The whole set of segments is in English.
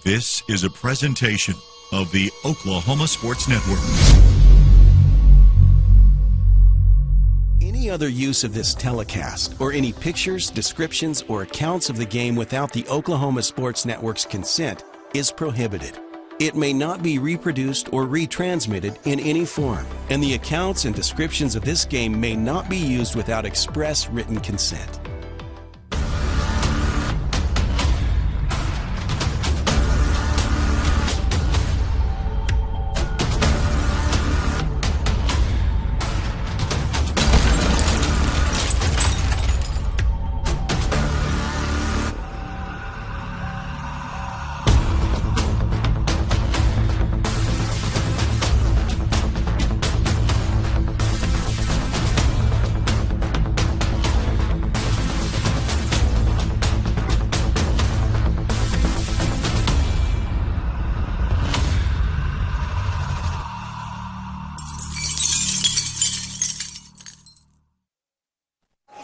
This is a presentation of the Oklahoma Sports Network. Any other use of this telecast or any pictures, descriptions, or accounts of the game without the Oklahoma Sports Network's consent is prohibited. It may not be reproduced or retransmitted in any form, and the accounts and descriptions of this game may not be used without express written consent.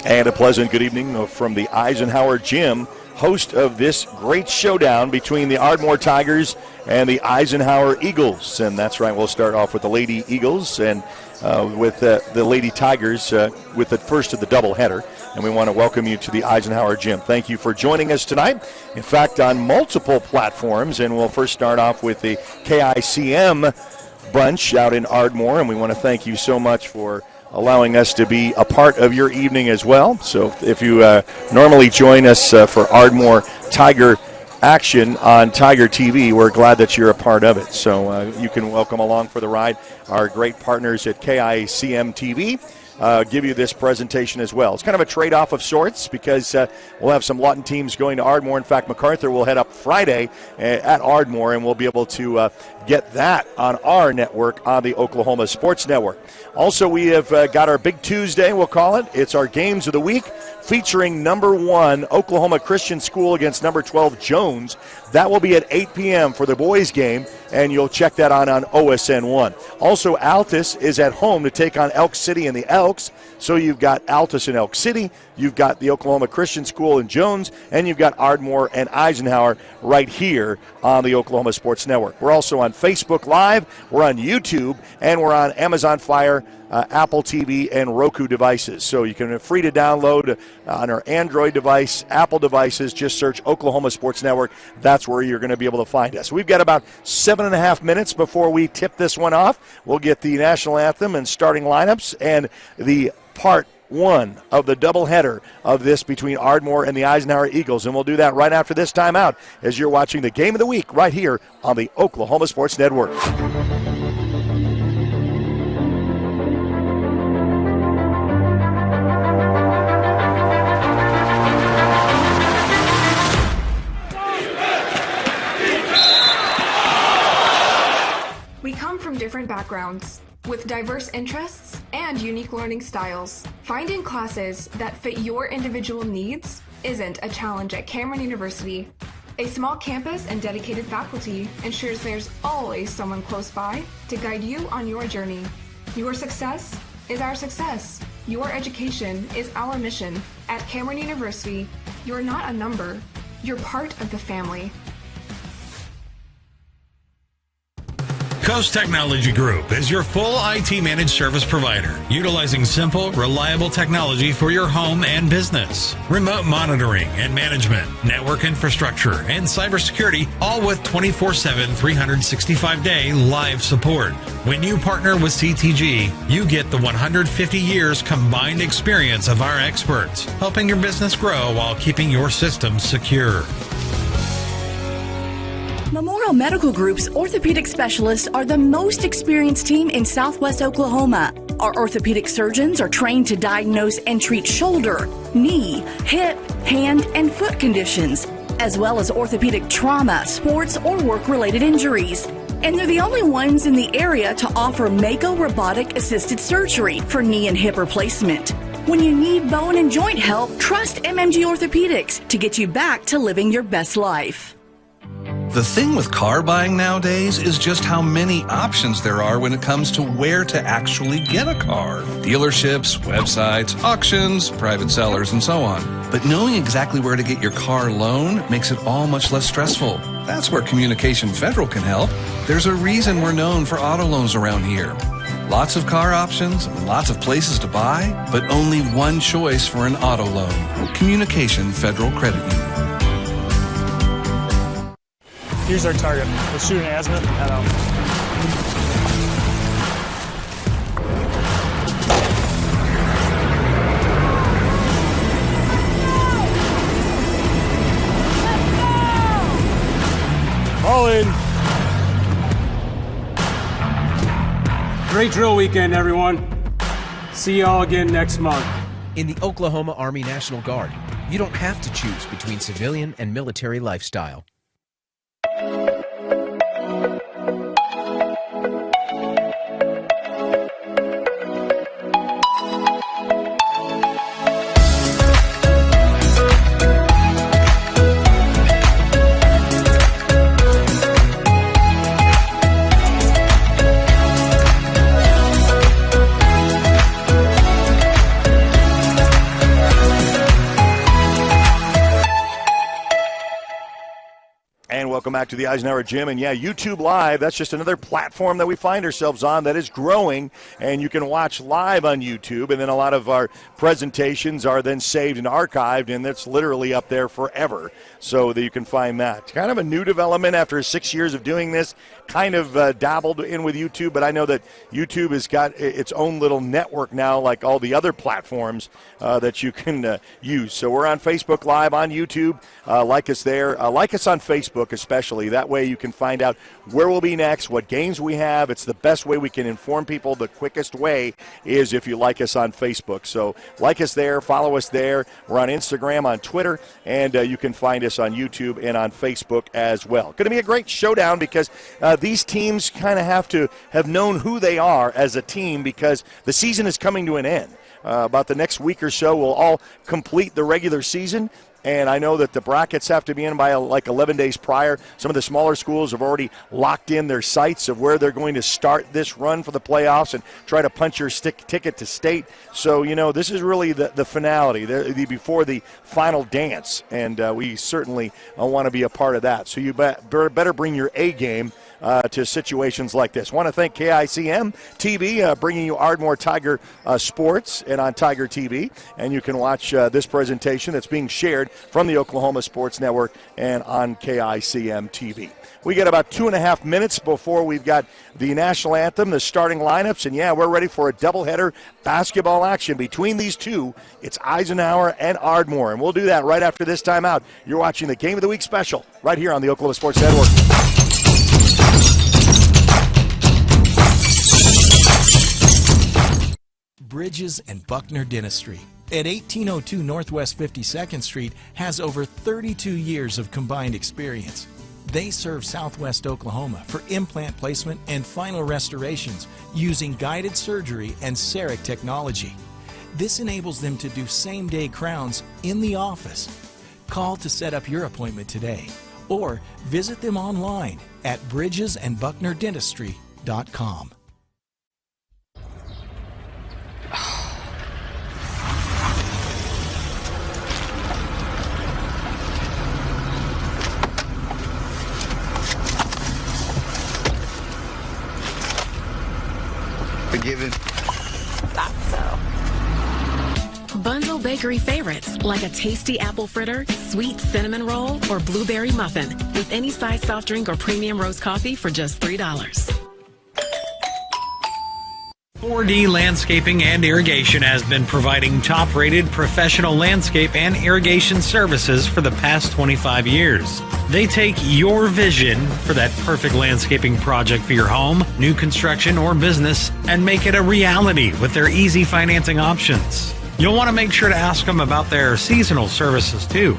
And a pleasant good evening from the Eisenhower Gym, host of this great showdown between the Ardmore Tigers and the Eisenhower Eagles. And that's right, we'll start off with the Lady Eagles and with the Lady Tigers with the first of the doubleheader. And we want to welcome you to the Eisenhower Gym. Thank you for joining us tonight. In fact, on multiple platforms, and we'll first start off with the KICM bunch out in Ardmore. And we want to thank you so much for allowing us to be a part of your evening as well. So if you normally join us for Ardmore Tiger action on Tiger TV, we're glad that you're a part of it. So you can welcome along for the ride our great partners at KICM TV. Give you this presentation as well. It's kind of a trade-off of sorts because we'll have some Lawton teams going to Ardmore. In fact, MacArthur will head up Friday at Ardmore, and we'll be able to get that on our network on the Oklahoma Sports Network. Also, we have got our Big Tuesday, we'll call it. It's our Games of the Week featuring number 1 Oklahoma Christian School against number 12 Jones. That will be at 8 p.m. for the boys' game, and you'll check that on OSN 1. Also, Altus is at home to take on Elk City and the Elks. So you've got Altus and Elk City, you've got the Oklahoma Christian School in Jones, and you've got Ardmore and Eisenhower right here on the Oklahoma Sports Network. We're also on Facebook Live, we're on YouTube, and we're on Amazon Fire, Apple TV, and Roku devices. So you can free to download on our Android device, Apple devices. Just search Oklahoma Sports Network. That's where you're going to be able to find us. We've got about 7.5 minutes before we tip this one off. We'll get the national anthem and starting lineups and the part 1 of the doubleheader of this between Ardmore and the Eisenhower Eagles. And we'll do that right after this timeout as you're watching the Game of the Week right here on the Oklahoma Sports Network. We come from different backgrounds, with diverse interests and unique learning styles. Finding classes that fit your individual needs isn't a challenge at Cameron University. A small campus and dedicated faculty ensures there's always someone close by to guide you on your journey. Your success is our success. Your education is our mission. At Cameron University, you're not a number, you're part of the family. Coast Technology Group is your full IT managed service provider, utilizing simple, reliable technology for your home and business. Remote monitoring and management, network infrastructure, and cybersecurity, all with 24/7, 365-day live support. When you partner with CTG, you get the 150 years combined experience of our experts, helping your business grow while keeping your systems secure. Memorial Medical Group's orthopedic specialists are the most experienced team in Southwest Oklahoma. Our orthopedic surgeons are trained to diagnose and treat shoulder, knee, hip, hand, and foot conditions, as well as orthopedic trauma, sports, or work-related injuries. And they're the only ones in the area to offer Mako robotic-assisted surgery for knee and hip replacement. When you need bone and joint help, trust MMG Orthopedics to get you back to living your best life. The thing with car buying nowadays is just how many options there are when it comes to where to actually get a car. Dealerships, websites, auctions, private sellers, and so on. But knowing exactly where to get your car loan makes it all much less stressful. That's where Communication Federal can help. There's a reason we're known for auto loans around here. Lots of car options, lots of places to buy, but only one choice for an auto loan. Communication Federal Credit Union. Here's our target. Let's shoot an azimuth and head out. All in. Great drill weekend, everyone. See y'all again next month. In the Oklahoma Army National Guard, you don't have to choose between civilian and military lifestyle. Welcome back to the Eisenhower Gym. And yeah, YouTube Live, that's just another platform that we find ourselves on that is growing. And you can watch live on YouTube. And then a lot of our presentations are then saved and archived. And that's literally up there forever so that you can find that. Kind of a new development after 6 years of doing this. Kind of dabbled in with YouTube. But I know that YouTube has got its own little network now, like all the other platforms that you can use. So we're on Facebook Live on YouTube. Like us there. Like us on Facebook especially. That way you can find out where we'll be next, what games we have. It's the best way we can inform people. The quickest way is if you like us on Facebook. So like us there, follow us there. We're on Instagram, on Twitter, and you can find us on YouTube and on Facebook as well. Going to be a great showdown because these teams kind of have to have known who they are as a team because the season is coming to an end. About the next week or so, we'll all complete the regular season. And I know that the brackets have to be in by like 11 days prior. Some of the smaller schools have already locked in their sights of where they're going to start this run for the playoffs and try to punch your ticket to state. So, you know, this is really the finality, before the final dance. And we certainly want to be a part of that. So you better bring your A game to situations like this. Want to thank KICM TV bringing you Ardmore Tiger Sports and on Tiger TV. And you can watch this presentation that's being shared from the Oklahoma Sports Network and on KICM TV. We got about 2.5 minutes before we've got the national anthem, the starting lineups, and yeah, we're ready for a doubleheader basketball action between these two. It's Eisenhower and Ardmore, and we'll do that right after this timeout. You're watching the Game of the Week special right here on the Oklahoma Sports Network. Bridges and Buckner Dentistry at 1802 Northwest 52nd Street has over 32 years of combined experience. They serve Southwest Oklahoma for implant placement and final restorations using guided surgery and CEREC technology. This enables them to do same-day crowns in the office. Call to set up your appointment today or visit them online at bridgesandbucknerdentistry.com. Forgiven. Thought so. Bundle bakery favorites like a tasty apple fritter, sweet cinnamon roll, or blueberry muffin with any size soft drink or premium roast coffee for just $3. 4D Landscaping and Irrigation has been providing top-rated professional landscape and irrigation services for the past 25 years. They take your vision for that perfect landscaping project for your home, new construction, or business and make it a reality with their easy financing options. You'll want to make sure to ask them about their seasonal services too.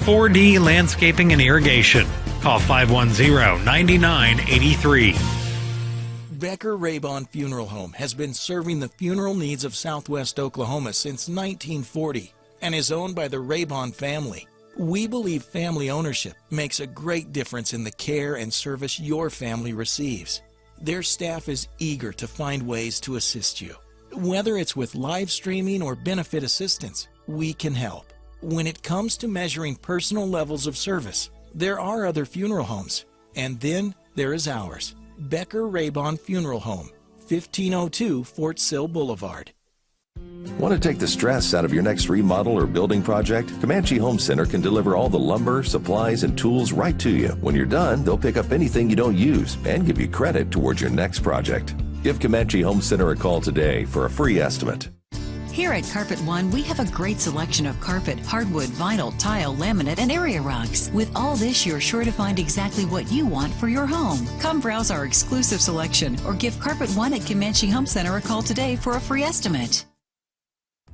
4D Landscaping and Irrigation. Call 510-9983. Becker Raybon Funeral Home has been serving the funeral needs of Southwest Oklahoma since 1940 and is owned by the Raybon family. We believe family ownership makes a great difference in the care and service your family receives. Their staff is eager to find ways to assist you. Whether it's with live streaming or benefit assistance, we can help. When it comes to measuring personal levels of service, there are other funeral homes. And then there is ours, Becker Raybon Funeral Home, 1502 Fort Sill Boulevard. Want to take the stress out of your next remodel or building project? Comanche Home Center can deliver all the lumber, supplies, and tools right to you. When you're done, they'll pick up anything you don't use and give you credit towards your next project. Give Comanche Home Center a call today for a free estimate. Here at Carpet One, we have a great selection of carpet, hardwood, vinyl, tile, laminate, and area rugs. With all this, you're sure to find exactly what you want for your home. Come browse our exclusive selection or give Carpet One at Comanche Home Center a call today for a free estimate.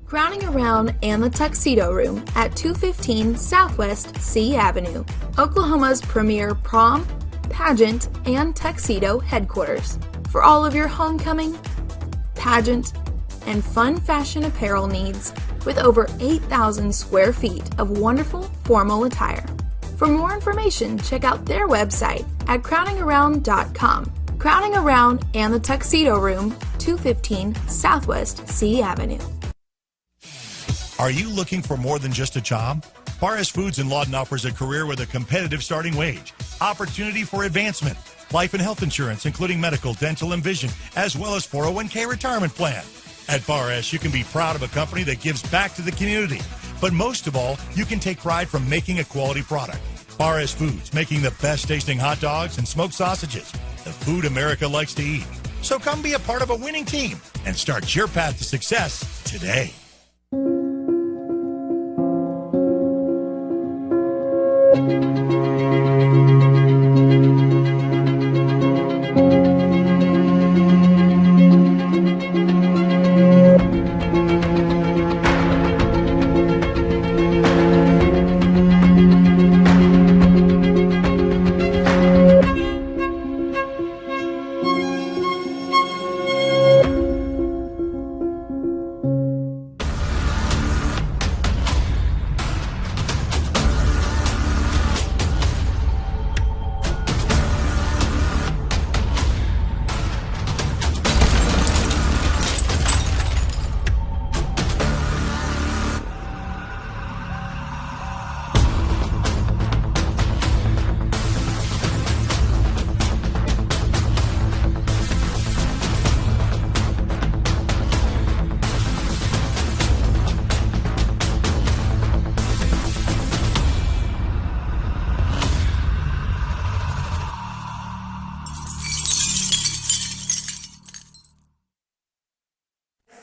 Crowning Around and the Tuxedo Room at 215 Southwest C Avenue, Oklahoma's premier prom, pageant, and tuxedo headquarters. For all of your homecoming, pageant, and fun fashion apparel needs with over 8,000 square feet of wonderful formal attire. For more information, check out their website at crowningaround.com. Crowning Around and the Tuxedo Room, 215 Southwest C Avenue. Are you looking for more than just a job? Barres Foods in Lawton offers a career with a competitive starting wage, opportunity for advancement, life and health insurance, including medical, dental, and vision, as well as 401k retirement plan. At Barres, you can be proud of a company that gives back to the community. But most of all, you can take pride from making a quality product. Barres Foods, making the best tasting hot dogs and smoked sausages, the food America likes to eat. So come be a part of a winning team and start your path to success today.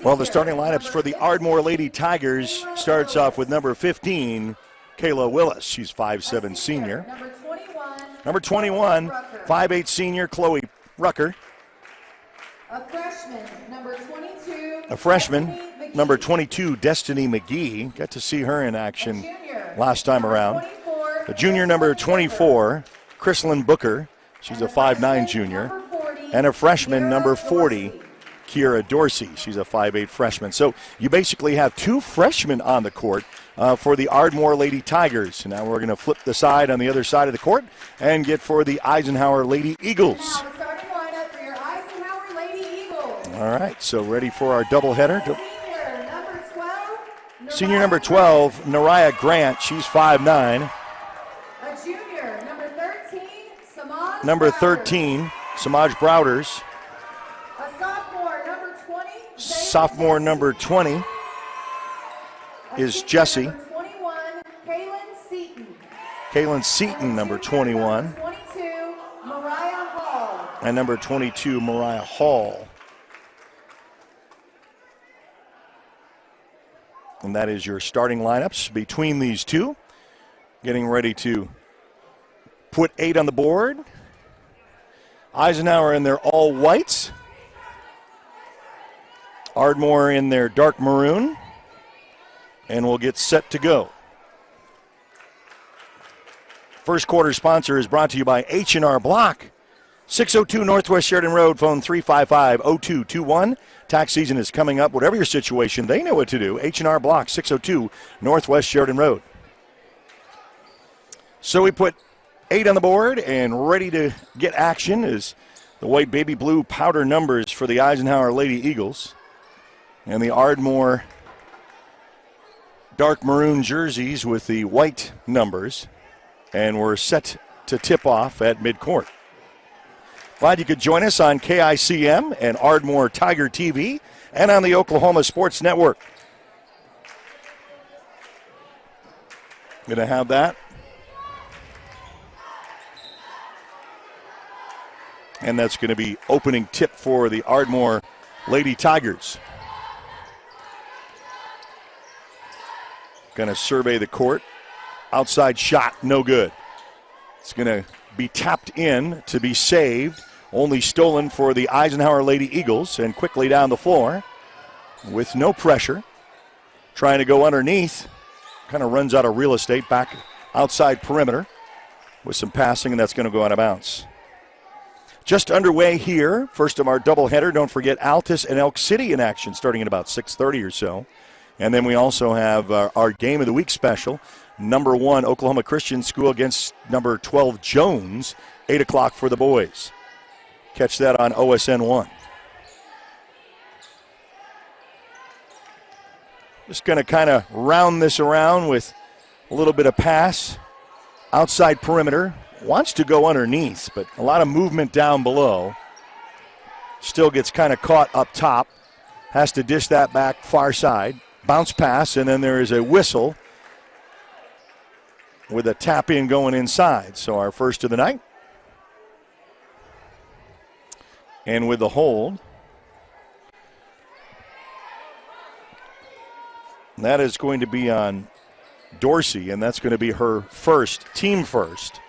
Well, the starting lineups for the Ardmore Lady Tigers starts off with number 15, Kayla Willis. She's 5'7" senior. Number 21, 5'8" senior, Chloe Rucker. A freshman, number 22. A freshman, number 22, Destiny McGee. Got to see her in action last time around. A junior, number 24, Chrislyn Booker. She's a 5'9" junior. And a freshman, number 40, Kiera Dorsey. She's a 5'8" freshman. So you basically have two freshmen on the court for the Ardmore Lady Tigers. And now we're going to flip the side on the other side of the court and get for the Eisenhower Lady Eagles. Now the starting lineup for your Eisenhower Lady Eagles. All right, so ready for our doubleheader. Senior number 12, Nariah Grant. She's 5'9". A junior, number 13, Samaj Number Browders. 13, Samaj Browders. A sophomore, number 20. Sophomore number 20 is Jessie. Number 21, Kaylin Seaton. Kaylin Seaton, number 21. 22, Mariah Hall. And number 22, Mariah Hall. And that is your starting lineups between these two. Getting ready to put 8 on the board. Eisenhower in their all whites. Ardmore in their dark maroon. And we'll get set to go. First quarter sponsor is brought to you by H&R Block. 602 Northwest Sheridan Road, phone 355-0221. Tax season is coming up. Whatever your situation, they know what to do. H&R Block, 602 Northwest Sheridan Road. So we put 8 on the board and ready to get action is the white baby blue powder numbers for the Eisenhower Lady Eagles and the Ardmore dark maroon jerseys with the white numbers. And we're set to tip off at midcourt. Glad you could join us on KICM and Ardmore Tiger TV and on the Oklahoma Sports Network. Going to have that. And that's going to be opening tip for the Ardmore Lady Tigers. Going to survey the court. Outside shot, no good. It's going to be tapped in to be saved. Only stolen for the Eisenhower Lady Eagles, and quickly down the floor with no pressure. Trying to go underneath. Kind of runs out of real estate back outside perimeter with some passing, and that's going to go out of bounds. Just underway here, first of our doubleheader. Don't forget Altus and Elk City in action starting at about 6:30 or so. And then we also have our Game of the Week special. Number 1, Oklahoma Christian School against number 12, Jones, 8 o'clock for the boys. Catch that on OSN 1. Just going to kind of round this around with a little bit of pass. Outside perimeter. Wants to go underneath, but a lot of movement down below. Still gets kind of caught up top. Has to dish that back far side. Bounce pass, and then there is a whistle with a tap in going inside. So our first of the night. And with the hold, that is going to be on Dorsey, and that's going to be her first, team first.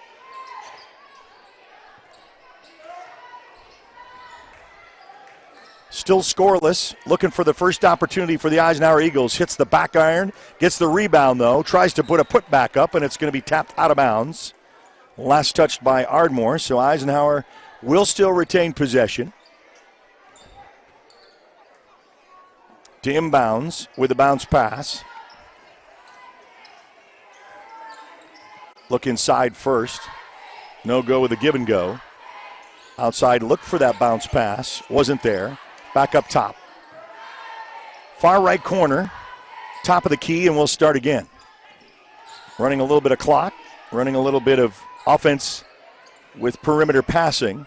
Still scoreless, looking for the first opportunity for the Eisenhower Eagles. Hits the back iron, gets the rebound though, tries to put a putback up, and it's going to be tapped out of bounds. Last touched by Ardmore, so Eisenhower will still retain possession. To inbounds with a bounce pass. Look inside first. No go with a give and go. Outside, look for that bounce pass. Wasn't there. Back up top. Far right corner. Top of the key, and we'll start again. Running a little bit of clock. Running a little bit of offense with perimeter passing.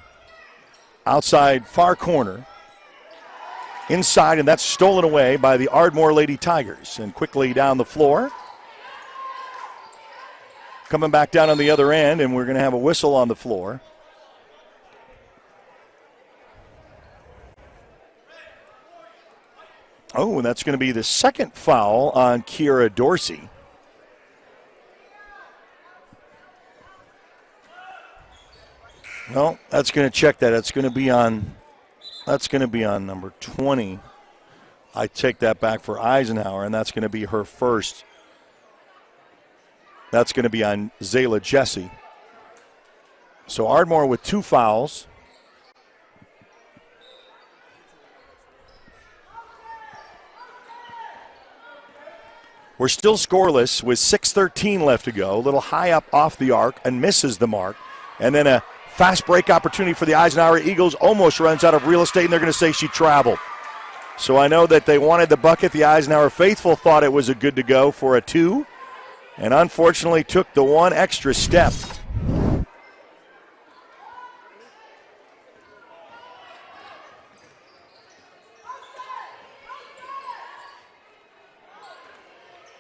Outside far corner. Inside, and that's stolen away by the Ardmore Lady Tigers. And quickly down the floor. Coming back down on the other end, and we're going to have a whistle on the floor. Oh, and that's going to be the second foul on Kiera Dorsey. No, that's going to check that. That's going to be on number 20. I take that back for Eisenhower, and that's going to be her first. That's going to be on Zayla Jesse. So Ardmore with 2 fouls. We're still scoreless with 6:13 left to go. A little high up off the arc and misses the mark. And then a fast break opportunity for the Eisenhower Eagles. Almost runs out of real estate, and they're going to say she traveled. So I know that they wanted the bucket. The Eisenhower faithful thought it was a good to go for a 2. And unfortunately took the one extra step.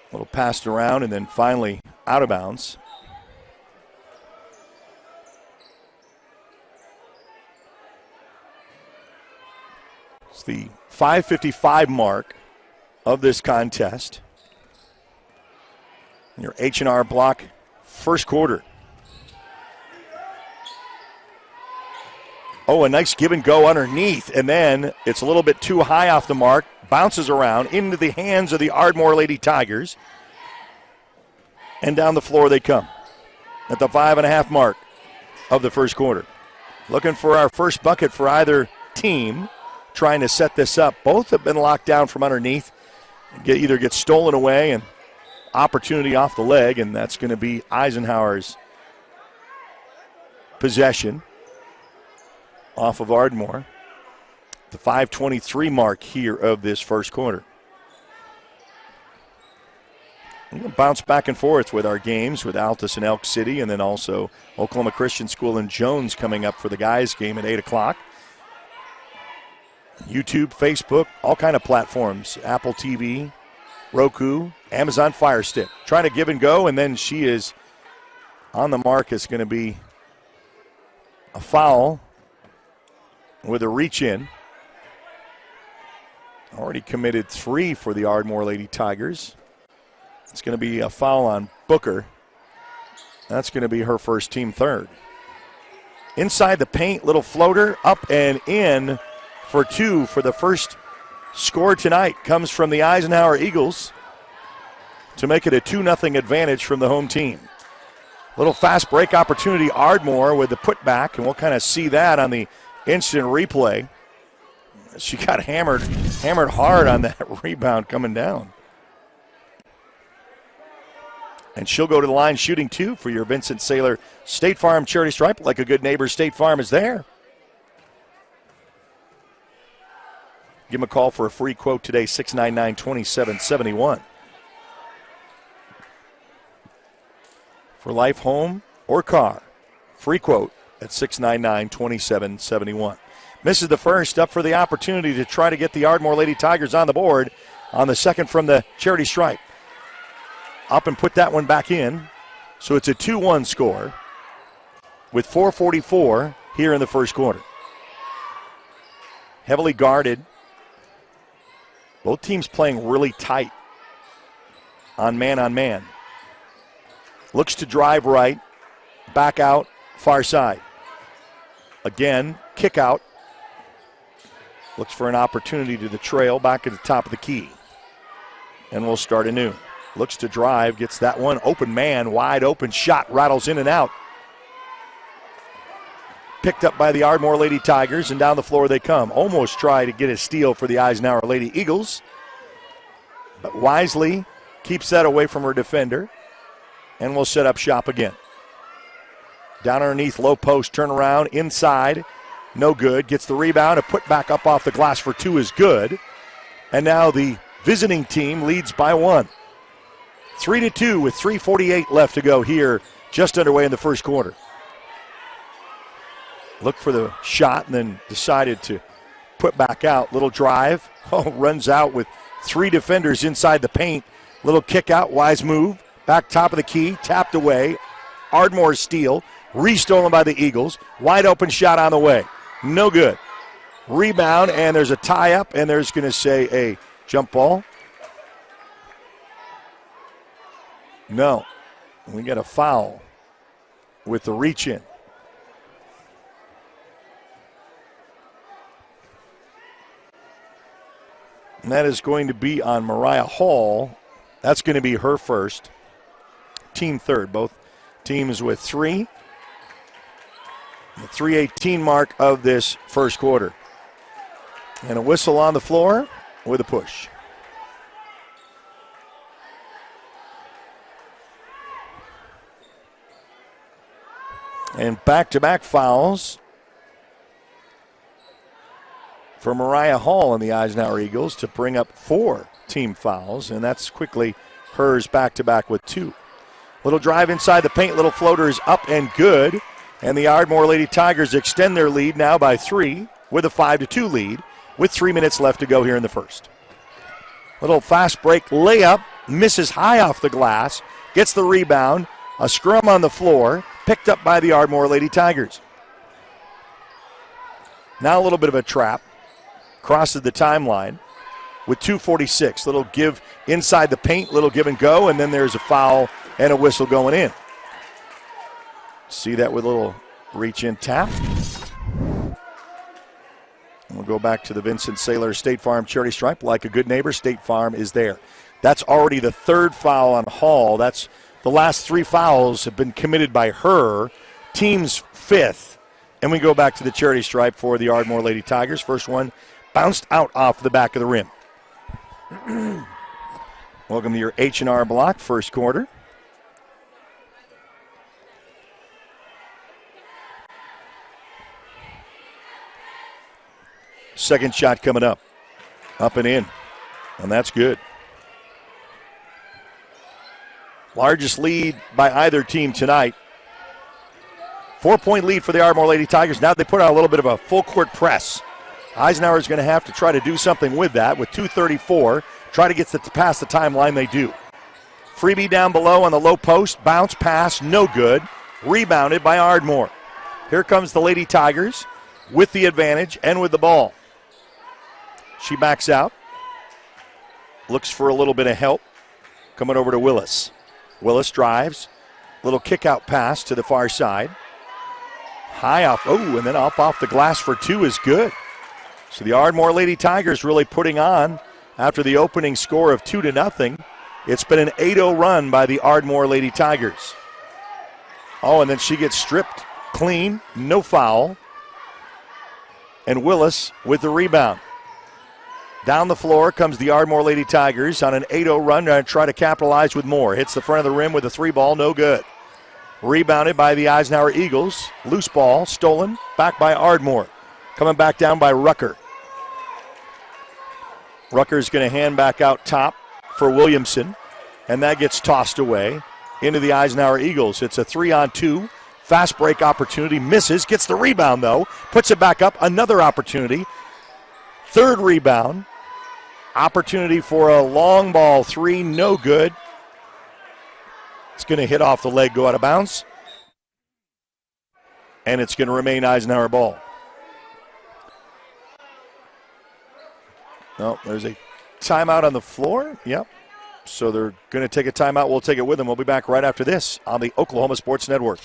A little passed around and then finally out of bounds. It's the 5:55 mark of this contest. Your H&R Block first quarter. Oh, a nice give and go underneath, and then it's a little bit too high off the mark. Bounces around into the hands of the Ardmore Lady Tigers. And down the floor they come at the 5.5 mark of the first quarter. Looking for our first bucket for either team, trying to set this up. Both have been locked down from underneath. Either get stolen away and opportunity off the leg, and that's going to be Eisenhower's possession off of Ardmore. The 5:23 mark here of this first quarter. We're going to bounce back and forth with our games with Altus and Elk City, and then also Oklahoma Christian School and Jones coming up for the guys' game at 8 o'clock. YouTube, Facebook, all kind of platforms. Apple TV, Roku, Amazon Fire Stick. Trying to give and go, and then she is on the mark. It's going to be a foul with a reach in. Already committed 3 for the Ardmore Lady Tigers. It's going to be a foul on Booker. That's going to be her first, team third. Inside the paint, little floater, up and in for 2 for the first score tonight. Comes from the Eisenhower Eagles to make it a 2-0 advantage from the home team. Little fast break opportunity, Ardmore with the putback, and we'll kind of see that on the instant replay. She got hammered hard on that rebound coming down. And she'll go to the line shooting 2 for your Vincent Saylor State Farm charity stripe. Like a good neighbor, State Farm is there. Give them a call for a free quote today, 699-2771. For life, home, or car, free quote at 699-2771. Misses the first, up for the opportunity to try to get the Ardmore Lady Tigers on the board on the second from the charity stripe. Up and put that one back in. So it's a 2-1 score with 4:44 here in the first quarter. Heavily guarded. Both teams playing really tight on man. Looks to drive right, back out, far side. Again, kick out. Looks for an opportunity to the trail, back at the top of the key. And we'll start anew. Looks to drive, gets that one. Open man, wide open shot, rattles in and out. Picked up by the Ardmore Lady Tigers, and down the floor they come. Almost try to get a steal for the Eisenhower Lady Eagles. But wisely keeps that away from her defender. And will set up shop again. Down underneath, low post, turn around, inside. No good. Gets the rebound. A put back up off the glass for 2 is good. And now the visiting team leads by 1. 3-2 with 3:48 left to go here, just underway in the first quarter. Looked for the shot and then decided to put back out. Little drive. Runs out with 3 defenders inside the paint. Little kick out, wise move. Back top of the key, tapped away. Ardmore's steal, restolen by the Eagles. Wide open shot on the way. No good. Rebound, and there's a tie-up, and there's going to say a jump ball. No. We got a foul with the reach in. And that is going to be on Mariah Hall. That's going to be her first. Team third. Both teams with 3. The 3:18 mark of this first quarter. And a whistle on the floor with a push. And back-to-back fouls for Mariah Hall and the Eisenhower Eagles to bring up 4 team fouls, and that's quickly hers back-to-back with 2. Little drive inside the paint, little floater is up and good, and the Ardmore Lady Tigers extend their lead now by 3 with a 5-2 lead with 3 minutes left to go here in the first. Little fast break layup, misses high off the glass, gets the rebound, a scrum on the floor, picked up by the Ardmore Lady Tigers. Now a little bit of a trap, crosses the timeline with 2:46. Little give inside the paint, little give and go, and then there's a foul and a whistle going in. See that with a little reach in tap. And we'll go back to the Vincent Saylor State Farm charity stripe. Like a good neighbor, State Farm is there. That's already the 3rd foul on Hall. That's the last 3 fouls have been committed by her. Team's 5th. And we go back to the charity stripe for the Ardmore Lady Tigers. First one bounced out off the back of the rim. Welcome to your H&R Block first quarter. Second shot coming up. Up and in. And that's good. Largest lead by either team tonight. 4-point lead for the Ardmore Lady Tigers. Now they put out a little bit of a full court press. Eisenhower is going to have to try to do something with that with 2:34. Try to get past the timeline. They do. Freebie down below on the low post. Bounce pass, no good. Rebounded by Ardmore. Here comes the Lady Tigers with the advantage and with the ball. She backs out. Looks for a little bit of help. Coming over to Willis. Willis drives. Little kick-out pass to the far side. High off. Oh, and then up off the glass for two is good. So the Ardmore Lady Tigers really putting on after the opening score of 2-0. It's been an 8-0 run by the Ardmore Lady Tigers. Oh, and then she gets stripped clean. No foul. And Willis with the rebound. Down the floor comes the Ardmore Lady Tigers on an 8-0 run to try to capitalize with more. Hits the front of the rim with a three ball, no good. Rebounded by the Eisenhower Eagles. Loose ball, stolen, back by Ardmore. Coming back down by Rucker. Rucker's going to hand back out top for Williamson, and that gets tossed away into the Eisenhower Eagles. It's a 3-on-2. Fast break opportunity, misses, gets the rebound though, puts it back up, another opportunity. Third rebound. Opportunity for a long ball three, no good. It's going to hit off the leg, go out of bounds. And it's going to remain Eisenhower ball. No, there's a timeout on the floor. Yep. So they're going to take a timeout. We'll take it with them. We'll be back right after this on the Oklahoma Sports Network.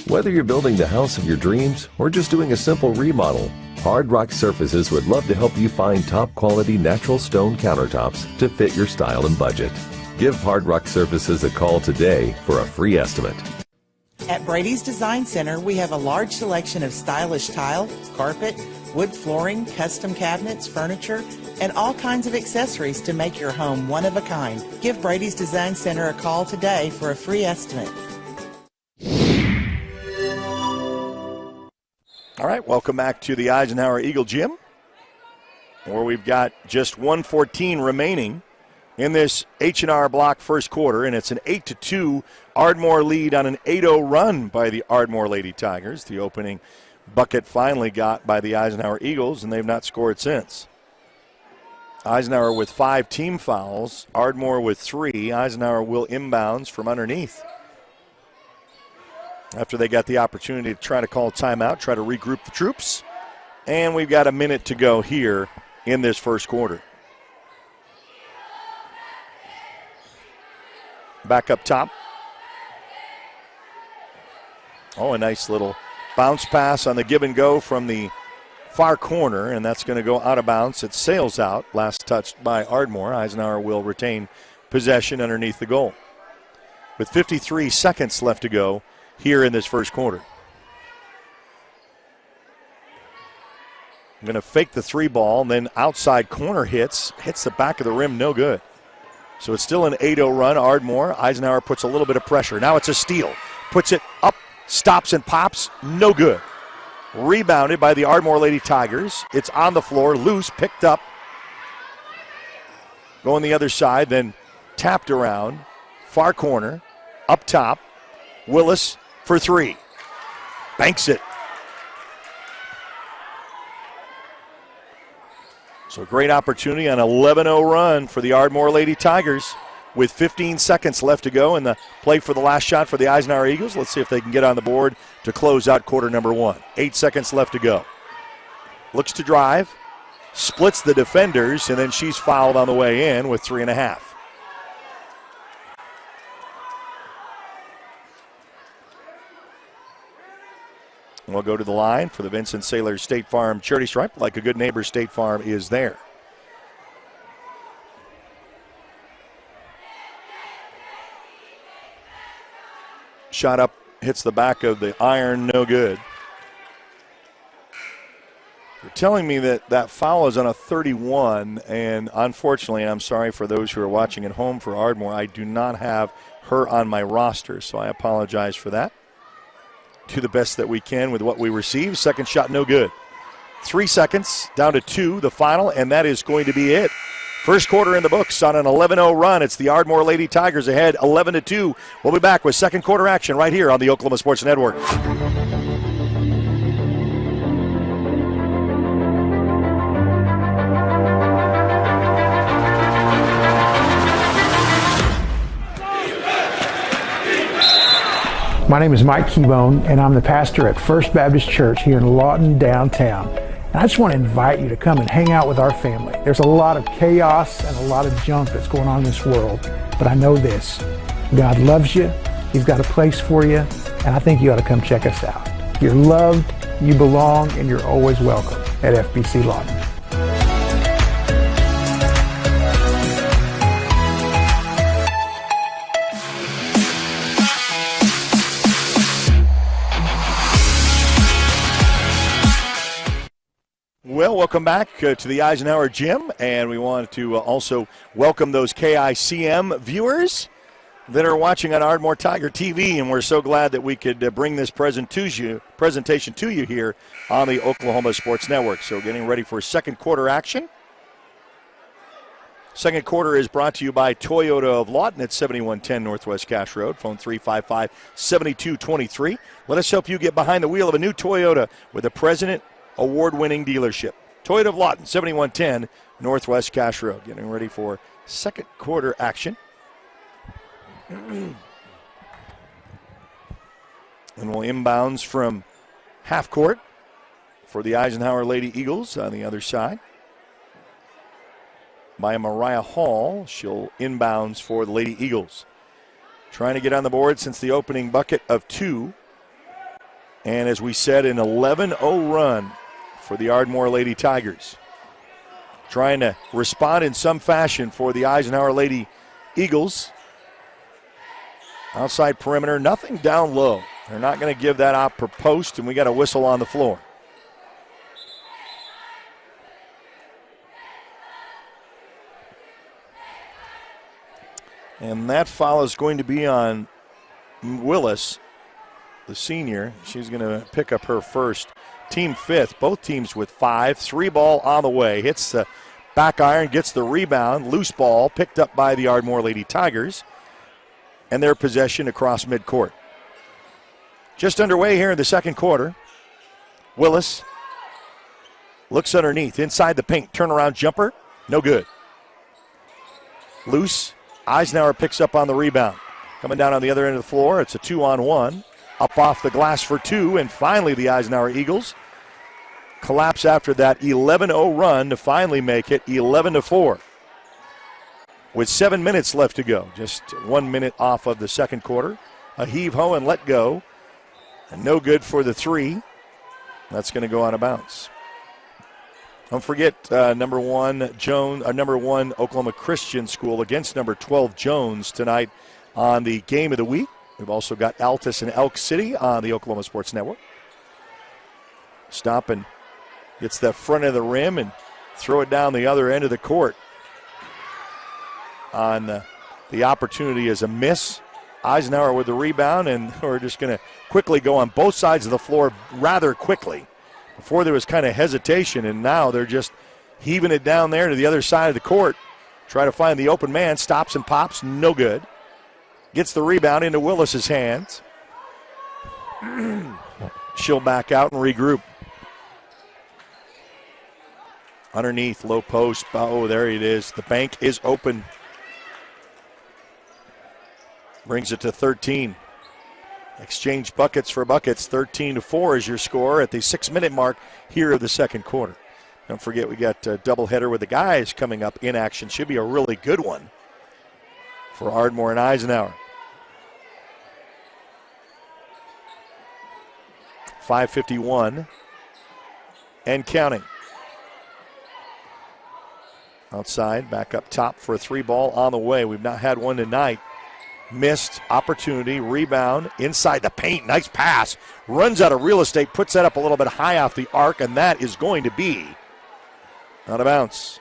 Whether you're building the house of your dreams or just doing a simple remodel, Hard Rock Surfaces would love to help you find top-quality natural stone countertops to fit your style and budget. Give Hard Rock Surfaces a call today for a free estimate. At Brady's Design Center, we have a large selection of stylish tile, carpet, wood flooring, custom cabinets, furniture, and all kinds of accessories to make your home one of a kind. Give Brady's Design Center a call today for a free estimate. All right, welcome back to the Eisenhower Eagle Gym, where we've got just 1:14 remaining in this H&R Block first quarter, and it's an 8-2 Ardmore lead on an 8-0 run by the Ardmore Lady Tigers. The opening bucket finally got by the Eisenhower Eagles, and they've not scored since. Eisenhower with 5 team fouls, Ardmore with 3. Eisenhower will inbounds from underneath. After they got the opportunity to try to call timeout, try to regroup the troops. And we've got a minute to go here in this first quarter. Back up top. Oh, a nice little bounce pass on the give and go from the far corner, and that's going to go out of bounds. It sails out, last touched by Ardmore. Eisenhower will retain possession underneath the goal. With 53 seconds left to go here in this first quarter. I'm going to fake the three ball, and then outside corner hits the back of the rim, no good. So it's still an 8-0 run, Ardmore. Eisenhower puts a little bit of pressure. Now it's a steal. Puts it up, stops and pops, no good. Rebounded by the Ardmore Lady Tigers. It's on the floor, loose, picked up. Going the other side, then tapped around. Far corner, up top. Willis for 3. Banks it. So great opportunity on an 11-0 run for the Ardmore Lady Tigers with 15 seconds left to go in the play for the last shot for the Eisenhower Eagles. Let's see if they can get on the board to close out quarter number 1. 8 seconds left to go. Looks to drive, splits the defenders, and then she's fouled on the way in with 3.5. We'll go to the line for the Vincent Saylor State Farm Charity Stripe. Like a good neighbor, State Farm is there. Shot up, hits the back of the iron, no good. For telling me that that foul is on a 31, and unfortunately, I'm sorry for those who are watching at home for Ardmore, I do not have her on my roster, so I apologize for that. Do the best that we can with what we receive. Second shot, no good. 3 seconds, down to 2, the final, and that is going to be it. First quarter in the books on an 11-0 run. It's the Ardmore Lady Tigers ahead 11-2. We'll be back with second quarter action right here on the Oklahoma Sports Network. My name is Mike Keybone, and I'm the pastor at First Baptist Church here in Lawton, downtown. And I just want to invite you to come and hang out with our family. There's a lot of chaos and a lot of junk that's going on in this world, but I know this. God loves you, He's got a place for you, and I think you ought to come check us out. You're loved, you belong, and you're always welcome at FBC Lawton. Well, welcome back to the Eisenhower Gym, and we want to also welcome those KICM viewers that are watching on Ardmore Tiger TV, and we're so glad that we could bring this presentation to you here on the Oklahoma Sports Network. So getting ready for second quarter action. Second quarter is brought to you by Toyota of Lawton at 7110 Northwest Cache Road, phone 355-7223. Let us help you get behind the wheel of a new Toyota with a President award-winning dealership. Toyota of Lawton, 7110 Northwest Cache Road. Getting ready for second quarter action. And we'll inbounds from half court for the Eisenhower Lady Eagles on the other side. By Mariah Hall, she'll inbounds for the Lady Eagles. Trying to get on the board since the opening bucket of 2. And as we said, an 11-0 run for the Ardmore Lady Tigers. Trying to respond in some fashion for the Eisenhower Lady Eagles. Outside perimeter, nothing down low. They're not going to give that up per post, and we got a whistle on the floor. And that foul is going to be on Willis, the senior. She's going to pick up her first. Team fifth, both teams with 5. 3 ball on the way. Hits the back iron, gets the rebound. Loose ball picked up by the Ardmore Lady Tigers. And their possession across midcourt. Just underway here in the second quarter. Willis looks underneath, inside the paint. Turnaround jumper, no good. Loose. Eisenhower picks up on the rebound. Coming down on the other end of the floor, it's a 2-on-1. Up off the glass for 2, and finally the Eisenhower Eagles collapse after that 11-0 run to finally make it 11-4. With 7 minutes left to go, just 1 minute off of the second quarter. A heave-ho and let go, and no good for the 3. That's going to go out of bounds. Don't forget number 1 Oklahoma Christian School against number 12 Jones tonight on the Game of the Week. We've also got Altus and Elk City on the Oklahoma Sports Network. Stop and gets the front of the rim and throw it down the other end of the court. On the opportunity is a miss. Eisenhower with the rebound, and we're just going to quickly go on both sides of the floor rather quickly. Before there was kind of hesitation, and now they're just heaving it down there to the other side of the court. Try to find the open man, stops and pops, no good. Gets the rebound into Willis's hands. She'll back out and regroup. Underneath, low post. Oh, there it is. The bank is open. Brings it to 13. Exchange buckets for buckets. 13-4 is your score at the 6-minute mark here of the second quarter. Don't forget we got a doubleheader with the guys coming up in action. Should be a really good one for Ardmore and Eisenhower. 5:51 and counting. Outside, back up top for a 3 ball on the way. We've not had one tonight. Missed opportunity, rebound, inside the paint, nice pass, runs out of real estate, puts that up a little bit high off the arc, and that is going to be out of bounds.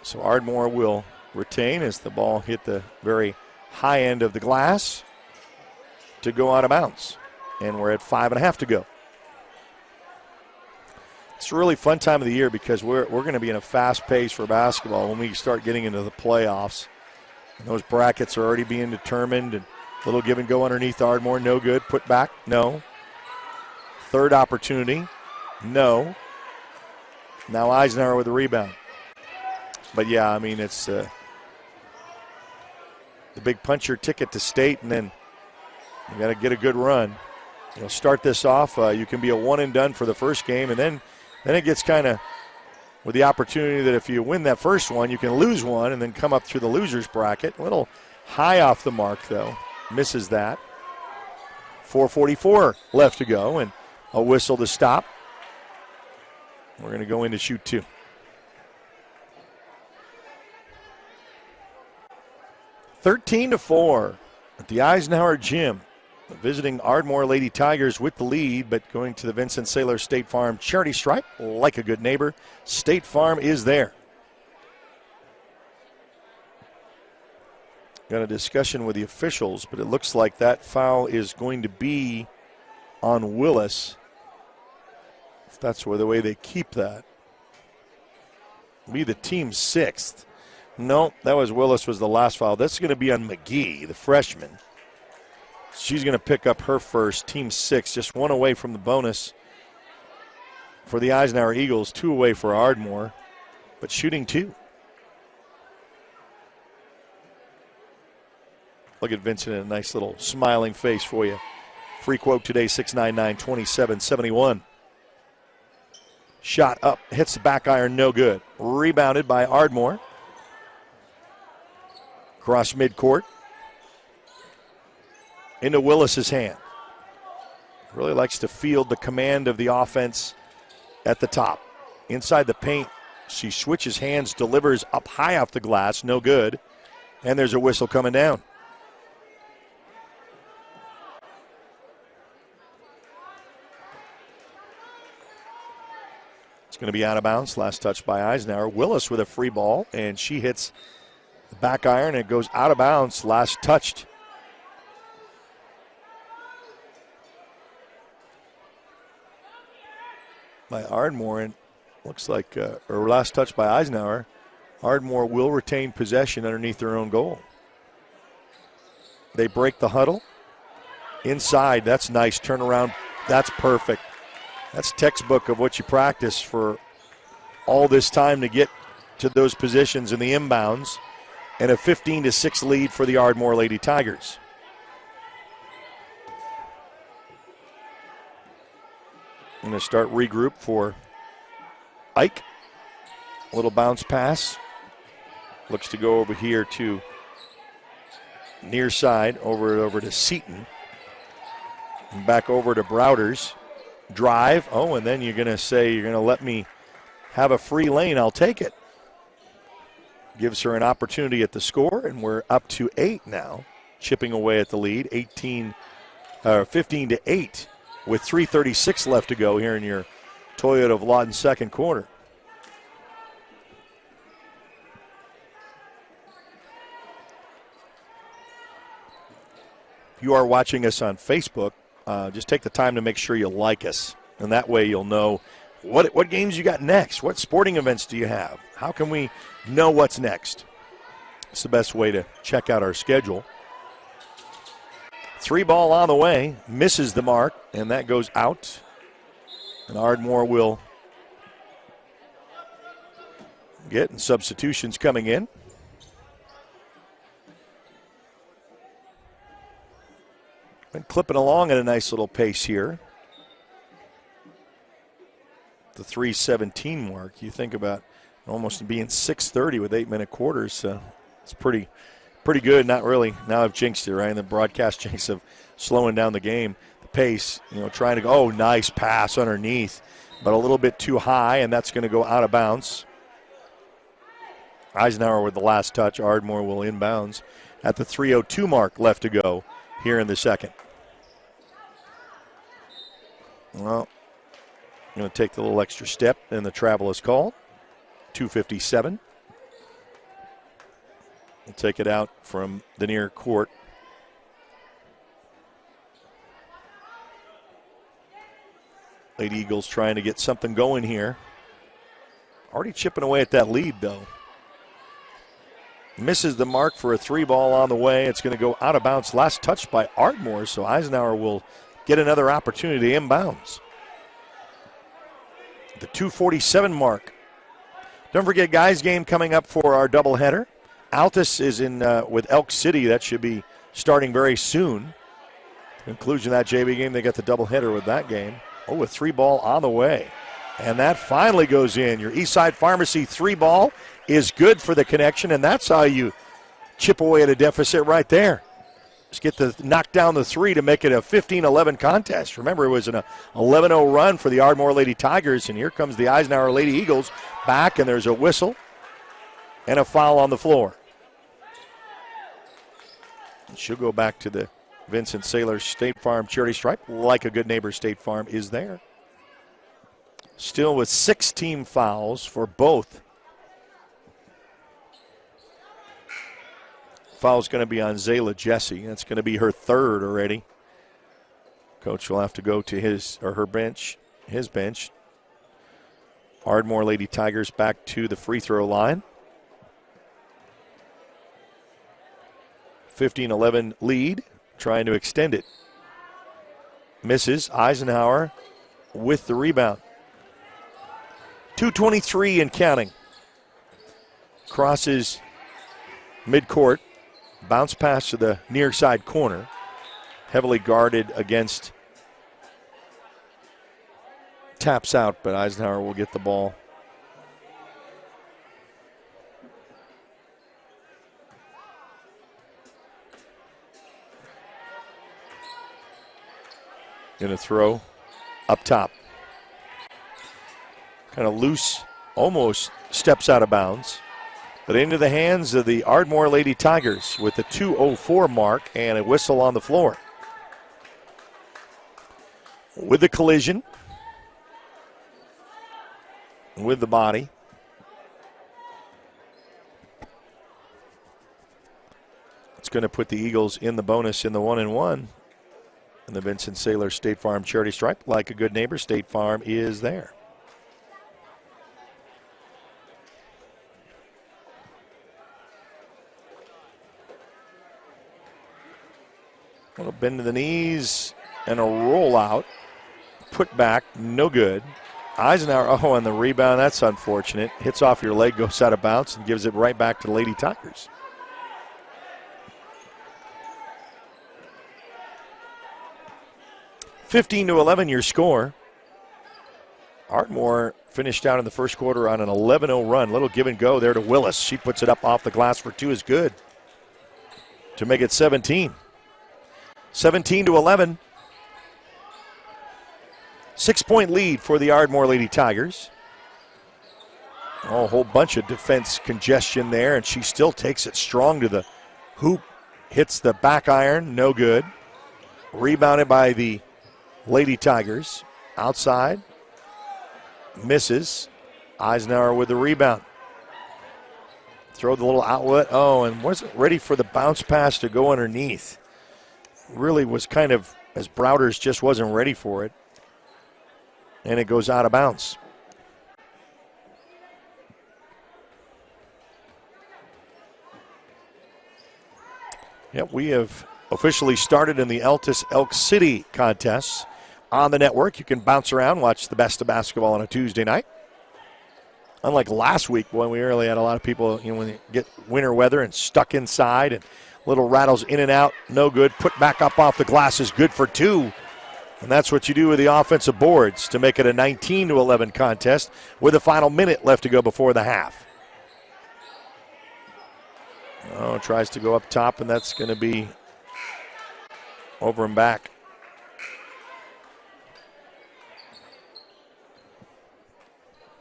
So Ardmore will retain as the ball hit the very high end of the glass to go out of bounds. And we're at 5.5 to go. It's a really fun time of the year because we're going to be in a fast pace for basketball when we start getting into the playoffs. And those brackets are already being determined. And a little give and go underneath Ardmore, no good. Put back, no. Third opportunity, no. Now Eisenhower with the rebound. But yeah, I mean, it's the big puncher ticket to state, and then you got to get a good run. You know, start this off. You can be a one and done for the first game, and then it gets kind of with the opportunity that if you win that first one, you can lose one and then come up through the losers bracket. A little high off the mark, though. Misses that. 4:44 left to go, and a whistle to stop. We're going to go in to shoot two. (13-4) at the Eisenhower Gym. The visiting Ardmore Lady Tigers with the lead, but going to the Vincent Saylor State Farm charity stripe. Like a good neighbor, State Farm is there. Got a discussion with the officials, but it looks like that foul is going to be on Willis. If that's the way they keep that. Be the team's sixth. No, that was Willis was the last foul. That's going to be on McGee, the freshman. She's going to pick up her first, team six, just one away from the bonus for the Eisenhower Eagles, two away for Ardmore, but shooting two. Look at Vincent in a nice little smiling face for you. Free quote today, 699-2771. Shot up, hits the back iron, no good. Rebounded by Ardmore. Cross midcourt. Into Willis's hand. Really likes to field the command of the offense at the top. Inside the paint, she switches hands, delivers up high off the glass, no good. And there's a whistle coming down. It's going to be out of bounds. Last touch by Eisenhower. Willis with a free ball, and she hits the back iron, and it goes out of bounds. Last touched by Ardmore, and looks like, or last touch by Eisenhower. Ardmore will retain possession underneath their own goal. They break the huddle. Inside, that's nice. Turnaround, that's perfect. That's textbook of what you practice for all this time to get to those positions in the inbounds. And a 15-6 lead for the Ardmore Lady Tigers. I'm going to start regroup for Ike. A little bounce pass. Looks to go over here to near side, over to Seaton. And back over to Browders. Drive. Oh, and then you're going to say you're going to let me have a free lane. I'll take it. Gives her an opportunity at the score, and we're up to 8 now. Chipping away at the lead, 15-8 with 3:36 left to go here in your Toyota of Lawton second quarter. If you are watching us on Facebook, just take the time to make sure you like us, and that way you'll know what games you got next. What sporting events do you have? How can we know what's next? It's the best way to check out our schedule. 3 ball on the way, misses the mark, and that goes out. And Ardmore will get, and substitutions coming in. Been clipping along at a nice little pace here. The 3:17 mark. You think about almost being 6:30 with 8-minute quarters. It's pretty good. Not really. Now I've jinxed it, right? The broadcast jinx of slowing down the game. The pace, trying to go, oh, nice pass underneath, but a little bit too high, and that's going to go out of bounds. Eisenhower with the last touch. Ardmore will inbounds at the 3:02 mark left to go here in the second. Well, I'm going to take the little extra step, and the travel is called. 2:57. We'll take it out from the near court. Lady Eagles trying to get something going here. Already chipping away at that lead, though. Misses the mark for a 3-ball on the way. It's going to go out of bounds. Last touch by Ardmore, so Eisenhower will get another opportunity inbounds. The 2:47 mark. Don't forget, guys, game coming up for our doubleheader. Altus is in with Elk City. That should be starting very soon. Conclusion of that JV game, they got the doubleheader with that game. Oh, a 3-ball on the way. And that finally goes in. Your Eastside Pharmacy 3-ball is good for the connection, and that's how you chip away at a deficit right there. Just get the knock down the 3 to make it a 15-11 contest. Remember, it was an 11-0 run for the Ardmore Lady Tigers, and here comes the Eisenhower Lady Eagles back, and there's a whistle and a foul on the floor. And she'll go back to the Vincent Saylor State Farm charity stripe. Like a good neighbor, State Farm is there. Still with 6 team fouls for both. Foul's going to be on Zayla Jesse. That's going to be her 3rd already. Coach will have to go to his bench. Ardmore Lady Tigers back to the free throw line. 15-11 lead, trying to extend it. Misses. Eisenhower with the rebound. 2:23 and counting. Crosses midcourt. Bounce pass to the near side corner. Heavily guarded against. Taps out, but Eisenhower will get the ball. Gonna throw up top. Kind of loose, almost steps out of bounds. But into the hands of the Ardmore Lady Tigers with the 2:04 mark and a whistle on the floor. With the collision. With the body. It's going to put the Eagles in the bonus in the 1-and-1. And the Vincent Saylor State Farm charity stripe. Like a good neighbor, State Farm is there. A little bend to the knees and a rollout. Put back, no good. Eisenhower, and the rebound, that's unfortunate. Hits off your leg, goes out of bounds, and gives it right back to the Lady Tigers. (15-11) your score. Ardmore finished out in the first quarter on an 11-0 run. Little give and go there to Willis. She puts it up off the glass for 2 is good to make it 17. 17-11. 6-point lead for the Ardmore Lady Tigers. Oh, a whole bunch of defense congestion there, and she still takes it strong to the hoop. Hits the back iron, no good. Rebounded by the Lady Tigers. Outside. Misses. Eisenhower with the rebound. Throw the little outlet. Oh, and wasn't ready for the bounce pass to go underneath. Really was kind of, as Browders just wasn't ready for it. And it goes out of bounds. Yep, we have officially started in the Altus Elk City contests on the network. You can bounce around, watch the best of basketball on a Tuesday night. Unlike last week when we really had a lot of people, when you get winter weather and stuck inside and little rattles in and out, no good. Put back up off the glass is good for 2. And that's what you do with the offensive boards to make it a 19-11 contest with a final minute left to go before the half. Oh, tries to go up top, and that's going to be over and back.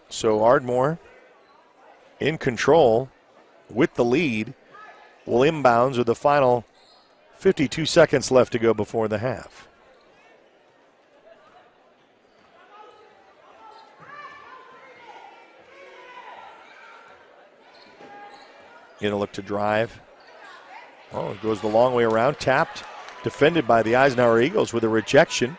So Ardmore in control with the lead will inbounds with the final 52 seconds left to go before the half. Gonna look to drive. Oh, it goes the long way around. Tapped, defended by the Eisenhower Eagles with a rejection.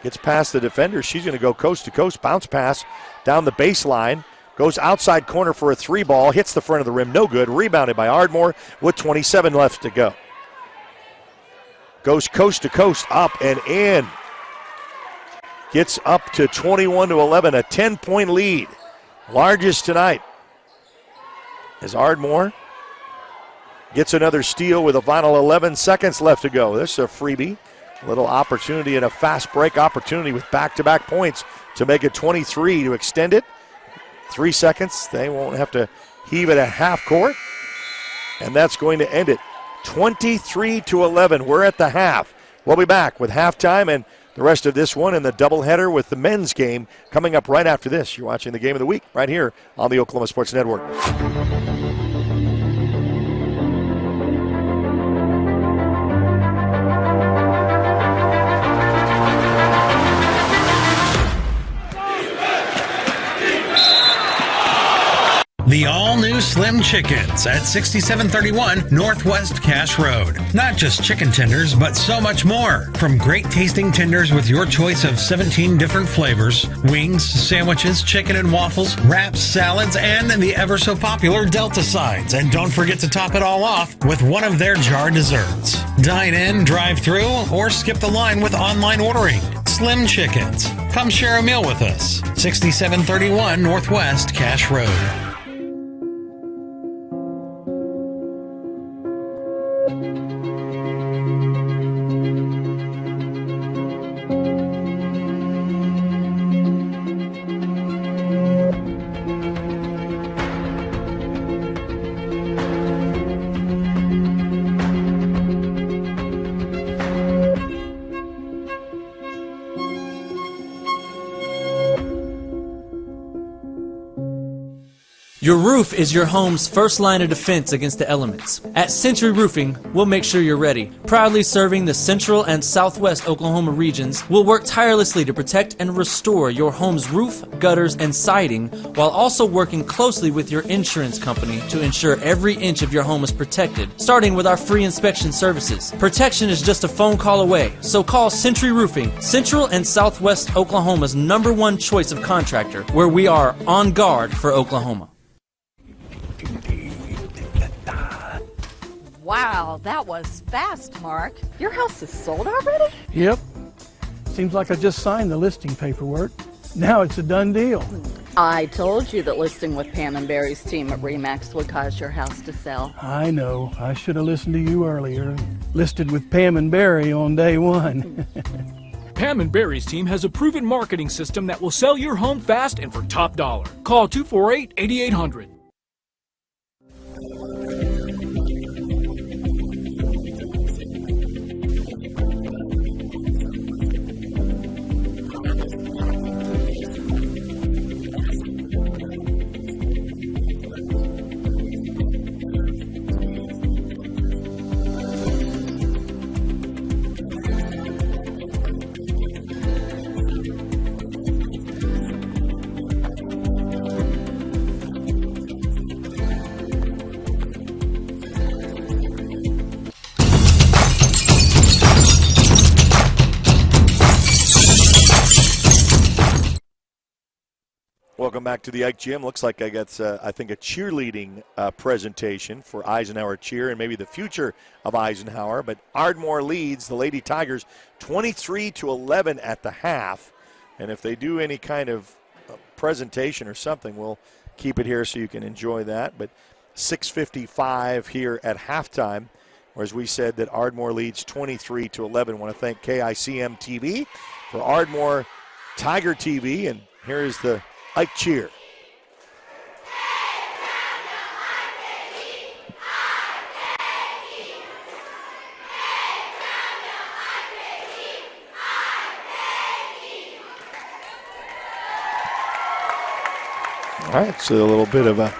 Gets past the defender. She's going to go coast to coast. Bounce pass down the baseline. Goes outside corner for a 3 ball. Hits the front of the rim. No good. Rebounded by Ardmore with 27 left to go. Goes coast to coast, up and in. Gets up to 21-11, a 10-point lead. Largest tonight. As Ardmore gets another steal with a final 11 seconds left to go. This is a freebie. A little opportunity and a fast break opportunity with back-to-back points to make it 23 to extend it. 3 seconds. They won't have to heave it at half court. And that's going to end it. 23-11. We're at the half. We'll be back with halftime and the rest of this one in the doubleheader with the men's game coming up right after this. You're watching the Game of the Week right here on the Oklahoma Sports Network. The all-new Slim Chickens at 6731 Northwest Cache Road. Not just chicken tenders, but so much more. From great-tasting tenders with your choice of 17 different flavors, wings, sandwiches, chicken and waffles, wraps, salads, and the ever-so-popular Delta sides. And don't forget to top it all off with one of their jar desserts. Dine in, drive through, or skip the line with online ordering. Slim Chickens. Come share a meal with us. 6731 Northwest Cache Road. Your roof is your home's first line of defense against the elements. At Century Roofing, we'll make sure you're ready. Proudly serving the central and southwest Oklahoma regions, we'll work tirelessly to protect and restore your home's roof, gutters, and siding, while also working closely with your insurance company to ensure every inch of your home is protected, starting with our free inspection services. Protection is just a phone call away, so call Century Roofing, Central and Southwest Oklahoma's #1 choice of contractor, where we are on guard for Oklahoma. Wow, that was fast, Mark. Your house is sold already? Yep. Seems like I just signed the listing paperwork. Now it's a done deal. I told you that listing with Pam and Barry's team at RE/MAX would cause your house to sell. I know. I should have listened to you earlier. Listed with Pam and Barry on day one. Pam and Barry's team has a proven marketing system that will sell your home fast and for top dollar. Call 248-8800. Welcome back to the Ike Gym. Looks like I got, I think, a cheerleading presentation for Eisenhower cheer and maybe the future of Eisenhower. But Ardmore leads the Lady Tigers 23-11 at the half. And if they do any kind of presentation or something, we'll keep it here so you can enjoy that. But 6:55 here at halftime. Or as we said, that Ardmore leads 23-11. I want to thank KICM TV for Ardmore Tiger TV. And here is the Ike cheer. All right, so a little bit of a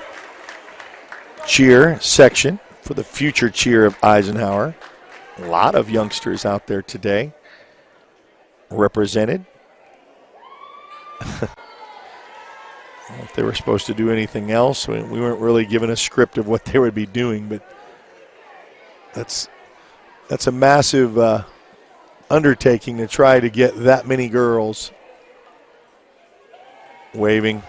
cheer section for the future cheer of Eisenhower. A lot of youngsters out there today represented. If they were supposed to do anything else, we weren't really given a script of what they would be doing, but that's a massive undertaking to try to get that many girls waving.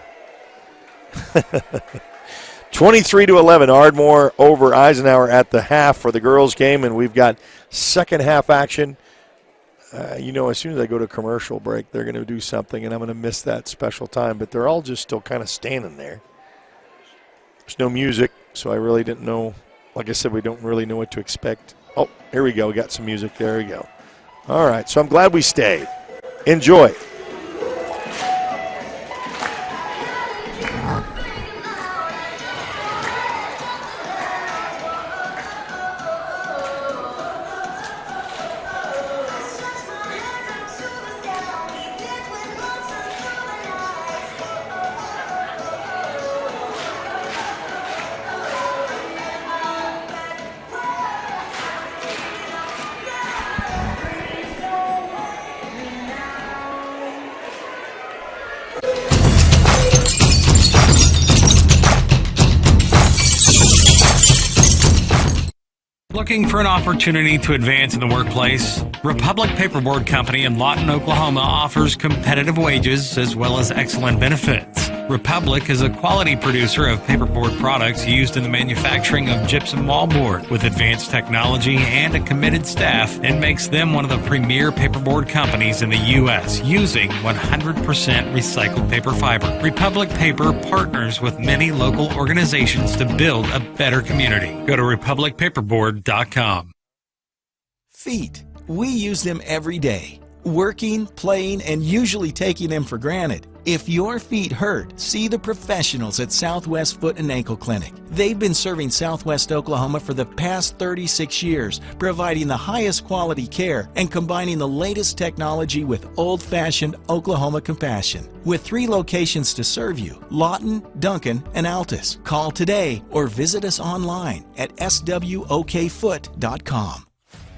23-11, Ardmore over Eisenhower at the half for the girls' game, and we've got second half action. As soon as I go to commercial break, they're going to do something, and I'm going to miss that special time. But they're all just still kind of standing there. There's no music, so I really didn't know. Like I said, we don't really know what to expect. Oh, here we go. We got some music. There we go. All right, so I'm glad we stayed. Enjoy. Looking for an opportunity to advance in the workplace? Republic Paperboard Company in Lawton, Oklahoma offers competitive wages as well as excellent benefits. Republic is a quality producer of paperboard products used in the manufacturing of gypsum wallboard with advanced technology and a committed staff, and makes them one of the premier paperboard companies in the U.S. using 100% recycled paper fiber. Republic Paper partners with many local organizations to build a better community. Go to republicpaperboard.com. Feet. We use them every day, working, playing, and usually taking them for granted. If your feet hurt, see the professionals at Southwest Foot and Ankle Clinic. They've been serving Southwest Oklahoma for the past 36 years, providing the highest quality care and combining the latest technology with old-fashioned Oklahoma compassion. With 3 locations to serve you, Lawton, Duncan, and Altus. Call today or visit us online at swokfoot.com.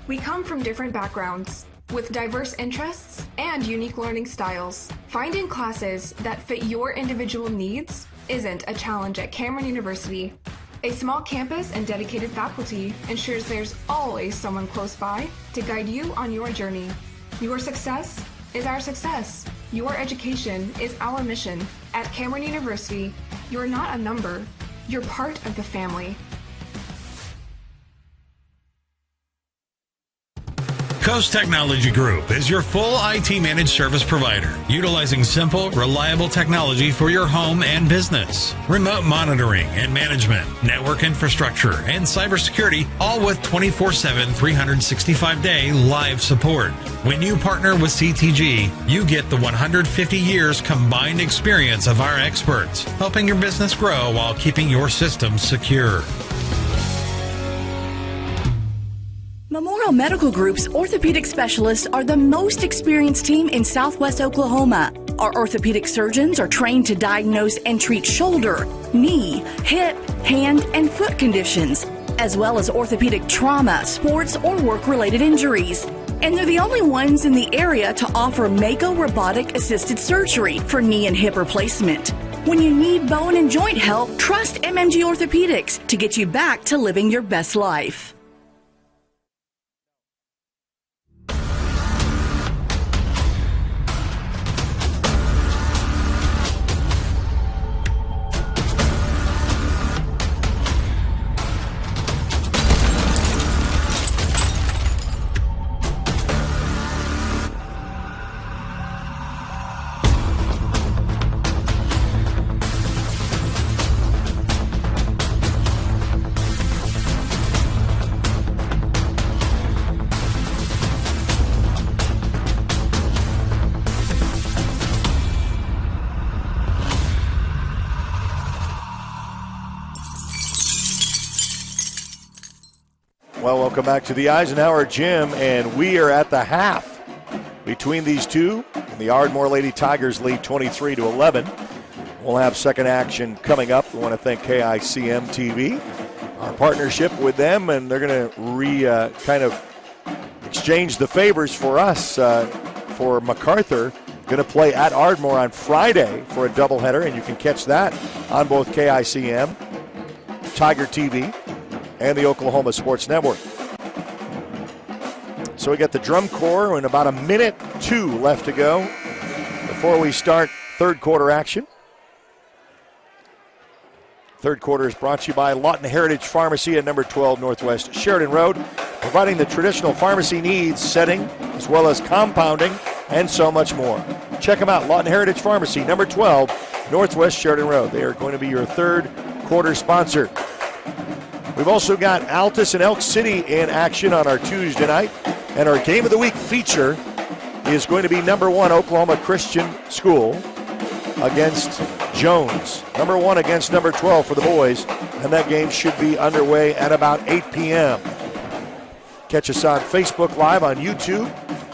We come from different backgrounds with diverse interests and unique learning styles. Finding classes that fit your individual needs isn't a challenge at Cameron University. A small campus and dedicated faculty ensures there's always someone close by to guide you on your journey. Your success is our success. Your education is our mission. At Cameron University, you're not a number, you're part of the family. Coast Technology Group is your full IT managed service provider, utilizing simple, reliable technology for your home and business. Remote monitoring and management, network infrastructure, and cybersecurity, all with 24/7, 365-day live support. When you partner with CTG, you get the 150 years combined experience of our experts, helping your business grow while keeping your systems secure. Memorial Medical Group's orthopedic specialists are the most experienced team in Southwest Oklahoma. Our orthopedic surgeons are trained to diagnose and treat shoulder, knee, hip, hand, and foot conditions, as well as orthopedic trauma, sports, or work-related injuries. And they're the only ones in the area to offer Mako robotic-assisted surgery for knee and hip replacement. When you need bone and joint help, trust MMG Orthopedics to get you back to living your best life. Well, welcome back to the Eisenhower Gym, and we are at the half between these two. The Ardmore Lady Tigers lead 23-11. We'll have second action coming up. We want to thank KICM TV our partnership with them, and they're going to kind of exchange the favors for us. For MacArthur, going to play at Ardmore on Friday for a doubleheader, and you can catch that on both KICM, Tiger TV, and the Oklahoma Sports Network. So we got the drum corps and about a minute 2 left to go before we start third quarter action. Third quarter is brought to you by Lawton Heritage Pharmacy at number 12 Northwest Sheridan Road, providing the traditional pharmacy needs, setting, as well as compounding, and so much more. Check them out, Lawton Heritage Pharmacy, number 12 Northwest Sheridan Road. They are going to be your third quarter sponsor. We've also got Altus and Elk City in action on our Tuesday night, and our Game of the Week feature is going to be number 1 Oklahoma Christian School against Jones. Number 1 against number 12 for the boys, and that game should be underway at about 8 p.m. Catch us on Facebook Live, on YouTube,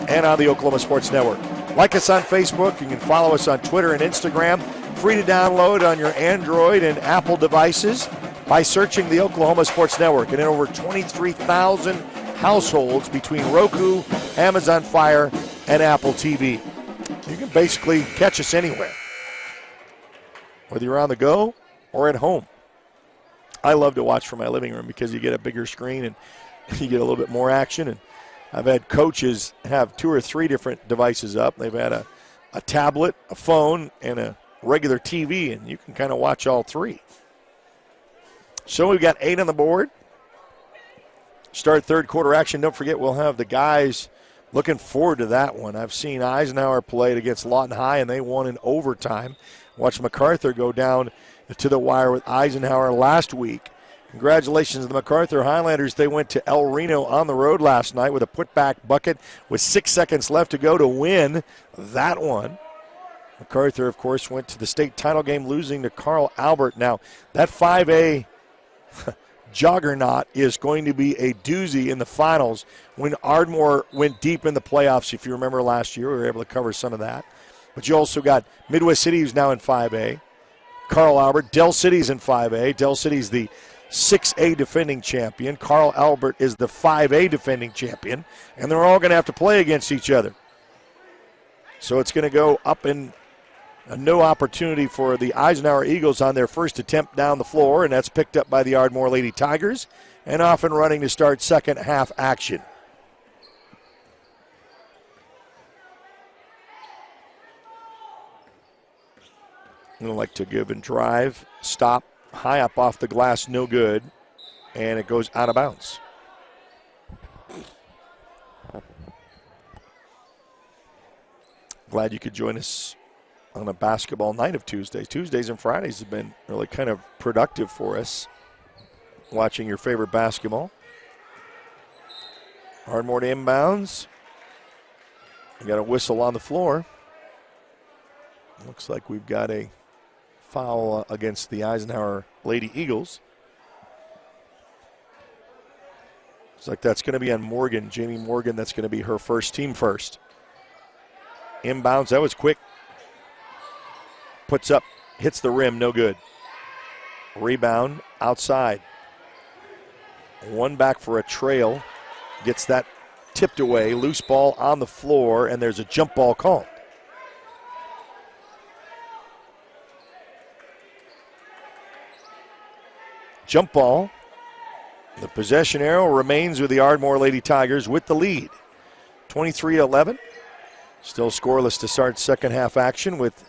and on the Oklahoma Sports Network. Like us on Facebook. You can follow us on Twitter and Instagram. Free to download on your Android and Apple devices by searching the Oklahoma Sports Network. And in over 23,000 households between Roku, Amazon Fire, and Apple TV. You can basically catch us anywhere, whether you're on the go or at home. I love to watch from my living room because you get a bigger screen and you get a little bit more action. And I've had coaches have 2 or 3 different devices up. They've had a tablet, a phone, and a regular TV, and you can kind of watch all 3. So we've got 8 on the board. Start third quarter action. Don't forget, we'll have the guys looking forward to that one. I've seen Eisenhower played against Lawton High, and they won in overtime. Watched MacArthur go down to the wire with Eisenhower last week. Congratulations to the MacArthur Highlanders. They went to El Reno on the road last night with a putback bucket with 6 seconds left to go to win that one. MacArthur, of course, went to the state title game losing to Carl Albert. Now, that 5A juggernaut is going to be a doozy in the finals when Ardmore went deep in the playoffs. If you remember last year, we were able to cover some of that. But you also got Midwest City, who's now in 5A. Carl Albert. Del City's in 5A. Del City's the 6A defending champion. Carl Albert is the 5A defending champion. And they're all going to have to play against each other. So it's going to go up in a no opportunity for the Eisenhower Eagles on their first attempt down the floor, and that's picked up by the Ardmore Lady Tigers, and off and running to start second half action. I'm going to like to give and drive, stop, high up off the glass, no good, and it goes out of bounds. Glad you could join us on a basketball night of Tuesdays. Tuesdays and Fridays have been really kind of productive for us, watching your favorite basketball. Ardmore to inbounds. We got a whistle on the floor. Looks like we've got a foul against the Eisenhower Lady Eagles. Looks like that's going to be on Morgan, Jamie Morgan. That's going to be her first, team first. Inbounds, that was quick. Puts up, hits the rim, no good. Rebound outside. One back for a trail. Gets that tipped away. Loose ball on the floor, and there's a jump ball called. Jump ball. The possession arrow remains with the Ardmore Lady Tigers with the lead. 23-11. Still scoreless to start second half action with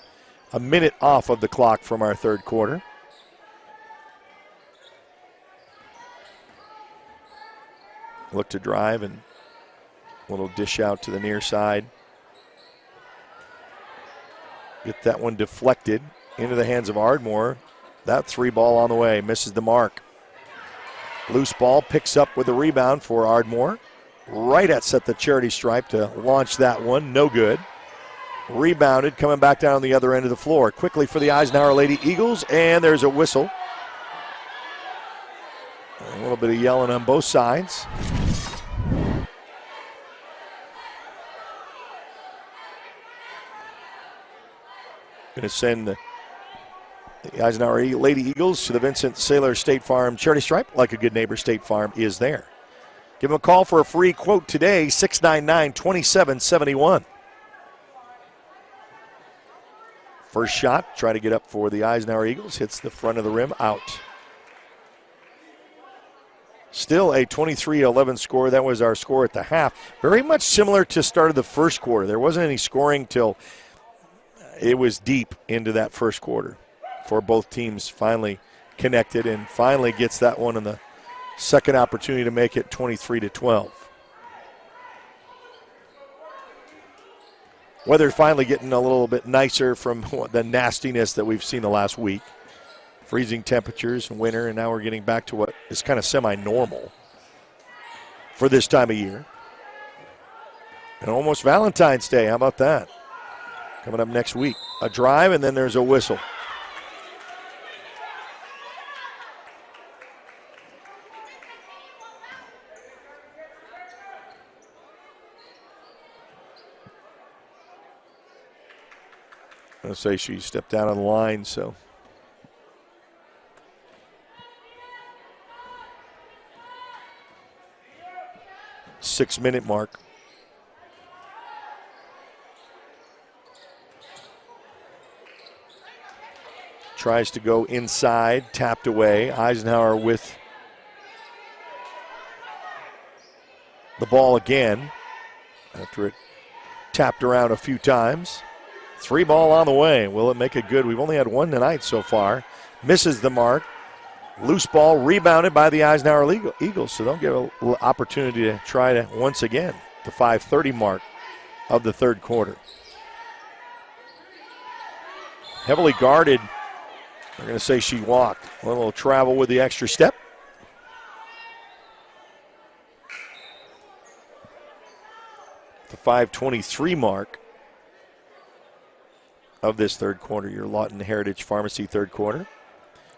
a minute off of the clock from our third quarter. Look to drive and a little dish out to the near side. Get that one deflected into the hands of Ardmore. That 3 ball on the way, misses the mark. Loose ball, picks up with a rebound for Ardmore. Right at set the charity stripe to launch that one, no good. Rebounded, coming back down the other end of the floor. Quickly for the Eisenhower Lady Eagles, and there's a whistle. A little bit of yelling on both sides. Going to send the The Eisenhower Lady Eagles to the Vincent Saylor State Farm Charity Stripe. Like a good neighbor, State Farm is there. Give them a call for a free quote today, 699-2771. First shot, try to get up for the Eisenhower Eagles. Hits the front of the rim, out. Still a 23-11 score. That was our score at the half. Very much similar to start of the first quarter. There wasn't any scoring till it was deep into that first quarter before both teams finally connected and finally gets that one in the second opportunity to make it 23-12. Weather finally getting a little bit nicer from the nastiness that we've seen the last week. Freezing temperatures and winter, and now we're getting back to what is kind of semi-normal for this time of year. And almost Valentine's Day, how about that? Coming up next week. A drive, and then there's a whistle. I'm going to say she stepped out on the line, so. Six-minute mark. Tries to go inside, tapped away. Eisenhower with the ball again after it tapped around a few times. 3 ball on the way. Will it make it good? We've only had one tonight so far. Misses the mark. Loose ball rebounded by the Eisenhower Eagles, so they'll get an opportunity to try to once again the 5:30 mark of the third quarter. Heavily guarded. They're going to say she walked. A little travel with the extra step. The 5:23 mark of this third quarter, your Lawton Heritage Pharmacy third quarter.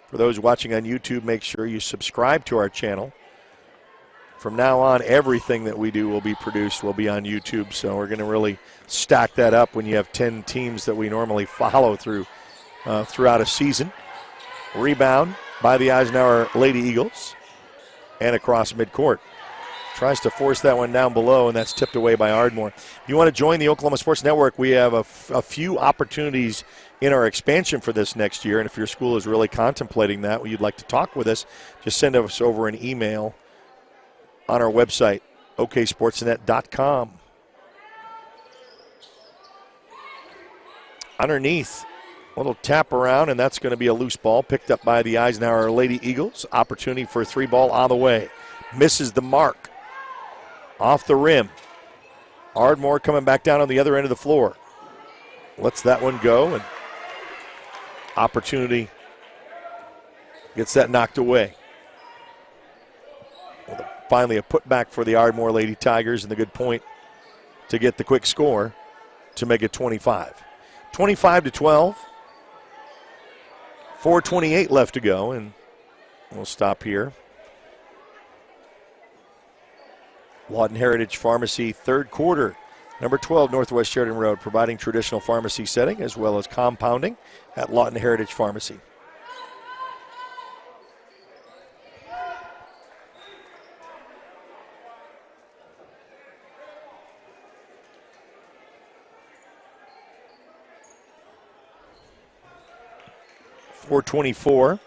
For those watching on YouTube, make sure you subscribe to our channel. From now on, everything that we do will be produced, will be on YouTube, so we're going to really stack that up when you have 10 teams that we normally follow throughout a season. Rebound by the Eisenhower Lady Eagles and across midcourt. Tries to force that one down below, and that's tipped away by Ardmore. If you want to join the Oklahoma Sports Network, we have a few opportunities in our expansion for this next year, and if your school is really contemplating that, or you'd like to talk with us, just send us over an email on our website, oksportsnet.com. Underneath, a little tap around, and that's going to be a loose ball picked up by the Eisenhower Lady Eagles. Opportunity for a 3-ball on the way. Misses the mark. Off the rim. Ardmore coming back down on the other end of the floor. Lets that one go, and opportunity gets that knocked away. Well, finally a putback for the Ardmore Lady Tigers, and the good point to get the quick score to make it 25. 25-12. 4:28 left to go, and we'll stop here. Lawton Heritage Pharmacy, third quarter. Number 12, Northwest Sheridan Road, providing traditional pharmacy setting as well as compounding at Lawton Heritage Pharmacy. .424.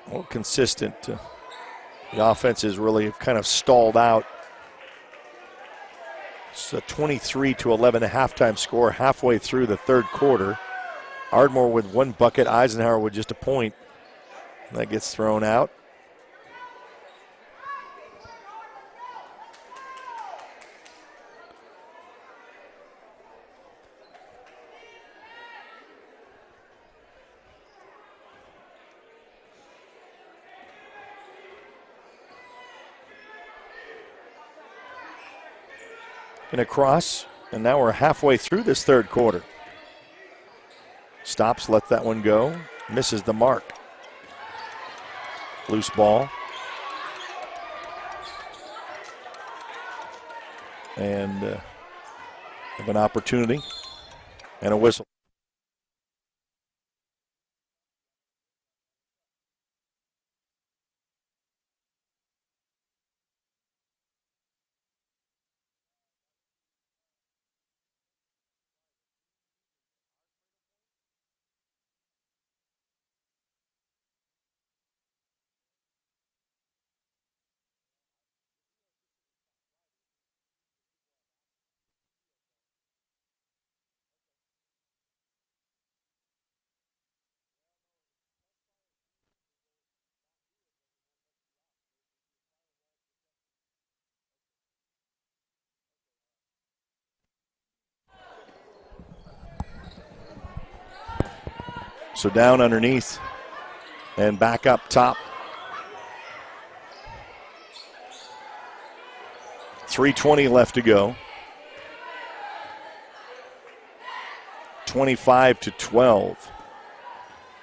Well, consistent. The offense is really kind of stalled out. It's a 23-11 halftime score halfway through the third quarter. Ardmore with 1 bucket, Eisenhower with just a point. That gets thrown out. And across, and now we're halfway through this third quarter. Stops, lets that one go, misses the mark. Loose ball. and have an opportunity and a whistle. So down underneath and back up top. 3:20 left to go. 25-12.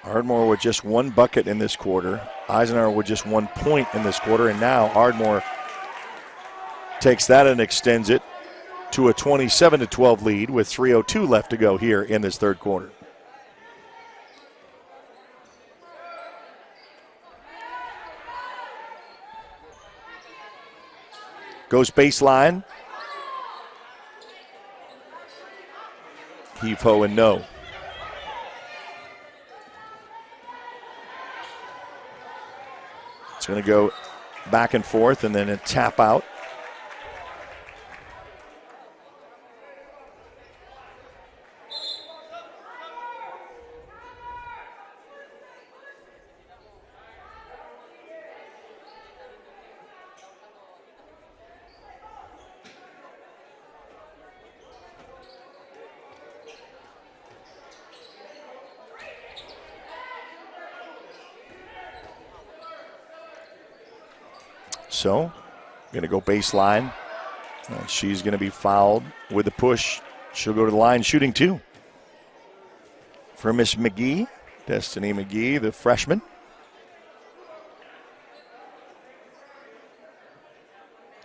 Ardmore with just one bucket in this quarter. Eisenhower with just 1 point in this quarter. And now Ardmore takes that and extends it to a 27-12 lead with 3:02 left to go here in this third quarter. Goes baseline. Heave ho and no. It's going to go back and forth and then a tap out. So, going to go baseline. And she's going to be fouled with the push. She'll go to the line shooting two. For Miss McGee, Destiny McGee, the freshman.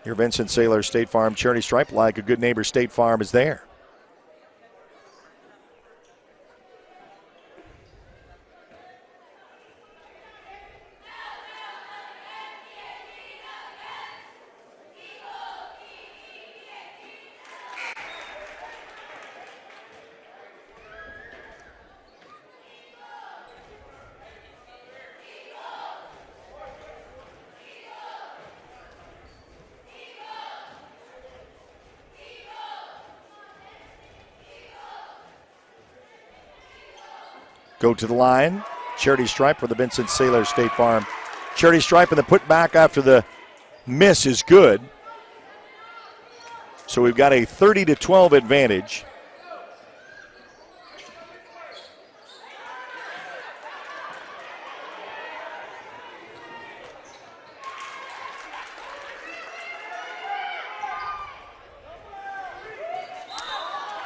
Your Vincent Saylor State Farm charity stripe, like a good neighbor, State Farm is there. Go to the line. Charity stripe for the Vincent Saylor State Farm charity stripe, and the put back after the miss is good. So we've got a 30-12 advantage.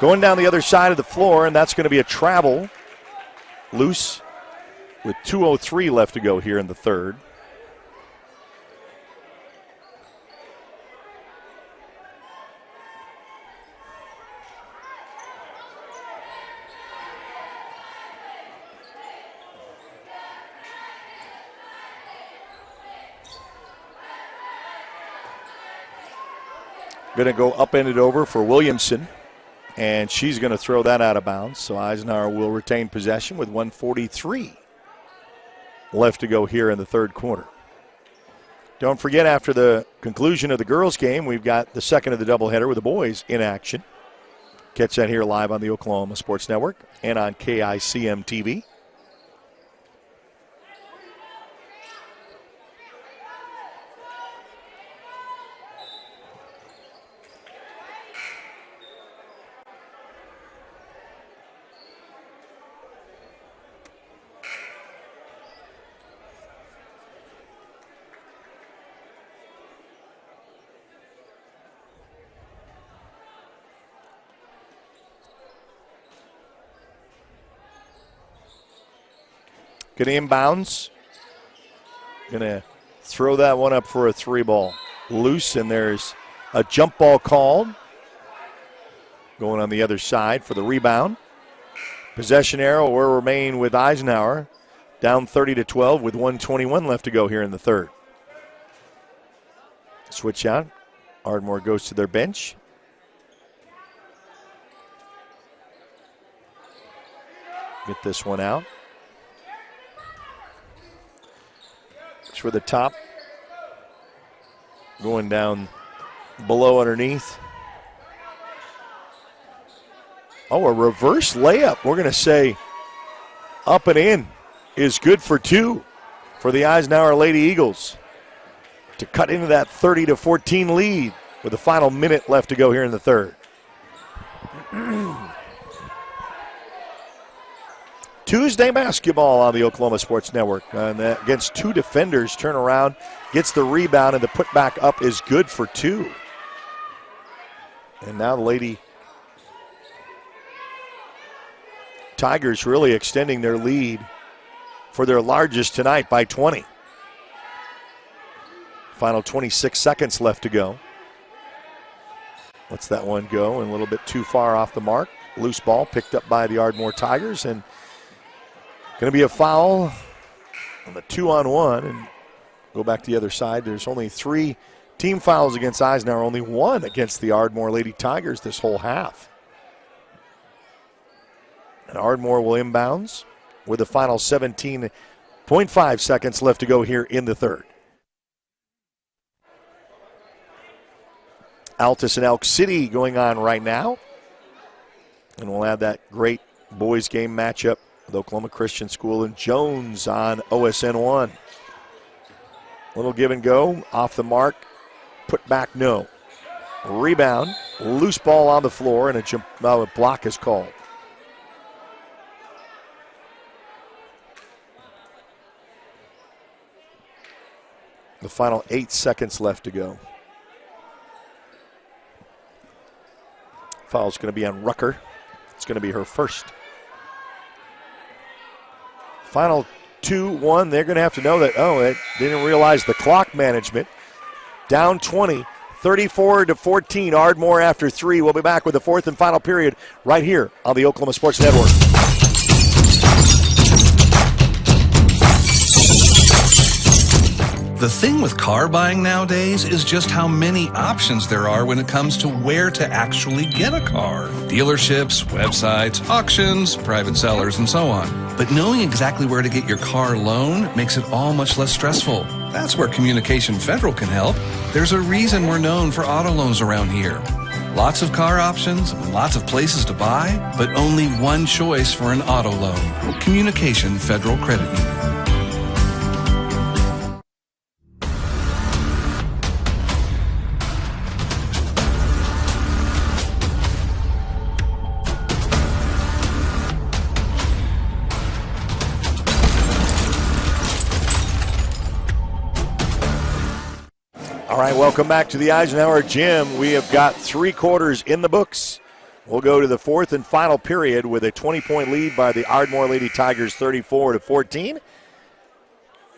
Going down the other side of the floor, and that's going to be a travel. Loose with 2:03 left to go here in the third. Going to go up and it over for Williamson. And she's going to throw that out of bounds. So Eisenhower will retain possession with 1:43 left to go here in the third quarter. Don't forget, after the conclusion of the girls' game, we've got the second of the doubleheader with the boys in action. Catch that here live on the Oklahoma Sports Network and on KICM TV. Going to inbounds. Going to throw that one up for a three ball. Loose, and there's a jump ball called. going on the other side for the rebound. Possession arrow will remain with Eisenhower, down 30-12 with 1:21 left to go here in the third. Switch out. Ardmore goes to their bench. Get this one out. It's for the top. Going down below underneath. Oh, a reverse layup. We're going to say up and in is good for two for the Eisenhower Lady Eagles to cut into that 30-14 lead with the final minute left to go here in the third. Tuesday basketball on the Oklahoma Sports Network. And against two defenders, turn around, gets the rebound, and the putback up is good for two. And now the Lady Tigers really extending their lead for their largest tonight by 20. Final 26 seconds left to go. Lets that one go and a little bit too far off the mark. Loose ball picked up by the Ardmore Tigers, and going to be a foul on the 2-on-1. And go back to the other side. There's only 3 team fouls against Eisenhower, only 1 against the Ardmore Lady Tigers this whole half. And Ardmore will inbounds with the final 17.5 seconds left to go here in the third. Altus and Elk City going on right now. And we'll have that great boys game matchup with Oklahoma Christian School and Jones on OSN 1. Little give and go, off the mark, put back no. Rebound, loose ball on the floor, and a block is called. The final 8 seconds left to go. Foul's going to be on Rucker. It's going to be her first. Final 2-1. They're going to have to know that, they didn't realize the clock management. Down 20, 34-14. Ardmore after 3. We'll be back with the fourth and final period right here on the Oklahoma Sports Network. The thing with car buying nowadays is just how many options there are when it comes to where to actually get a car. Dealerships, websites, auctions, private sellers, and so on. But knowing exactly where to get your car loan makes it all much less stressful. That's where Communication Federal can help. There's a reason we're known for auto loans around here. Lots of car options, and lots of places to buy, but only one choice for an auto loan. Communication Federal Credit Union. All right, welcome back to the Eisenhower Gym. We have got 3 quarters in the books. We'll go to the fourth and final period with a 20-point lead by the Ardmore Lady Tigers, 34-14.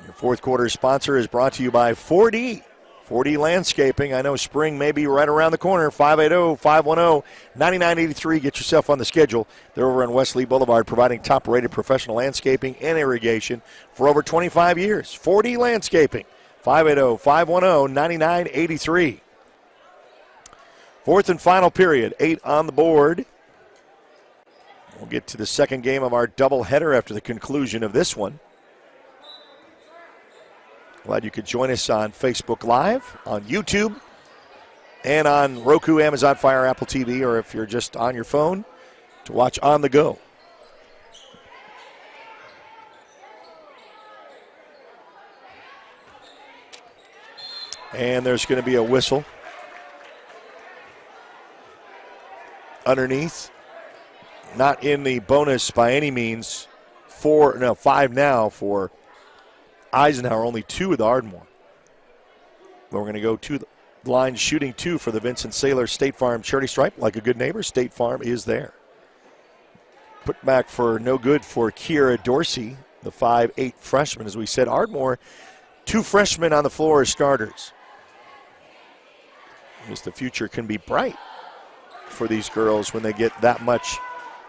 Your fourth quarter sponsor is brought to you by 4D. 4D Landscaping. I know spring may be right around the corner. 580-510-9983. Get yourself on the schedule. They're over on Wesley Boulevard providing top-rated professional landscaping and irrigation for over 25 years. 4D Landscaping. 580-510-9983. Fourth and final period, 8 on the board. We'll get to the second game of our doubleheader after the conclusion of this one. Glad you could join us on Facebook Live, on YouTube, and on Roku, Amazon Fire, Apple TV, or if you're just on your phone, to watch on the go. And there's going to be a whistle underneath. Not in the bonus by any means. 5 now for Eisenhower, only 2 with Ardmore. But we're going to go to the line shooting 2 for the Vincent Saylor State Farm charity stripe. Like a good neighbor, State Farm is there. Put back for no good for Kiera Dorsey, the 5'8 freshman. As we said, Ardmore, 2 freshmen on the floor as starters. At least the future can be bright for these girls when they get that much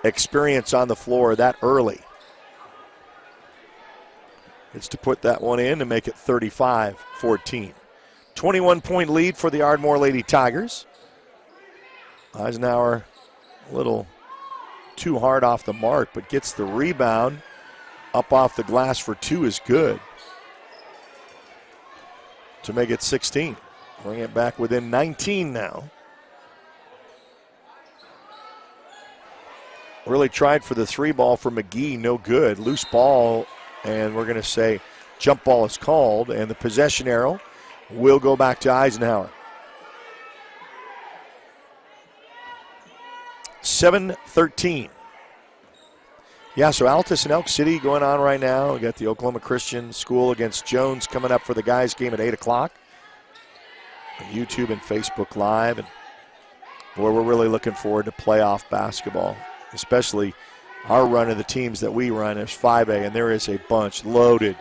experience on the floor that early. It's to put that one in and make it 35-14. 21-point lead for the Ardmore Lady Tigers. Eisenhower a little too hard off the mark, but gets the rebound. Up off the glass for two is good to make it 16. Bring it back within 19 now. Really tried for the three ball for McGee, no good. Loose ball, and we're going to say jump ball is called, and the possession arrow will go back to Eisenhower. 7-13. Yeah, so Altus and Elk City going on right now. We got the Oklahoma Christian School against Jones coming up for the guys' game at 8 o'clock. On YouTube and Facebook Live. And boy, we're really looking forward to playoff basketball, especially our run of the teams that we run is 5A, and there is a bunch loaded.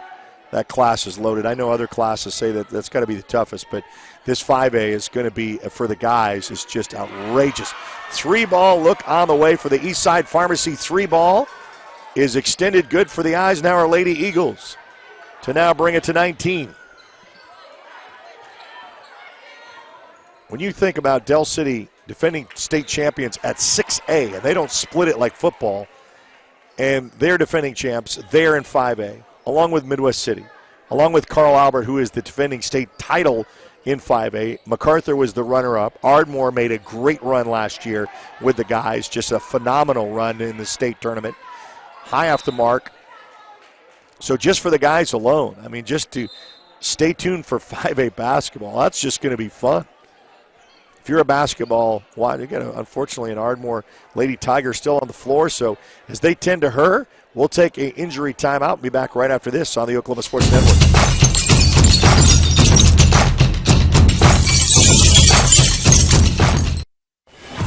That class is loaded. I know other classes say that that's got to be the toughest, but this 5A is going to be, for the guys, is just outrageous. Three ball look on the way for the Eastside Pharmacy. Three ball is extended good for the Eisenhower Lady Eagles to now bring it to 19. When you think about Del City defending state champions at 6A, and they don't split it like football, and they're defending champs there in 5A, along with Midwest City, along with Carl Albert, who is the defending state title in 5A. MacArthur was the runner-up. Ardmore made a great run last year with the guys, just a phenomenal run in the state tournament. High off the mark. So just for the guys alone, I mean, just to stay tuned for 5A basketball, that's just going to be fun. If you're a basketball, you got, unfortunately, an Ardmore Lady Tiger still on the floor, so as they tend to her, we'll take an injury timeout and be back right after this on the Oklahoma Sports Network.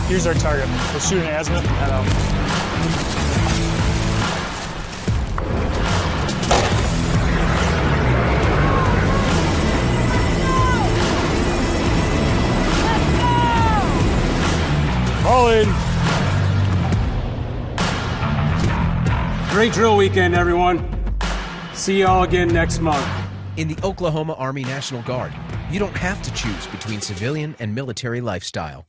Here's our target. We'll shoot an azimuth and head out. All in. Great drill weekend, everyone. See y'all again next month. In the Oklahoma Army National Guard, you don't have to choose between civilian and military lifestyle.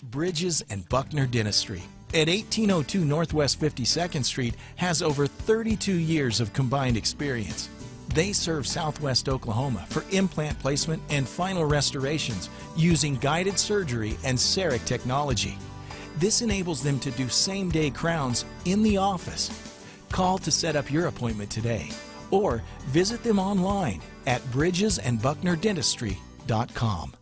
Bridges and Buckner Dentistry at 1802 Northwest 52nd Street has over 32 years of combined experience. They serve Southwest Oklahoma for implant placement and final restorations using guided surgery and CEREC technology. This enables them to do same-day crowns in the office. Call to set up your appointment today or visit them online at bridgesandbucknerdentistry.com.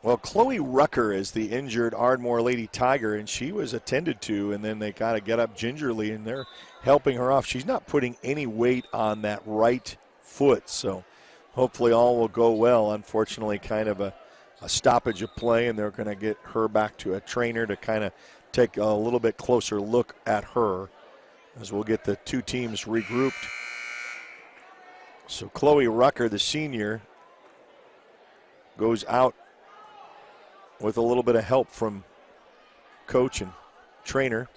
Well, Chloe Rucker is the injured Ardmore Lady Tiger, and she was attended to, and then they kind of get up gingerly, and they're helping her off. She's not putting any weight on that right foot, so hopefully all will go well. Unfortunately, kind of a stoppage of play, and they're going to get her back to a trainer to kind of take a little bit closer look at her as we'll get the two teams regrouped. So Chloe Rucker, the senior, goes out with a little bit of help from coach and trainer.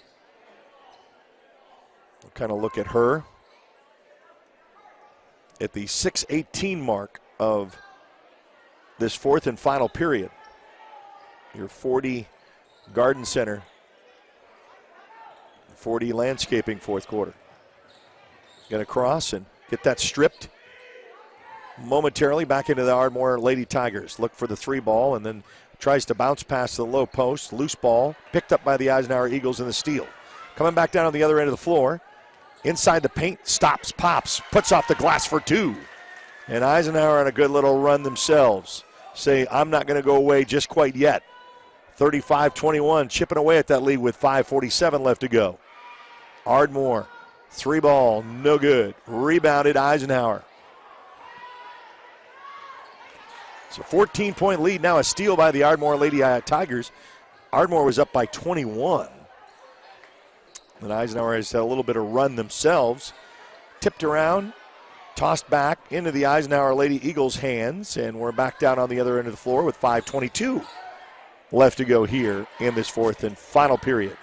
We'll kind of look at her at the 6:18 mark of this fourth and final period. Your 40 Garden Center, 40 landscaping fourth quarter. Going to cross and get that stripped momentarily back into the Ardmore Lady Tigers. Look for the three ball and then tries to bounce past the low post. Loose ball picked up by the Eisenhower Eagles in the steal. Coming back down on the other end of the floor. Inside the paint, stops, pops, puts off the glass for two. And Eisenhower on a good little run themselves. Say, I'm not going to go away just quite yet. 35-21, chipping away at that lead with 5:47 left to go. Ardmore Three ball, no good. Rebounded Eisenhower. It's a 14-point lead, now a steal by the Ardmore Lady Tigers. Ardmore was up by 21. And Eisenhower has had a little bit of run themselves. Tipped around, tossed back into the Eisenhower Lady Eagles' hands, and we're back down on the other end of the floor with 5:22 left to go here in this fourth and final period.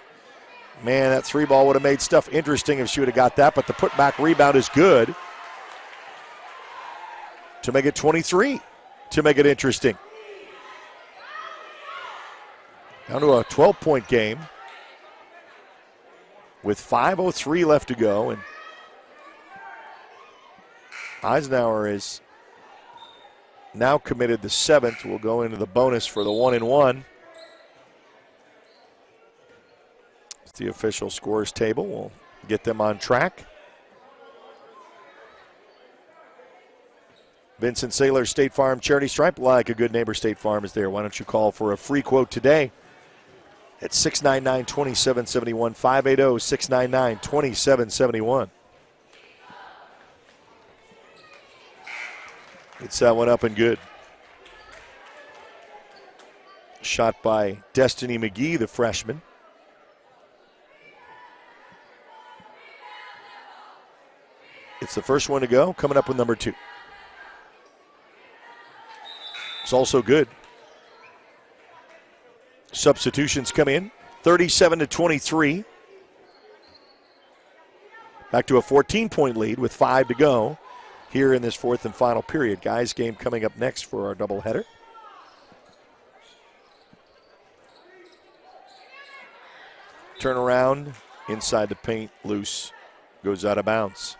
Man, that three ball would have made stuff interesting if she would have got that, but the putback rebound is good to make it 23, to make it interesting. Down to a 12-point game with 5:03 left to go, and Eisenhower is now committed the seventh. Will go into the bonus for the 1-and-1. It's the official scores table. We'll get them on track. Vincent Saylor, State Farm Charity Stripe. Like a good neighbor, State Farm is there. Why don't you call for a free quote today at 699-2771, 580-699-2771. Gets that one up and good. Shot by Destiny McGee, the freshman. It's the first one to go, coming up with number 2. It's also good. Substitutions come in, 37-23. Back to a 14-point lead with 5 to go here in this fourth and final period. Guys, game coming up next for our doubleheader. Turn around, inside the paint, loose, goes out of bounds.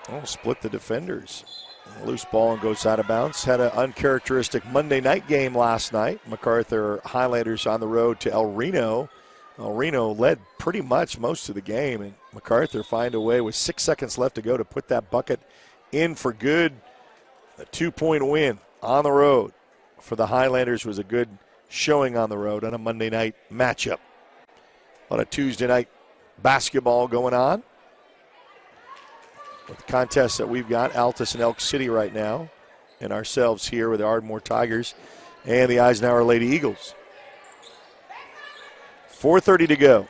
Oh, split the defenders. Loose ball and goes out of bounds. Had an uncharacteristic Monday night game last night. MacArthur Highlanders on the road to El Reno. El Reno led pretty much most of the game, and MacArthur find a way with 6 seconds left to go to put that bucket in for good. A 2-point win on the road for the Highlanders was a good showing on the road on a Monday night matchup. A lot of Tuesday night basketball going on. With the contests that we've got, Altus and Elk City right now, and ourselves here with the Ardmore Tigers and the Eisenhower Lady Eagles. 4:30 to go.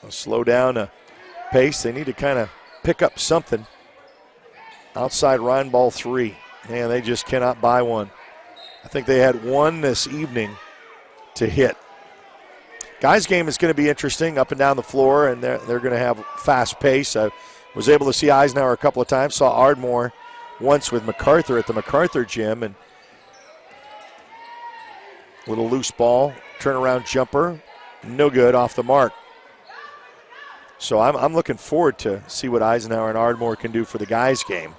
I'll slow down a pace. They need to kind of pick up something. Outside Ryan ball 3. Man, they just cannot buy one. I think they had one this evening to hit. Guys' game is going to be interesting up and down the floor, and they're going to have fast pace. I was able to see Eisenhower a couple of times, saw Ardmore once with MacArthur at the MacArthur gym, and little loose ball, turnaround jumper, no good, off the mark. So I'm looking forward to see what Eisenhower and Ardmore can do for the guys' game.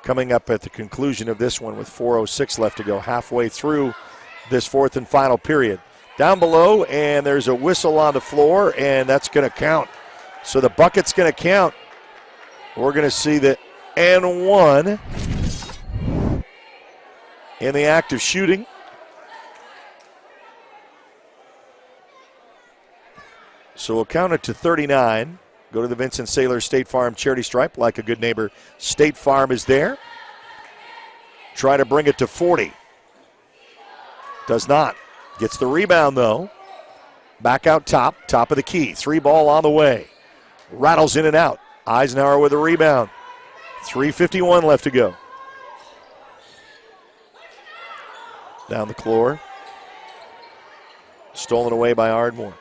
Coming up at the conclusion of this one with 4:06 left to go, halfway through this fourth and final period. Down below, and there's a whistle on the floor, and that's going to count. So the bucket's going to count. We're going to see the N1 in the act of shooting. So we'll count it to 39. Go to the Vincent Saylor State Farm Charity Stripe. Like a good neighbor, State Farm is there. Try to bring it to 40. Does not. Gets the rebound, though. Back out top of the key. 3 ball on the way. Rattles in and out. Eisenhower with a rebound. 3:51 left to go. Down the floor. Stolen away by Ardmore.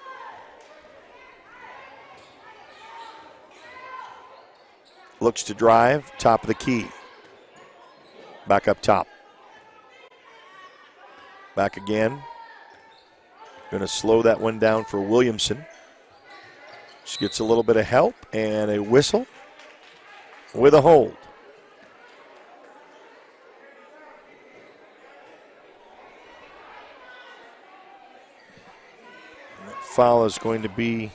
Looks to drive. Top of the key. Back up top. Back again. Going to slow that one down for Williamson. She gets a little bit of help and a whistle with a hold. And that foul is going to be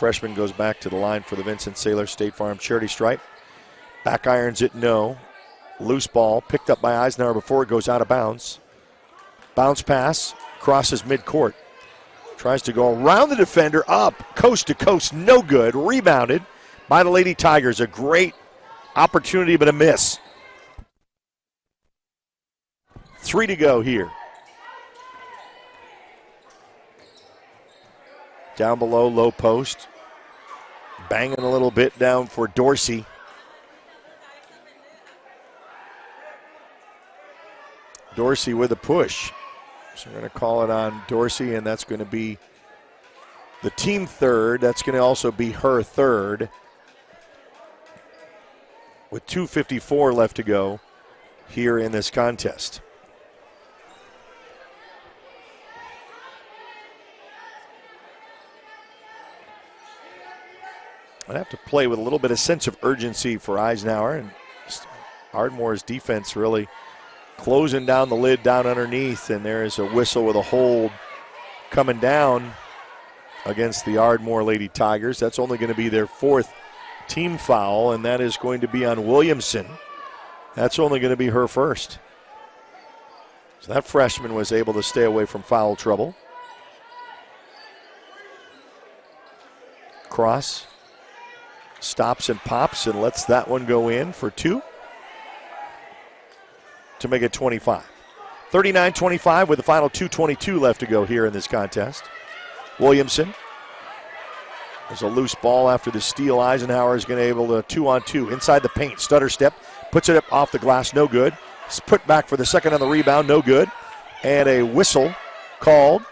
freshman goes back to the line for the Vincent Saylor State Farm charity stripe. Back irons it, no. Loose ball picked up by Eisenhower before it goes out of bounds. Bounce pass, crosses midcourt. Tries to go around the defender, up, coast to coast, no good. Rebounded by the Lady Tigers. A great opportunity, but a miss. 3 to go here. Down below, low post. Banging a little bit down for Dorsey. Dorsey with a push. So we're going to call it on Dorsey, and that's going to be the team third. That's going to also be her third. With 2:54 left to go here in this contest. I'd have to play with a little bit of sense of urgency for Eisenhower, and Ardmore's defense really closing down the lid down underneath, and there is a whistle with a hold coming down against the Ardmore Lady Tigers. That's only going to be their 4th team foul, and that is going to be on Williamson. That's only going to be her first. So that freshman was able to stay away from foul trouble. Cross stops and pops and lets that one go in for 2 to make it 25. 39-25 with the final 2:22 left to go here in this contest. Williamson. There's a loose ball after the steal. Eisenhower is going to be able to 2-on-2 inside the paint. Stutter step, puts it up off the glass, no good. It's put back for the second on the rebound, no good. And a whistle called.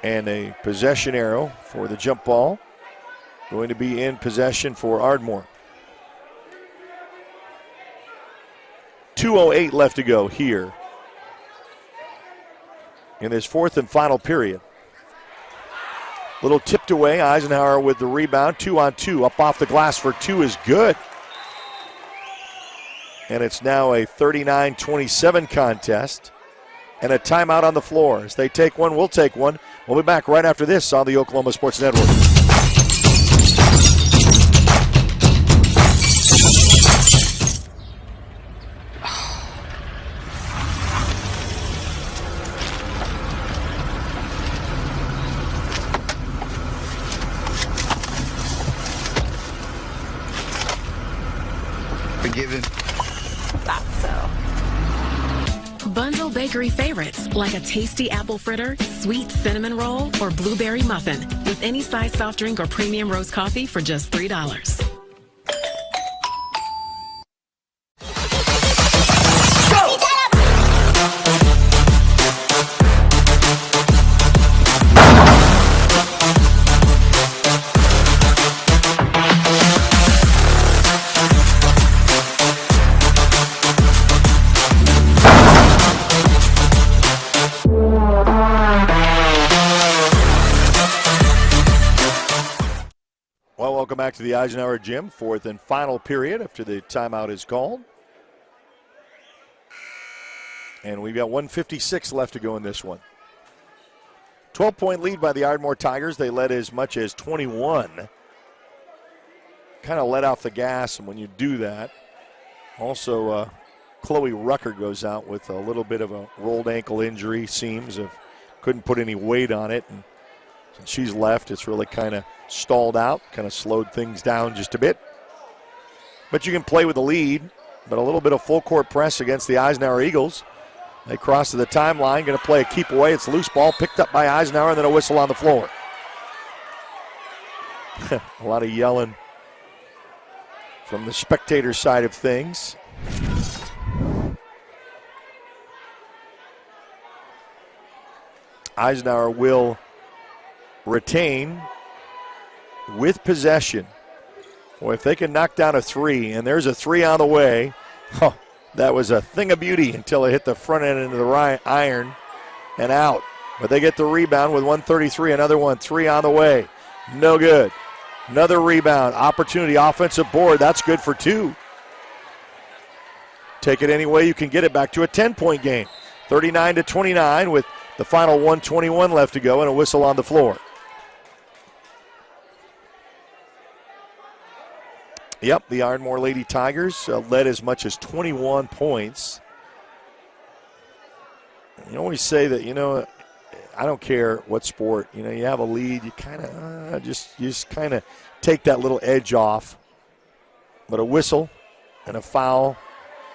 And a possession arrow for the jump ball. Going to be in possession for Ardmore. 2:08 left to go here in this 4th and final period. Little tipped away. Eisenhower with the rebound. 2-on-2. Up off the glass for 2 is good. And it's now a 39-27 contest. And a timeout on the floor. As they take one, we'll take one. We'll be back right after this on the Oklahoma Sports Network. Forgiven. Thought so. Bundle bakery favorites like a tasty apple fritter, sweet cinnamon roll, or blueberry muffin with any size soft drink or premium roast coffee for just $3. Welcome back to the Eisenhower Gym. 4th and final period after the timeout is called. And we've got 1:56 left to go in this one. 12-point lead by the Ardmore Tigers. They led as much as 21. Kind of let off the gas, and when you do that, also Chloe Rucker goes out with a little bit of a rolled ankle injury, seems. Couldn't put any weight on it. And since she's left, it's really kind of stalled out, kind of slowed things down just a bit. But you can play with the lead, but a little bit of full court press against the Eisenhower Eagles. They cross to the timeline, going to play a keep away. It's a loose ball picked up by Eisenhower, and then a whistle on the floor. A lot of yelling from the spectator side of things. Eisenhower will retain with possession. Boy, if they can knock down a 3, and there's a 3 on the way, that was a thing of beauty until it hit the front end of the iron and out. But they get the rebound with 1:33, another one, 3 on the way. No good. Another rebound, opportunity, offensive board, that's good for 2. Take it any way you can get it back to a 10-point game. 39-29 with the final 1:21 left to go and a whistle on the floor. Yep, the Ardmore Lady Tigers led as much as 21 points. You always say that, I don't care what sport, you have a lead, you kind of just kind of take that little edge off. But a whistle and a foul,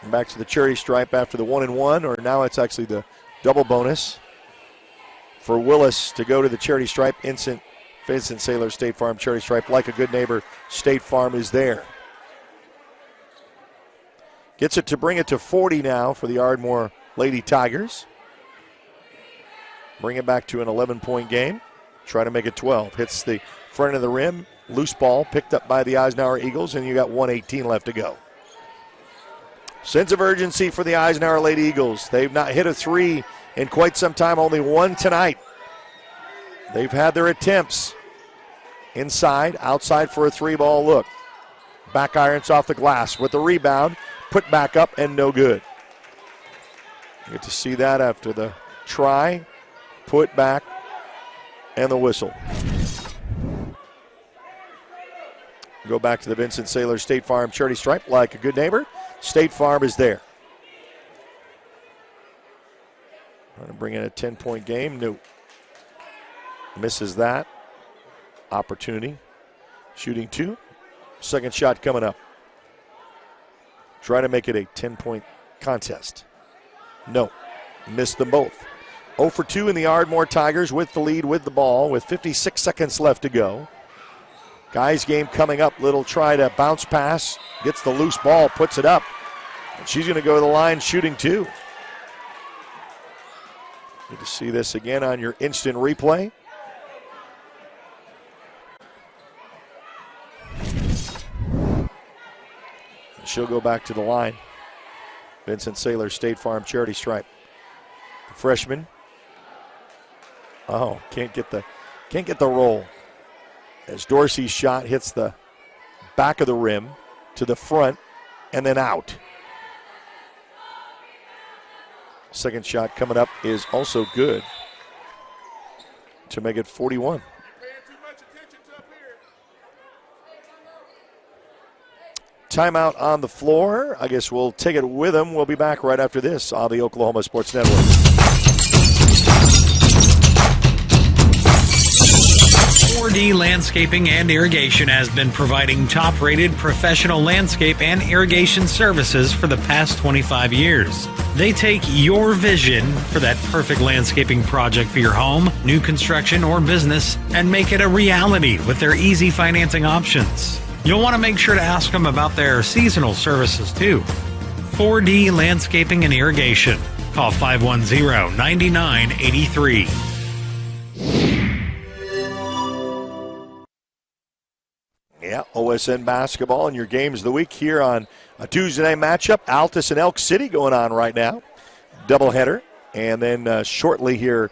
and back to the charity stripe after the 1-1, or now it's actually the double bonus for Willis to go to the charity stripe. Vincent Saylor State Farm charity stripe. Like a good neighbor, State Farm is there. Gets it to bring it to 40 now for the Ardmore Lady Tigers. Bring it back to an 11-point game. Try to make it 12. Hits the front of the rim. Loose ball picked up by the Eisenhower Eagles, and you got 1:18 left to go. Sense of urgency for the Eisenhower Lady Eagles. They've not hit a three in quite some time, only one tonight. They've had their attempts. Inside, outside for a three-ball look. Back irons off the glass with the rebound. Put back up and no good. You get to see that after the try, put back, and the whistle. Go back to the Vincent Saylor State Farm charity stripe. Like a good neighbor, State Farm is there. Trying to bring in a 10-point game. No. Misses that opportunity. Shooting two. Second shot coming up. Try to make it a 10-point contest. No. Missed them both. 0 for 2 in the Ardmore Tigers with the lead with the ball with 56 seconds left to go. Guys game coming up. Little try to bounce pass. Gets the loose ball, puts it up. And she's going to go to the line shooting two. Good to see this again on your instant replay. She'll go back to the line. Vincent Saylor State Farm charity stripe. The freshman. Oh, can't get the roll. As Dorsey's shot hits the back of the rim to the front and then out. Second shot coming up is also good to make it 41. Timeout on the floor. I guess we'll take it with them. We'll be back right after this on the Oklahoma Sports Network. 4D Landscaping and Irrigation has been providing top-rated professional landscape and irrigation services for the past 25 years. They take your vision for that perfect landscaping project for your home, new construction, or business and make it a reality with their easy financing options. You'll want to make sure to ask them about their seasonal services too. 4D Landscaping and Irrigation. Call 510-9983. Yeah, OSN basketball and your games of the week here on a Tuesday night matchup. Altus and Elk City going on right now. Doubleheader. And then shortly here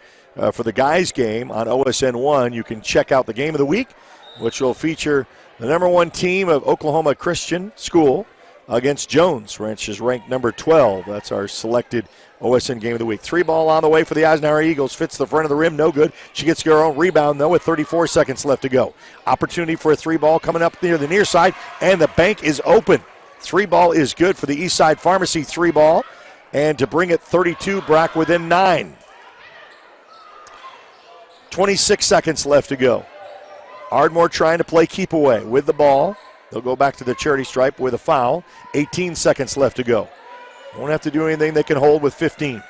for the guys game on OSN 1, you can check out the game of the week, which will feature the number 1 team of Oklahoma Christian School against Jones, which is ranked number 12. That's our selected OSN game of the week. 3-ball on the way for the Eisenhower Eagles. Fits the front of the rim, no good. She gets her own rebound, though, with 34 seconds left to go. Opportunity for a 3-ball coming up near the near side, and the bank is open. 3-ball is good for the Eastside Pharmacy 3-ball, and to bring it 32 back within 9. 26 seconds left to go. Ardmore trying to play keep away with the ball. They'll go back to the charity stripe with a foul. 18 seconds left to go. Won't have to do anything. They can hold with 15.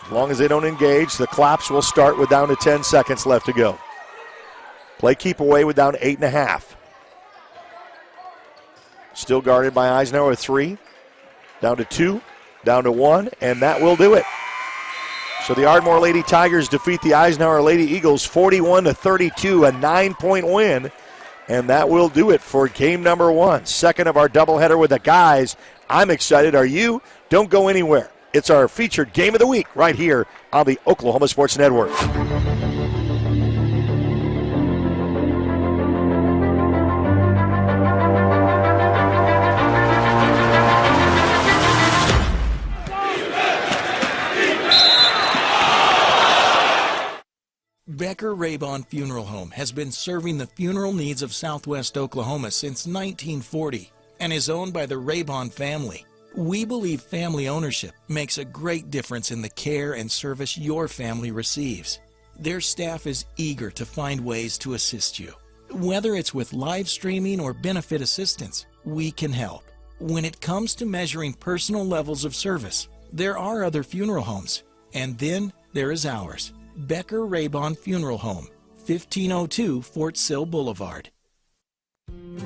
As long as they don't engage, the claps will start with down to 10 seconds left to go. Play keep away with down to 8.5. Still guarded by Eisenhower 3. Down to 2. Down to 1. And that will do it. So the Ardmore Lady Tigers defeat the Eisenhower Lady Eagles 41-32, a 9-point win. And that will do it for game number 1. Second of our doubleheader with the guys. I'm excited. Are you? Don't go anywhere. It's our featured game of the week right here on the Oklahoma Sports Network. Becker Raybon Funeral Home has been serving the funeral needs of Southwest Oklahoma since 1940 and is owned by the Raybon family. We believe family ownership makes a great difference in the care and service your family receives. Their staff is eager to find ways to assist you. Whether it's with live streaming or benefit assistance, we can help. When it comes to measuring personal levels of service, there are other funeral homes, and then there is ours, Becker Raybon Funeral Home, 1502 Fort Sill Boulevard.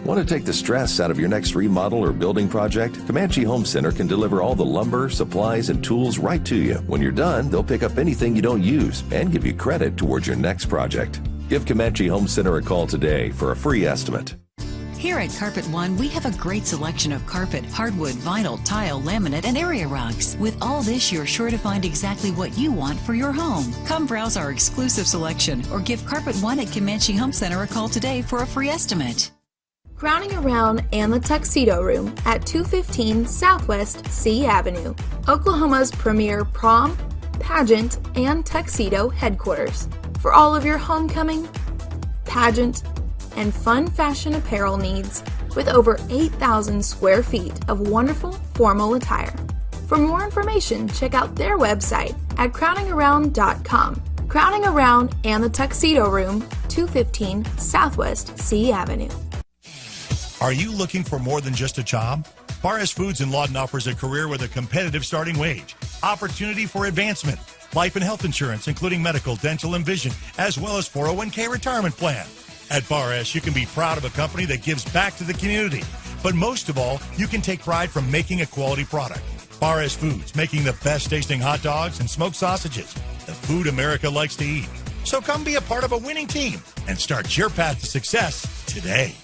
Want to take the stress out of your next remodel or building project? Comanche Home Center can deliver all the lumber, supplies, and tools right to you. When you're done, they'll pick up anything you don't use and give you credit towards your next project. Give Comanche Home Center a call today for a free estimate. Here at Carpet One, we have a great selection of carpet, hardwood, vinyl, tile, laminate, and area rugs. With all this, you're sure to find exactly what you want for your home. Come browse our exclusive selection or give Carpet One at Comanche Home Center a call today for a free estimate. Crowning Around and the Tuxedo Room at 215 Southwest C Avenue, Oklahoma's premier prom, pageant, and tuxedo headquarters. For all of your homecoming, pageant, and fun fashion apparel needs, with over 8,000 square feet of wonderful formal attire. For more information, check out their website at crowningaround.com. Crowning Around and the Tuxedo Room, 215 Southwest C Avenue. Are you looking for more than just a job? Paris Foods in Lawton offers a career with a competitive starting wage, opportunity for advancement, life and health insurance, including medical, dental, and vision, as well as 401k retirement plan. At Bar S, you can be proud of a company that gives back to the community. But most of all, you can take pride from making a quality product. Bar S Foods, making the best tasting hot dogs and smoked sausages. The food America likes to eat. So come be a part of a winning team and start your path to success today.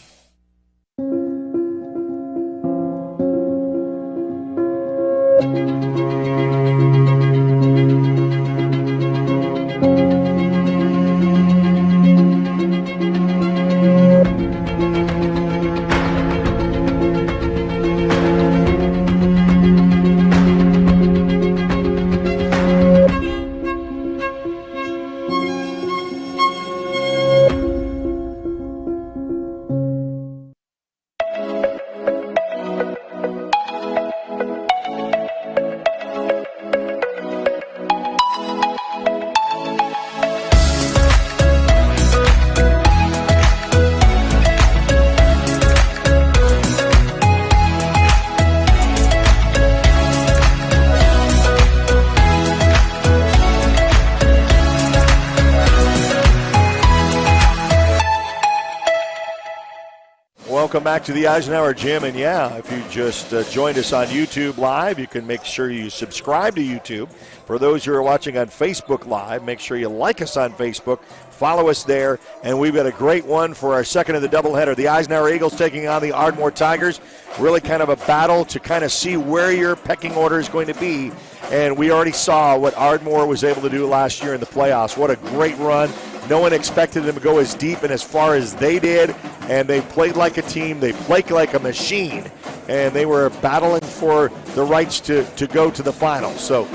Welcome back to the Eisenhower Gym. And yeah, if you just joined us on YouTube Live, you can make sure you subscribe to YouTube. For those who are watching on Facebook Live, make sure you like us on Facebook, follow us there. And we've got a great one for our second of the doubleheader. The Eisenhower Eagles taking on the Ardmore Tigers. Really kind of a battle to kind of see where your pecking order is going to be. And we already saw what Ardmore was able to do last year in the playoffs. What a great run. No one expected them to go as deep and as far as they did, and they played like a team. They played like a machine, and they were battling for the rights to go to the finals. So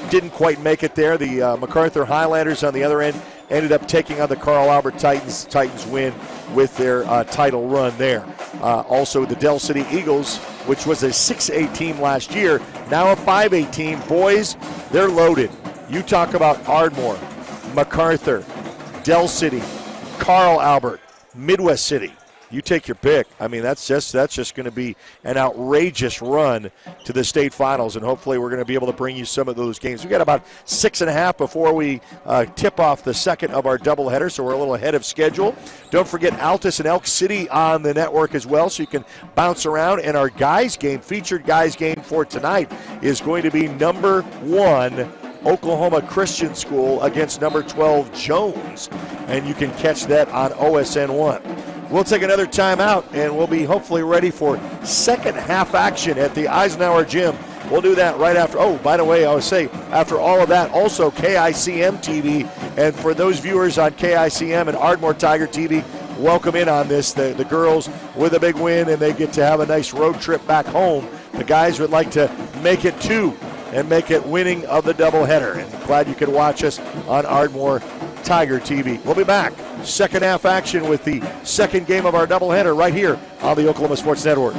didn't quite make it there. The MacArthur Highlanders on the other end ended up taking on the Carl Albert Titans. Titans win with their title run there. Also, the Del City Eagles, which was a 6A team last year, now a 5A team. Boys, they're loaded. You talk about Ardmore, MacArthur, Del City, Carl Albert, Midwest City. You take your pick. I mean, that's just going to be an outrageous run to the state finals, and hopefully we're going to be able to bring you some of those games. We've got about 6.5 before we tip off the second of our doubleheader, so we're a little ahead of schedule. Don't forget Altus and Elk City on the network as well, so you can bounce around. And our guys game, featured guys game for tonight, is going to be number 1 Oklahoma Christian School against number 12 Jones, and you can catch that on OSN 1. We'll take another timeout, and we'll be hopefully ready for second half action at the Eisenhower Gym. We'll do that right after. Oh, by the way, I would say after all of that, also KICM TV, and for those viewers on KICM and Ardmore Tiger TV, welcome in on this. The girls with a big win, and they get to have a nice road trip back home. The guys would like to make it 2 and make it winning of the doubleheader. And glad you could watch us on Ardmore Tiger TV. We'll be back. Second half action with the second game of our doubleheader right here on the Oklahoma Sports Network.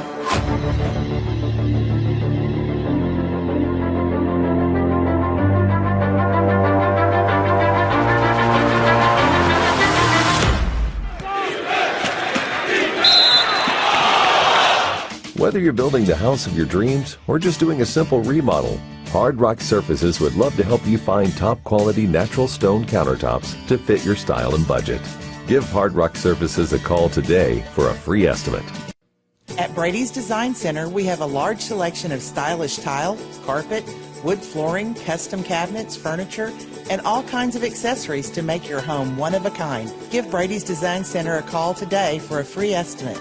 Whether you're building the house of your dreams or just doing a simple remodel, Hard Rock Surfaces would love to help you find top-quality natural stone countertops to fit your style and budget. Give Hard Rock Surfaces a call today for a free estimate. At Brady's Design Center, we have a large selection of stylish tile, carpet, wood flooring, custom cabinets, furniture, and all kinds of accessories to make your home one of a kind. Give Brady's Design Center a call today for a free estimate.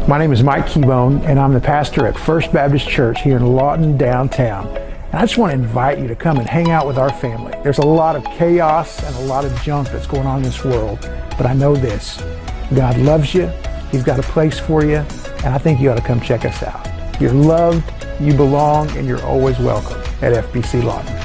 My name is Mike Keybone, and I'm the pastor at First Baptist Church here in Lawton, downtown. And I just want to invite you to come and hang out with our family. There's a lot of chaos and a lot of junk that's going on in this world, but I know this. God loves you, He's got a place for you, and I think you ought to come check us out. You're loved, you belong, and you're always welcome at FBC Lawton.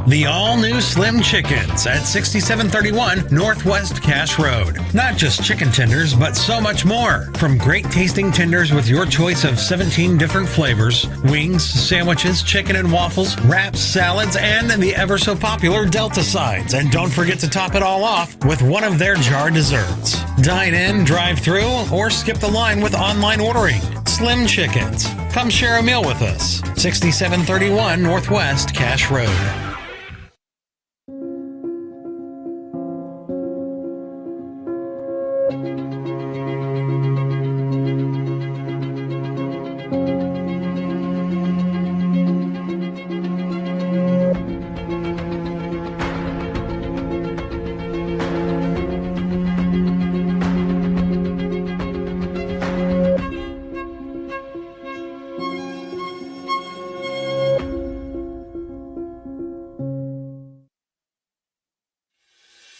The all-new Slim Chickens at 6731 Northwest Cache Road. Not just chicken tenders, but so much more. From great-tasting tenders with your choice of 17 different flavors, wings, sandwiches, chicken and waffles, wraps, salads, and the ever-so-popular Delta sides. And don't forget to top it all off with one of their jar desserts. Dine in, drive-through, or skip the line with online ordering. Slim Chickens. Come share a meal with us. 6731 Northwest Cache Road.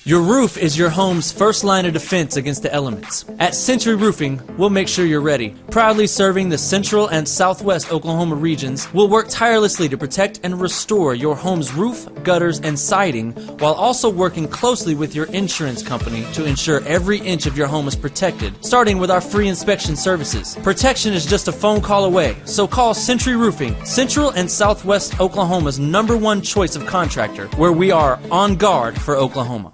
Your roof is your home's first line of defense against the elements. At Century Roofing, we'll make sure you're ready. Proudly serving the central and southwest Oklahoma regions, we'll work tirelessly to protect and restore your home's roof, gutters, and siding, while also working closely with your insurance company to ensure every inch of your home is protected, starting with our free inspection services. Protection is just a phone call away, so call Century Roofing, Central and Southwest Oklahoma's #1 choice of contractor, where we are on guard for Oklahoma.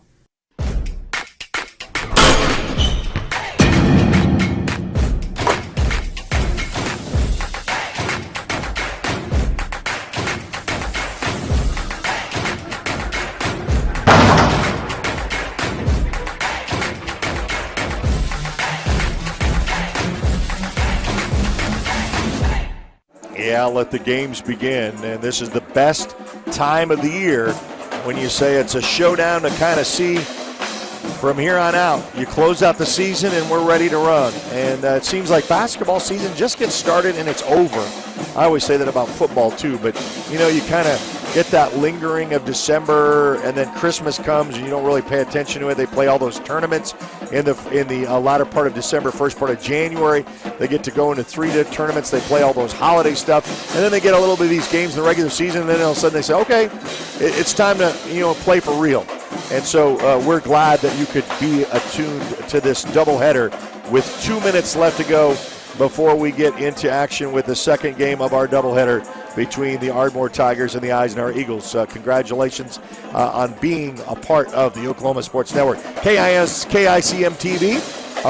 Yeah, let the games begin. And this is the best time of the year when you say it's a showdown to kind of see from here on out. You close out the season and we're ready to run. And it seems like basketball season just gets started and it's over. I always say that about football too, but you know, you kind of get that lingering of December, and then Christmas comes and you don't really pay attention to it. They play all those tournaments in the latter part of December, first part of January. They get to go into 3 tournaments. They play all those holiday stuff, and then they get a little bit of these games in the regular season, and then all of a sudden they say, okay, it's time to play for real. And so we're glad that you could be attuned to this doubleheader with 2 minutes left to go before we get into action with the second game of our doubleheader between the Ardmore Tigers and the Eisenhower Eagles. Congratulations on being a part of the Oklahoma Sports Network. KICM TV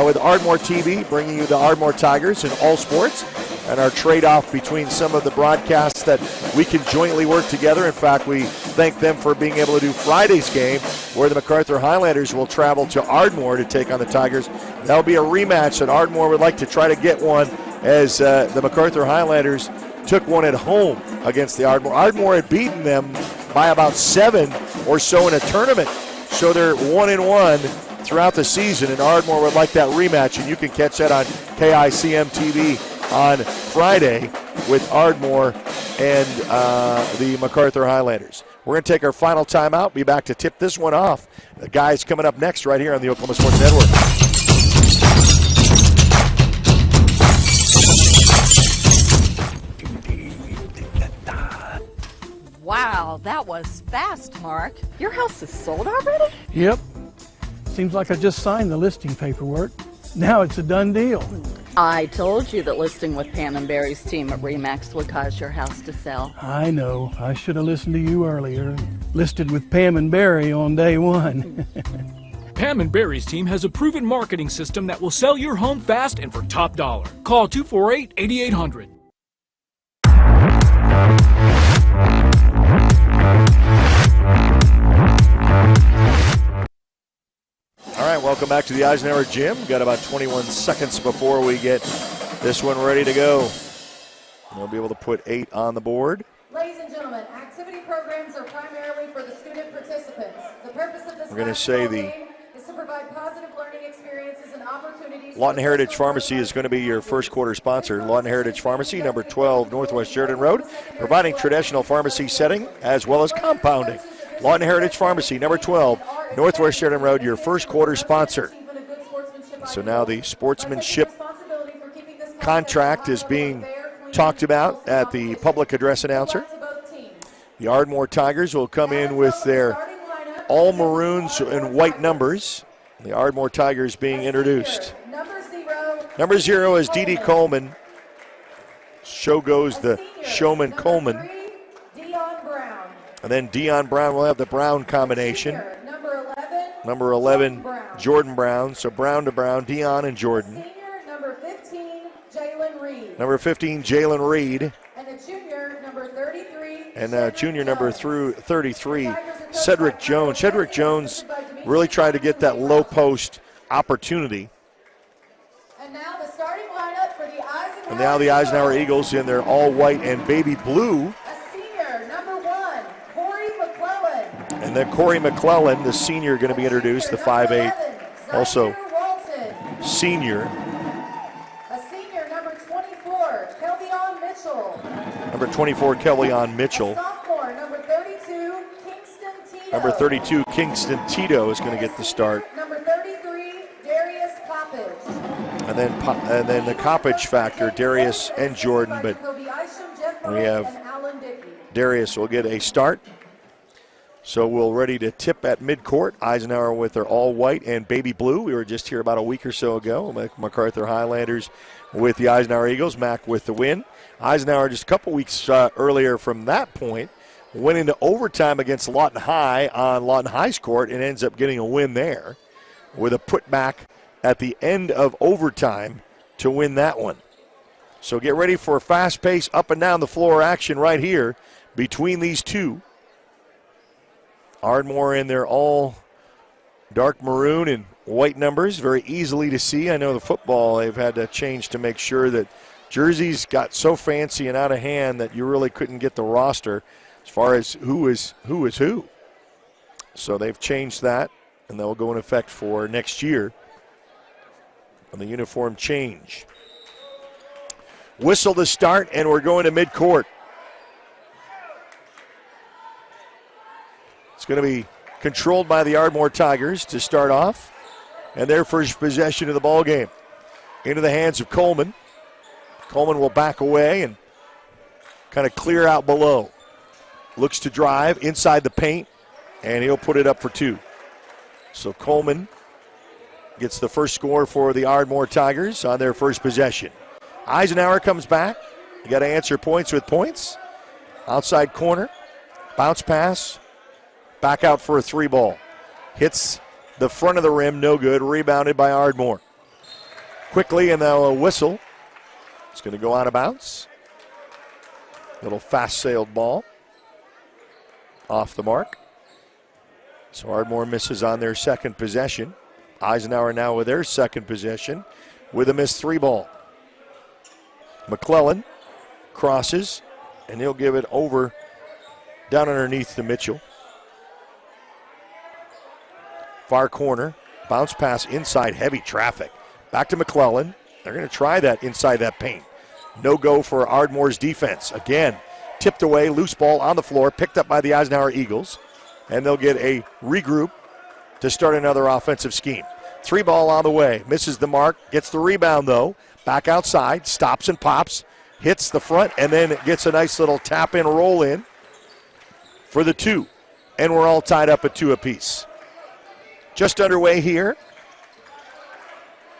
with Ardmore TV, bringing you the Ardmore Tigers in all sports, and our trade-off between some of the broadcasts that we can jointly work together. In fact, we thank them for being able to do Friday's game, where the MacArthur Highlanders will travel to Ardmore to take on the Tigers. That'll be a rematch, and Ardmore would like to try to get one, as the MacArthur Highlanders took one at home against the Ardmore. Ardmore had beaten them by about 7 or so in a tournament, so they're 1-1 throughout the season, and Ardmore would like that rematch, and you can catch that on KICM TV on Friday with Ardmore and the MacArthur Highlanders. We're going to take our final timeout, be back to tip this one off. The guys coming up next right here on the Oklahoma Sports Network. that was fast, Mark. Your house is sold already? Yep. Seems like I just signed the listing paperwork. Now it's a done deal. I told you that listing with Pam and Barry's team at RE/MAX would cause your house to sell. I know. I should have listened to you earlier. Listed with Pam and Barry on day one. Pam and Barry's team has a proven marketing system that will sell your home fast and for top dollar. Call 248-8800. All right, welcome back to the Eisenhower Gym. Got about 21 seconds before we get this one ready to go. We'll be able to put 8 on the board. Ladies and gentlemen, activity programs are primarily for the student participants. The purpose of this We're going to say the is to provide positive learning experiences and opportunities. Lawton Heritage Pharmacy is going to be your first quarter sponsor. Lawton Heritage Pharmacy, number 12 Northwest Sheridan Road, providing traditional pharmacy setting as well as compounding. Lawton Heritage Pharmacy, number 12 Northwest Sheridan Road, your first quarter sponsor. So now the sportsmanship contract is being talked about at the public address announcer. The Ardmore Tigers will come in with their all maroons and white numbers. The Ardmore Tigers being introduced. Number 0 is Dee Dee Coleman. Show goes the showman Coleman. And then Dion Brown will have the Brown combination. Number 11, Jordan Brown. So Brown to Brown, Dion and Jordan. Number 15, Jalen Reed. Number 15, Jalen Reed. And the junior, number 33. And junior number 33, Cedric Jones. Cedric Jones really tried to get that low post opportunity. And now the starting lineup for the Eisenhower. And now the Eisenhower Eagles in their all white and baby blue. And then Corey McClellan, the senior, going to be introduced, the 5'8", also senior. A senior, number 24, Kelvyon Mitchell. Number 24, Kelvyon Mitchell. Sophomore, number 32, Kingston Tito. Number 32, Kingston Tito is going to get the start. Number 33, Darius Coppage. And then the Coppage factor, Darius and Jordan, but we have Darius will get a start. So we're ready to tip at midcourt. Eisenhower with their all-white and baby blue. We were just here about a week or so ago. MacArthur Highlanders with the Eisenhower Eagles. Mac with the win. Eisenhower just a couple weeks earlier from that point went into overtime against Lawton High on Lawton High's court and ends up getting a win there with a putback at the end of overtime to win that one. So get ready for fast pace up and down the floor action right here between these two. Ardmore in their all dark maroon and white numbers, very easily to see. I know the football they've had to change to make sure that jerseys got so fancy and out of hand that you really couldn't get the roster as far as who is who. So they've changed that, and that will go in effect for next year on the uniform change. Whistle to start, and we're going to midcourt. It's going to be controlled by the Ardmore Tigers to start off, and their first possession of the ball game into the hands of Coleman. Coleman will back away and kind of clear out below. Looks to drive inside the paint, and he'll put it up for 2. So Coleman gets the first score for the Ardmore Tigers on their first possession. Eisenhower comes back. You got to answer points with points. Outside corner, bounce pass. Back out for a 3 ball. Hits the front of the rim, no good. Rebounded by Ardmore. Quickly, and now a whistle. It's going to go out of bounds. Little fast-sailed ball. Off the mark. So Ardmore misses on their second possession. Eisenhower now with their second possession with a missed 3 ball. McClellan crosses, and he'll give it over down underneath to Mitchell. Far corner, bounce pass inside, heavy traffic. Back to McClellan. They're going to try that inside that paint. No go for Ardmore's defense. Again, tipped away, loose ball on the floor, picked up by the Eisenhower Eagles. And they'll get a regroup to start another offensive scheme. 3 ball on the way, misses the mark, gets the rebound though. Back outside, stops and pops, hits the front, and then it gets a nice little tap in, roll in for the 2. And we're all tied up at 2 apiece. Just underway here.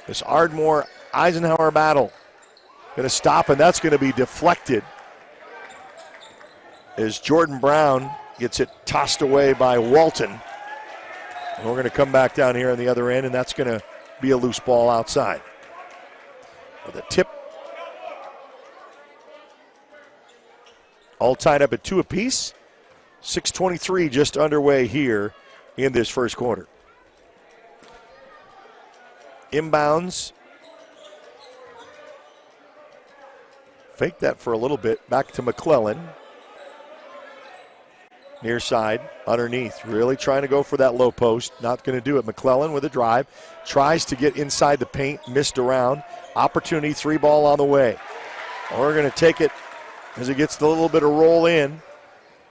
This Ardmore Eisenhower battle. Going to stop, and that's going to be deflected as Jordan Brown gets it tossed away by Walton. And we're going to come back down here on the other end, and that's going to be a loose ball outside. With a tip. All tied up at 2 apiece. 6:23 just underway here in this first quarter. Inbounds. Fake that for a little bit. Back to McClellan. Near side, underneath. Really trying to go for that low post. Not going to do it. McClellan with a drive. Tries to get inside the paint. Missed around. Opportunity, 3 ball on the way. We're going to take it as it gets a little bit of roll in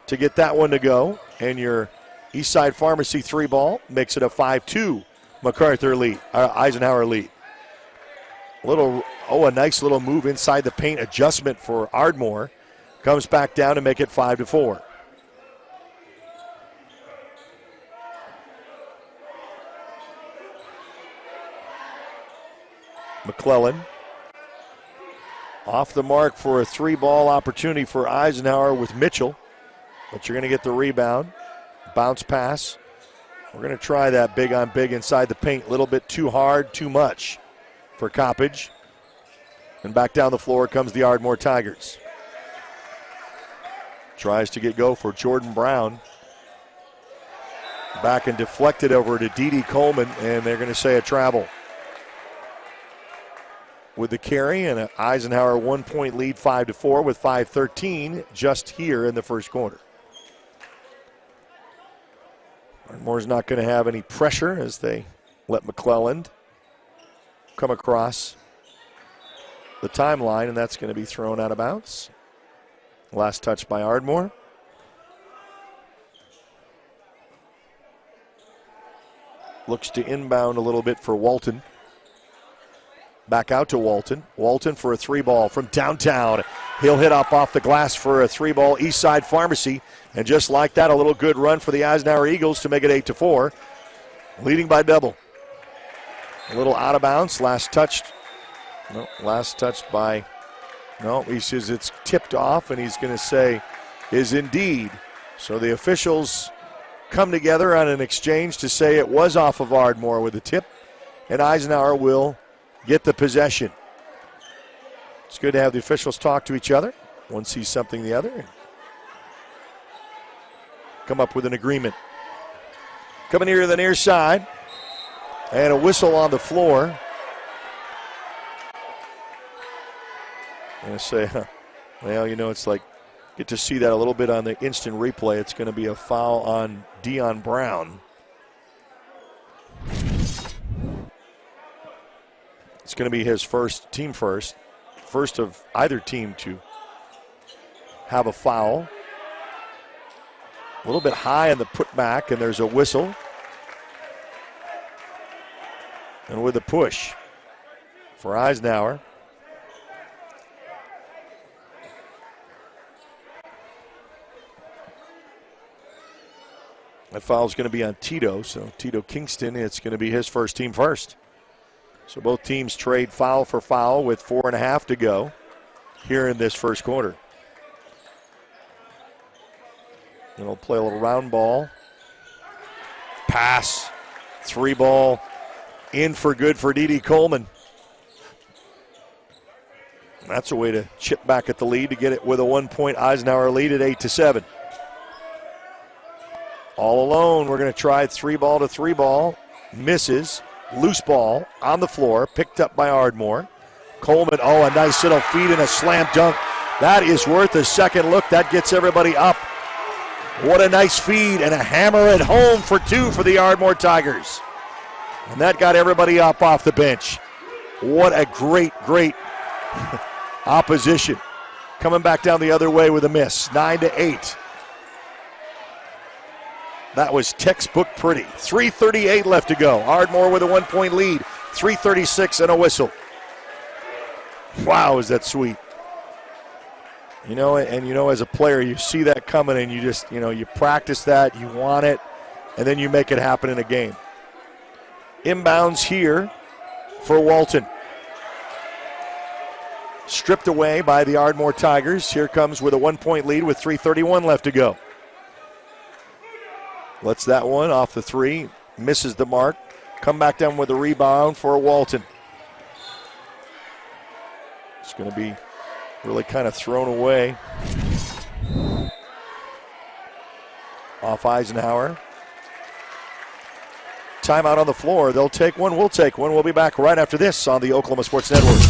to get that one to go. And your Eastside Pharmacy 3 ball makes it a 5-2 MacArthur lead, Eisenhower lead. A nice little move inside the paint adjustment for Ardmore. Comes back down to make it 5-4. McClellan off the mark for a 3 ball opportunity for Eisenhower with Mitchell. But you're going to get the rebound. Bounce pass. We're going to try that big on big inside the paint. A little bit too hard, too much for Coppage. And back down the floor comes the Ardmore Tigers. Tries to go for Jordan Brown. Back and deflected over to D.D. Coleman, and they're going to say a travel. With the carry and an Eisenhower 1-point lead, 5-4 with 5:13 just here in the first quarter. Ardmore's not going to have any pressure as they let McClelland come across the timeline, and that's going to be thrown out of bounds. Last touch by Ardmore. Looks to inbound a little bit for Walton. Back out to Walton. Walton for a 3 ball from downtown. He'll hit up off the glass for a 3 ball Eastside Pharmacy. And just like that, a little good run for the Eisenhower Eagles to make it 8-4. Leading by double. A little out of bounds. Last touched by, he says it's tipped off, and he's going to say is indeed. So the officials come together on an exchange to say it was off of Ardmore with a tip, and Eisenhower will get the possession. It's good to have the officials talk to each other. One sees something the other, and come up with an agreement. Coming here to the near side, and a whistle on the floor. I'm going to say, it's like, get to see that a little bit on the instant replay. It's going to be a foul on Dion Brown. It's going to be his first of either team to have a foul. A little bit high on the putback, and there's a whistle. And with a push for Eisenhower. That foul is going to be on Tito, so Tito Kingston, it's going to be his team first. So both teams trade foul for foul with 4.5 to go here in this first quarter. And we'll play a little round ball. Pass. 3 ball in for good for D.D. Coleman. That's a way to chip back at the lead to get it with a 1-point Eisenhower lead at 8-7. All alone, we're going to try 3 ball to 3 ball. Misses. Loose ball on the floor, picked up by Ardmore. Coleman, a nice little feed and a slam dunk. That is worth a second look. That gets everybody up. What a nice feed and a hammer at home for 2 for the Ardmore Tigers. And that got everybody up off the bench. What a great opposition. Coming back down the other way with a miss, 9-8. That was textbook pretty. 3:38 left to go. Ardmore with a 1-point lead. 3:36 and a whistle. Wow, is that sweet. As a player, you see that coming and you just, you practice that, you want it, and then you make it happen in a game. Inbounds here for Walton. Stripped away by the Ardmore Tigers. Here comes with a 1-point lead with 3:31 left to go. Lets that one off the three. Misses the mark. Come back down with a rebound for Walton. It's going to be really kind of thrown away. Off Eisenhower. Timeout on the floor. They'll take one. We'll take one. We'll be back right after this on the Oklahoma Sports Network.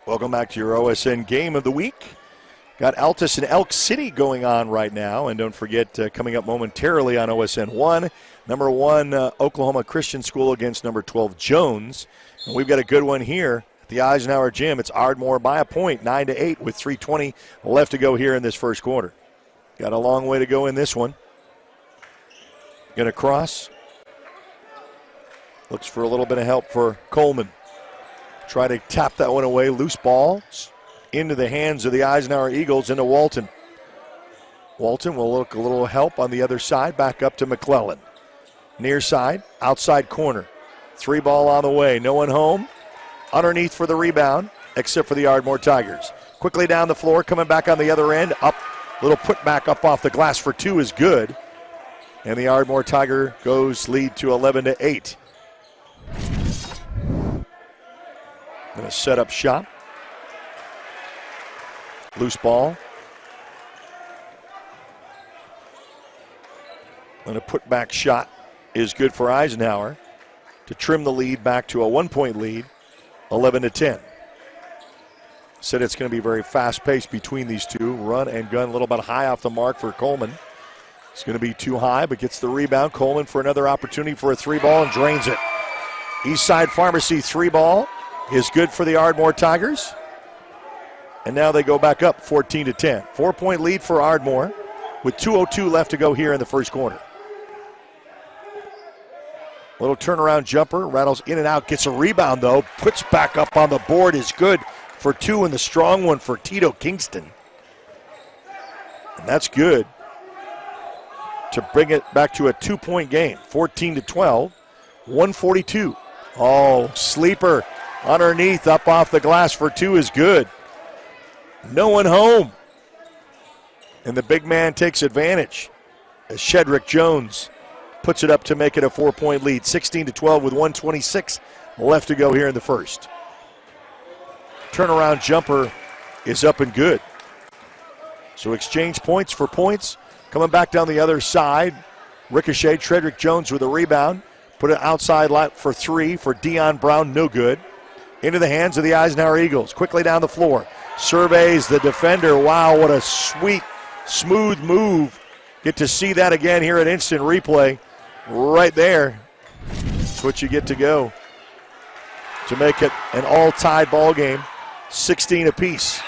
Welcome back to your OSN Game of the Week. Got Altus and Elk City going on right now. And don't forget, coming up momentarily on OSN 1, number 1 Oklahoma Christian School against number 12 Jones. And we've got a good one here at the Eisenhower Gym. It's Ardmore by a point, 9-8 with 3:20 left to go here in this first quarter. Got a long way to go in this one. Going to cross. Looks for a little bit of help for Coleman. Try to tap that one away. Loose ball into the hands of the Eisenhower Eagles, into Walton. Walton will look a little help on the other side. Back up to McClellan. Near side, outside corner. 3 ball on the way. No one home. Underneath for the rebound, except for the Ardmore Tigers. Quickly down the floor, coming back on the other end. Up, little put back up off the glass for 2 is good. And the Ardmore Tiger goes lead to 11-8. Going to set up shot. Loose ball. And a put back shot is good for Eisenhower to trim the lead back to a 1-point lead, 11-10. Said it's going to be very fast paced between these two. Run and gun a little bit high off the mark for Coleman. It's going to be too high, but gets the rebound. Coleman for another opportunity for a 3-ball and drains it. Eastside Pharmacy 3-ball. Is good for the Ardmore Tigers. And now they go back up 14-10. 4-point lead for Ardmore with 2:02 left to go here in the first quarter. Little turnaround jumper, rattles in and out, gets a rebound though, puts back up on the board, is good for 2, and the strong one for Tito Kingston. And that's good to bring it back to a 2-point game, 14-12, 142. Oh, sleeper. Underneath, up off the glass for 2 is good. No one home. And the big man takes advantage as Shedrick Jones puts it up to make it a 4-point lead. 16-12 with 1:26 left to go here in the first. Turnaround jumper is up and good. So exchange points for points. Coming back down the other side. Ricochet, Shedrick Jones with a rebound. Put it outside for 3 for Dion Brown, no good. Into the hands of the Eisenhower Eagles. Quickly down the floor. Surveys the defender. Wow, what a sweet, smooth move. Get to see that again here at instant replay. Right there. That's what you get to go to make it an all-tied ball game. 16 apiece.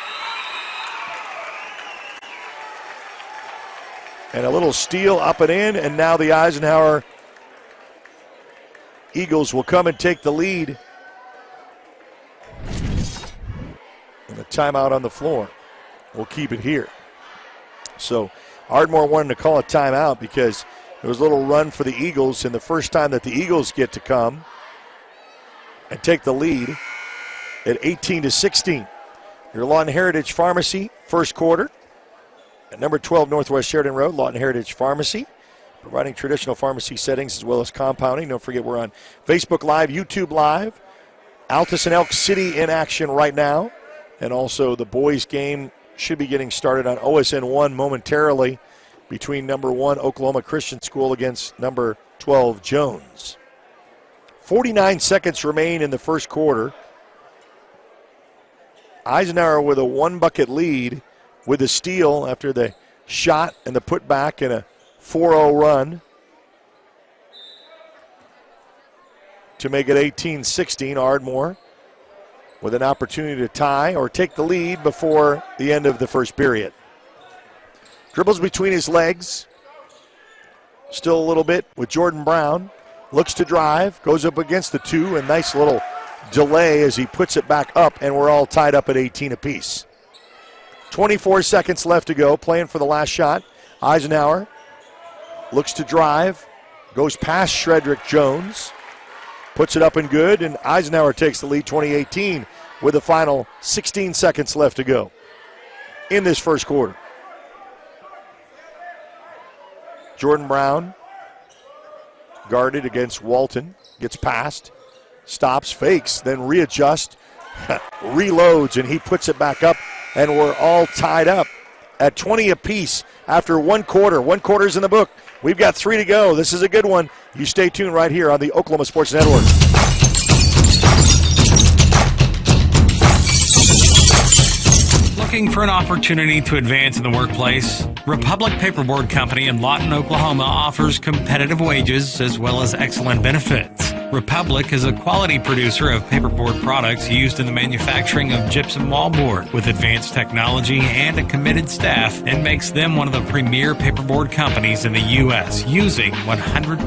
And a little steal up and in, and now the Eisenhower Eagles will come and take the lead. And the timeout on the floor. We'll keep it here. So Ardmore wanted to call a timeout because there was a little run for the Eagles, and the first time that the Eagles get to come and take the lead at 18-16. Your Lawton Heritage Pharmacy, first quarter. At number 12 Northwest Sheridan Road, Lawton Heritage Pharmacy, providing traditional pharmacy settings as well as compounding. Don't forget we're on Facebook Live, YouTube Live. Altus and Elk City in action right now. And also the boys game should be getting started on OSN 1 momentarily between number 1 Oklahoma Christian School against number 12 Jones. 49 seconds remain in the first quarter. Eisenhower with a 1-bucket lead with a steal after the shot and the putback in a 4-0 run to make it 18-16. Ardmore with an opportunity to tie or take the lead before the end of the first period. Dribbles between his legs. Still a little bit with Jordan Brown. Looks to drive, goes up against the 2, and nice little delay as he puts it back up, and we're all tied up at 18 apiece. 24 seconds left to go, playing for the last shot. Eisenhower looks to drive, goes past Shredrick Jones, puts it up and good, and Eisenhower takes the lead 20-18 with the final 16 seconds left to go in this first quarter. Jordan Brown guarded against Walton, gets past, stops, fakes, then readjusts, reloads, and he puts it back up, and we're all tied up at 20 apiece after one quarter. One quarter's in the book. We've got 3 to go. This is a good one. You stay tuned right here on the Oklahoma Sports Network. Looking for an opportunity to advance in the workplace? Republic Paperboard Company in Lawton, Oklahoma offers competitive wages as well as excellent benefits. Republic is a quality producer of paperboard products used in the manufacturing of gypsum wallboard with advanced technology and a committed staff, and makes them one of the premier paperboard companies in the U.S. using 100%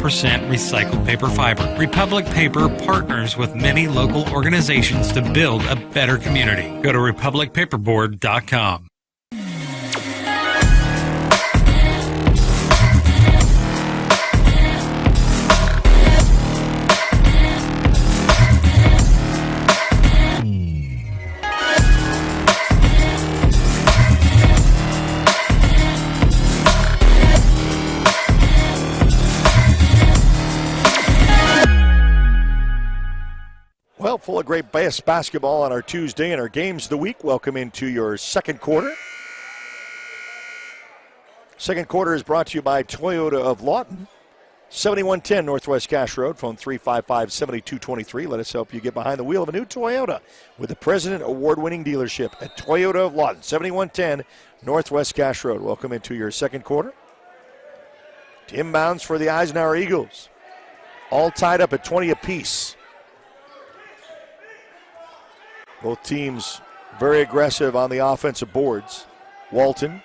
recycled paper fiber. Republic Paper partners with many local organizations to build a better community. Go to republicpaperboard.com. Well, full of great basketball on our Tuesday and our games of the week. Welcome into your second quarter. Second quarter is brought to you by Toyota of Lawton. 7110 Northwest Cash Road, phone 355-7223. Let us help you get behind the wheel of a new Toyota with the President Award-winning dealership at Toyota of Lawton. 7110 Northwest Cash Road. Welcome into your second quarter. Inbounds for the Eisenhower Eagles. All tied up at 20 apiece. Both teams very aggressive on the offensive boards. Walton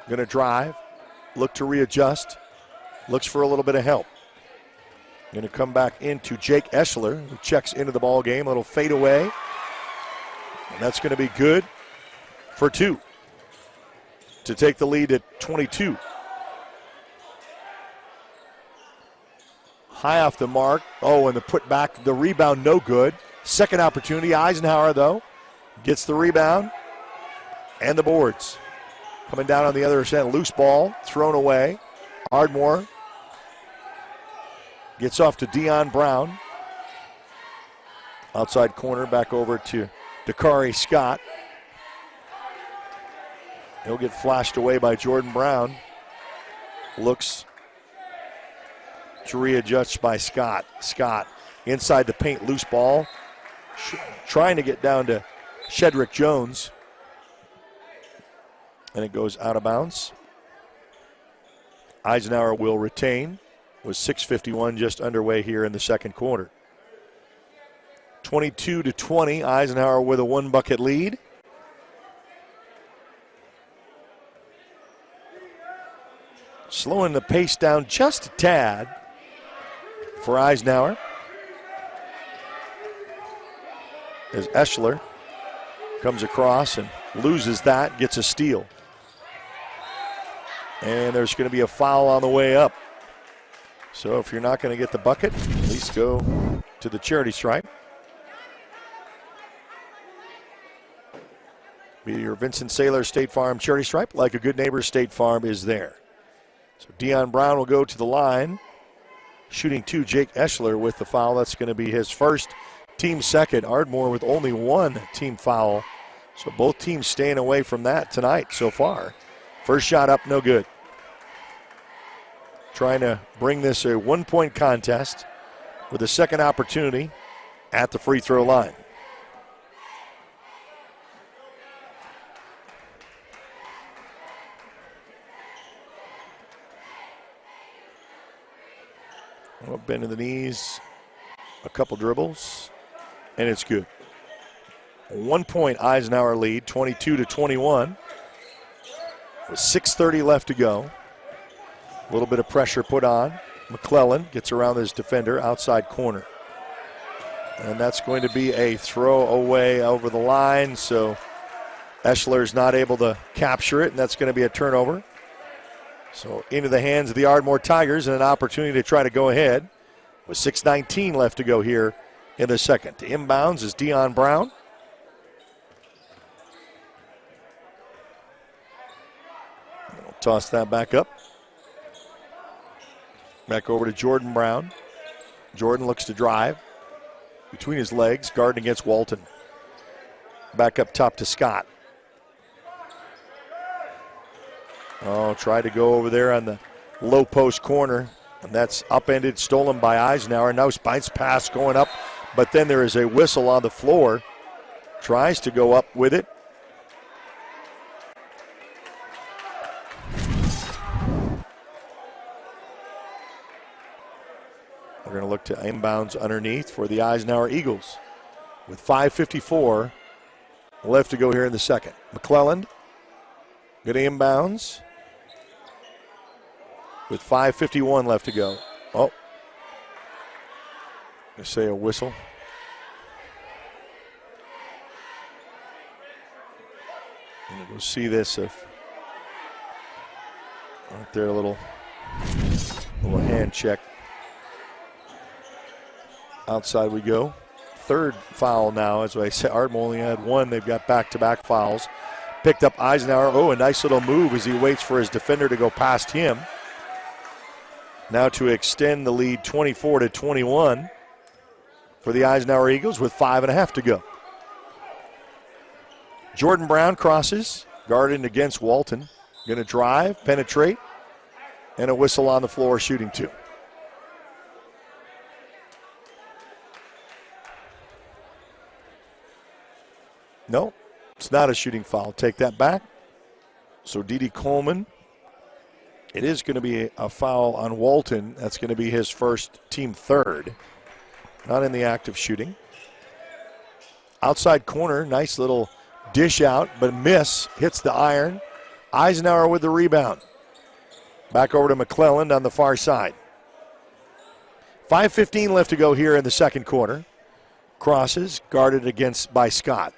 going to drive, look to readjust, looks for a little bit of help. Going to come back into Jake Eschler, who checks into the ball game. A little fade away. And that's going to be good for 2 to take the lead at 22. High off the mark. Oh, and the putback, the rebound, no good. Second opportunity. Eisenhower, though, gets the rebound and the boards. Coming down on the other side, loose ball, thrown away. Ardmore gets off to Deion Brown. Outside corner, back over to Dakari Scott. He'll get flashed away by Jordan Brown. Looks to readjust by Scott. Scott inside the paint, loose ball. Trying to get down to Shedrick Jones. And it goes out of bounds. Eisenhower will retain with 6:51 just underway here in the second quarter. 22-20, Eisenhower with a 1-bucket lead. Slowing the pace down just a tad for Eisenhower. As Eschler comes across and loses that, gets a steal. And there's going to be a foul on the way up. So if you're not going to get the bucket, at least go to the charity stripe. Be your Vincent Saylor State Farm charity stripe. Like a good neighbor, State Farm is there. So Deion Brown will go to the line. Shooting 2, Jake Eschler with the foul. That's going to be his first, team second. Ardmore with only 1 team foul. So both teams staying away from that tonight so far. First shot up, no good. trying to bring this a 1-point contest with a second opportunity at the free throw line. Well, bend to the knees, a couple dribbles, and it's good. A 1-point Eisenhower lead, 22-21. With 6:30 left to go. A little bit of pressure put on. McClellan gets around his defender, outside corner. And that's going to be a throw away over the line, so Eschler's not able to capture it, and that's going to be a turnover. So into the hands of the Ardmore Tigers and an opportunity to try to go ahead with 6:19 left to go here in the second. To inbounds is Dion Brown. We'll toss that back up. Back over to Jordan Brown. Jordan looks to drive. Between his legs, guarding against Walton. Back up top to Scott. Oh, tried to go over there on the low post corner. And that's upended, stolen by Eisenhower. Now Spine's pass going up, but then there is a whistle on the floor. Tries to go up with it. We're going to look to inbounds underneath for the Eisenhower Eagles with 5:54 left to go here in the second. McClellan good inbounds with 5:51 left to go. Oh, I say a whistle. And we'll see this if right there, a little hand check. Outside we go. Third foul now. As I said, Ardmore only had one. They've got back-to-back fouls. Picked up Eisenhower. Oh, a nice little move as he waits for his defender to go past him. Now to extend the lead 24-21 for the Eisenhower Eagles with 5.5 to go. Jordan Brown crosses, guarding against Walton. Going to drive, penetrate, and a whistle on the floor, shooting two. No, it's not a shooting foul. Take that back. So Dede Coleman, it is going to be a foul on Walton. That's going to be his first, team third. Not in the act of shooting. Outside corner, nice little dish out, but miss, hits the iron. Eisenhower with the rebound. Back over to McClellan on the far side. 5:15 left to go here in the second quarter. Crosses, guarded against by Scott.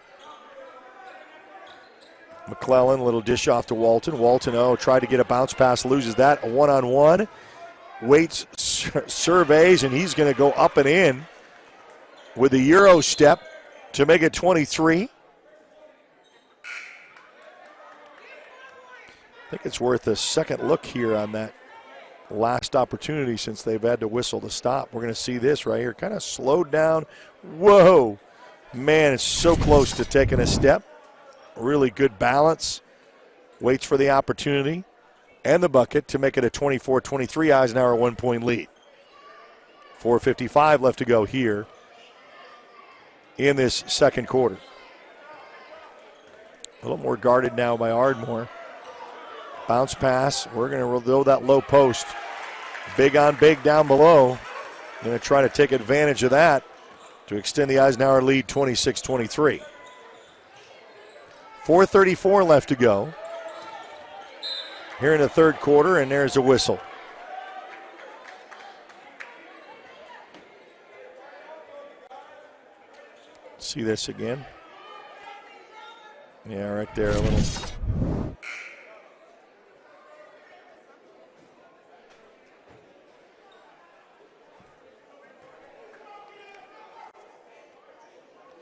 McClellan, little dish off to Walton. Walton, tried to get a bounce pass, loses that. A one-on-one. Waits, surveys, and he's going to go up and in with a Euro step to make it 23. I think it's worth a second look here on that last opportunity since they've had to whistle to stop. We're going to see this right here. Kind of slowed down. Whoa. Man, it's so close to taking a step. Really good balance. Waits for the opportunity and the bucket to make it a 24-23 Eisenhower 1-point lead. 4:55 left to go here in this second quarter. A little more guarded now by Ardmore. Bounce pass. We're going to throw that low post. Big on big down below. Going to try to take advantage of that to extend the Eisenhower lead 26-23. 4:34 left to go here in the third quarter, and there's a whistle. See this again? Yeah, right there, a little.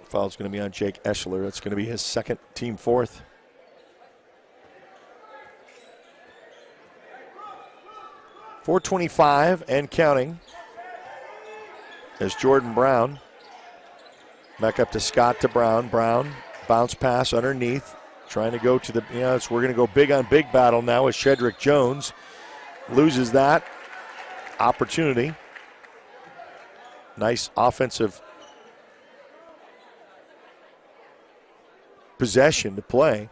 Foul's going to be on Jake Eschler. That's going to be his second, team fourth. .425 and counting as Jordan Brown back up to Scott to Brown. Brown, bounce pass underneath, trying to go to the, we're going to go big on big battle now with Shedrick Jones. Loses that, opportunity. Nice offensive possession to play.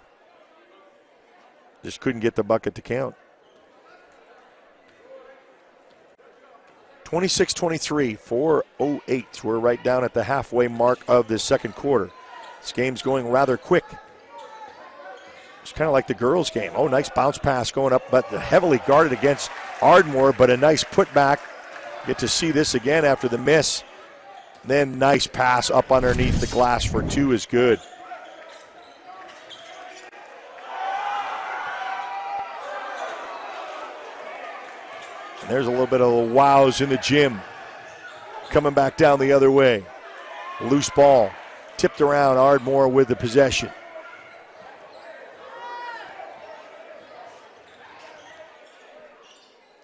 Just couldn't get the bucket to count. 26-23, 4:08. We're right down at the halfway mark of the second quarter. This game's going rather quick. It's kind of like the girls' game. Oh, nice bounce pass going up, but heavily guarded against Ardmore, but a nice putback. Get to see this again after the miss. Then nice pass up underneath the glass for two is good. And there's a little bit of wows in the gym. Coming back down the other way. Loose ball. Tipped around, Ardmore with the possession.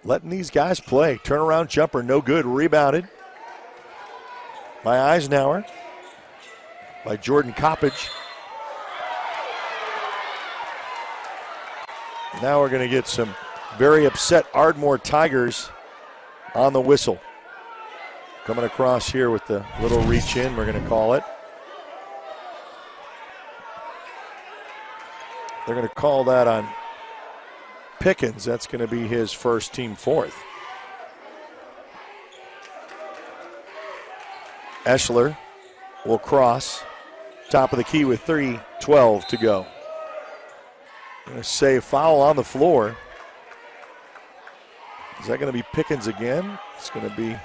Letting these guys play. Turnaround jumper, no good. Rebounded by Eisenhower. By Jordan Coppage. Now we're going to get some very upset Ardmore Tigers on the whistle. Coming across here with the little reach in, we're going to call it. They're going to call that on Pickens. That's going to be his first, team fourth. Eschler will cross. Top of the key with 3:12 to go. I'm going to say foul on the floor. Is that going to be Pickens again? It's going to be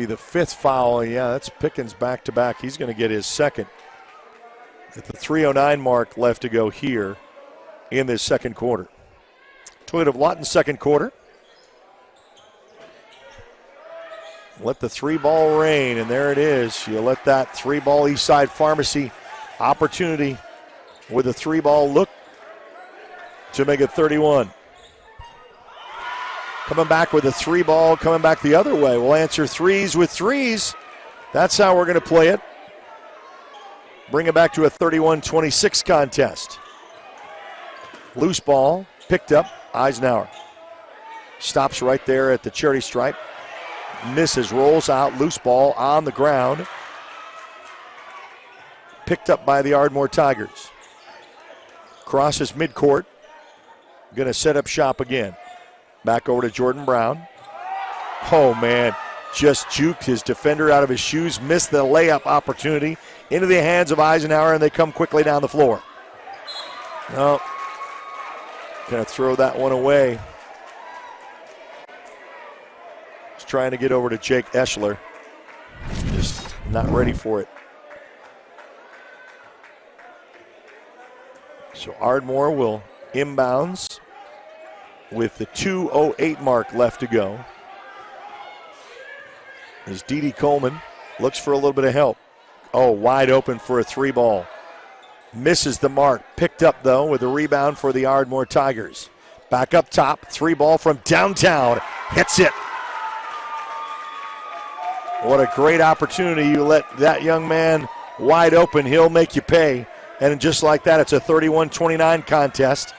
the fifth foul. Yeah, that's Pickens back-to-back. He's going to get his second. At the 3:09 mark left to go here in this second quarter. Toyota of Lawton second quarter. Let the three ball rain, and there it is. You let that three ball Eastside Pharmacy opportunity with a three ball look to make it 31. Coming back with a three ball, coming back the other way. We'll answer threes with threes. That's how we're going to play it. Bring it back to a 31-26 contest. Loose ball, picked up, Eisenhower. Stops right there at the charity stripe. Misses, rolls out, loose ball on the ground. Picked up by the Ardmore Tigers. Crosses midcourt. Going to set up shop again. Back over to Jordan Brown. Oh, man. Just juked his defender out of his shoes. Missed the layup opportunity. Into the hands of Eisenhower, and they come quickly down the floor. No. Going to throw that one away. He's trying to get over to Jake Eschler. Just not ready for it. So Ardmore will inbounds with the 2:08 mark left to go. As Dede Coleman looks for a little bit of help. Oh, wide open for a three ball. Misses the mark. Picked up, though, with a rebound for the Ardmore Tigers. Back up top. Three ball from downtown. Hits it. What a great opportunity. You let that young man wide open. He'll make you pay. And just like that, it's a 31-29 contest.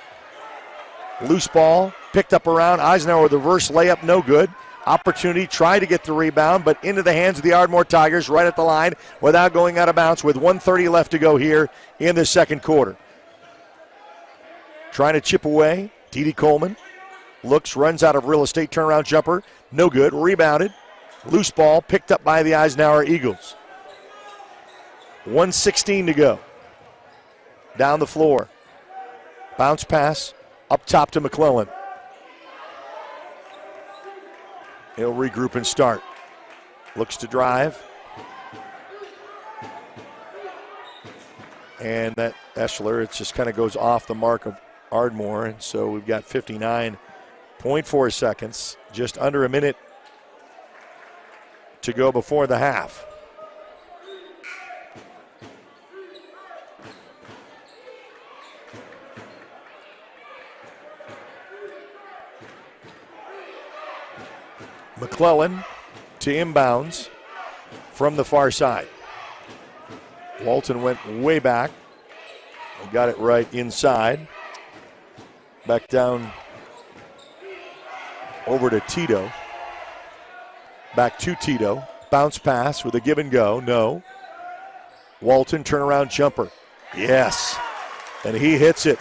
Loose ball. Picked up around. Eisenhower with a reverse layup. No good. Opportunity, tried to get the rebound, but into the hands of the Ardmore Tigers right at the line without going out of bounds with 1:30 left to go here in the second quarter. Trying to chip away, Dede Coleman. Looks, runs out of real estate, turnaround jumper. No good, rebounded. Loose ball, picked up by the Eisenhower Eagles. 1:16 to go. Down the floor. Bounce pass, up top to McClellan. He'll regroup and start. Looks to drive. And that Eschler, it just kind of goes off the mark of Ardmore. And so we've got 59.4 seconds, just under a minute to go before the half. McClellan to inbounds from the far side. Walton went way back and got it right inside. Back down over to Tito. Back to Tito. Bounce pass with a give and go. No. Walton turnaround jumper. Yes. And he hits it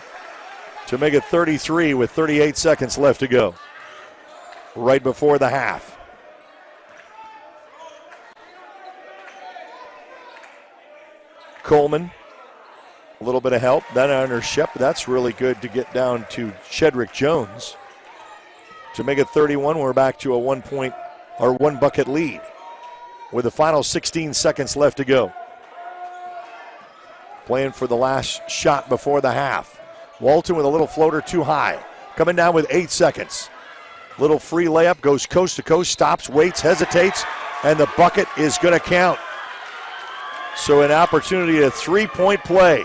to make it 33 with 38 seconds left to go. Right before the half. Coleman. A little bit of help. That under Shep. That's really good to get down to Shedrick Jones. To make it 31, we're back to a 1 bucket lead with the final 16 seconds left to go. Playing for the last shot before the half. Walton with a little floater too high. Coming down with 8 seconds. Little free layup, goes coast to coast, stops, waits, hesitates, and the bucket is going to count. So an opportunity, a three-point play.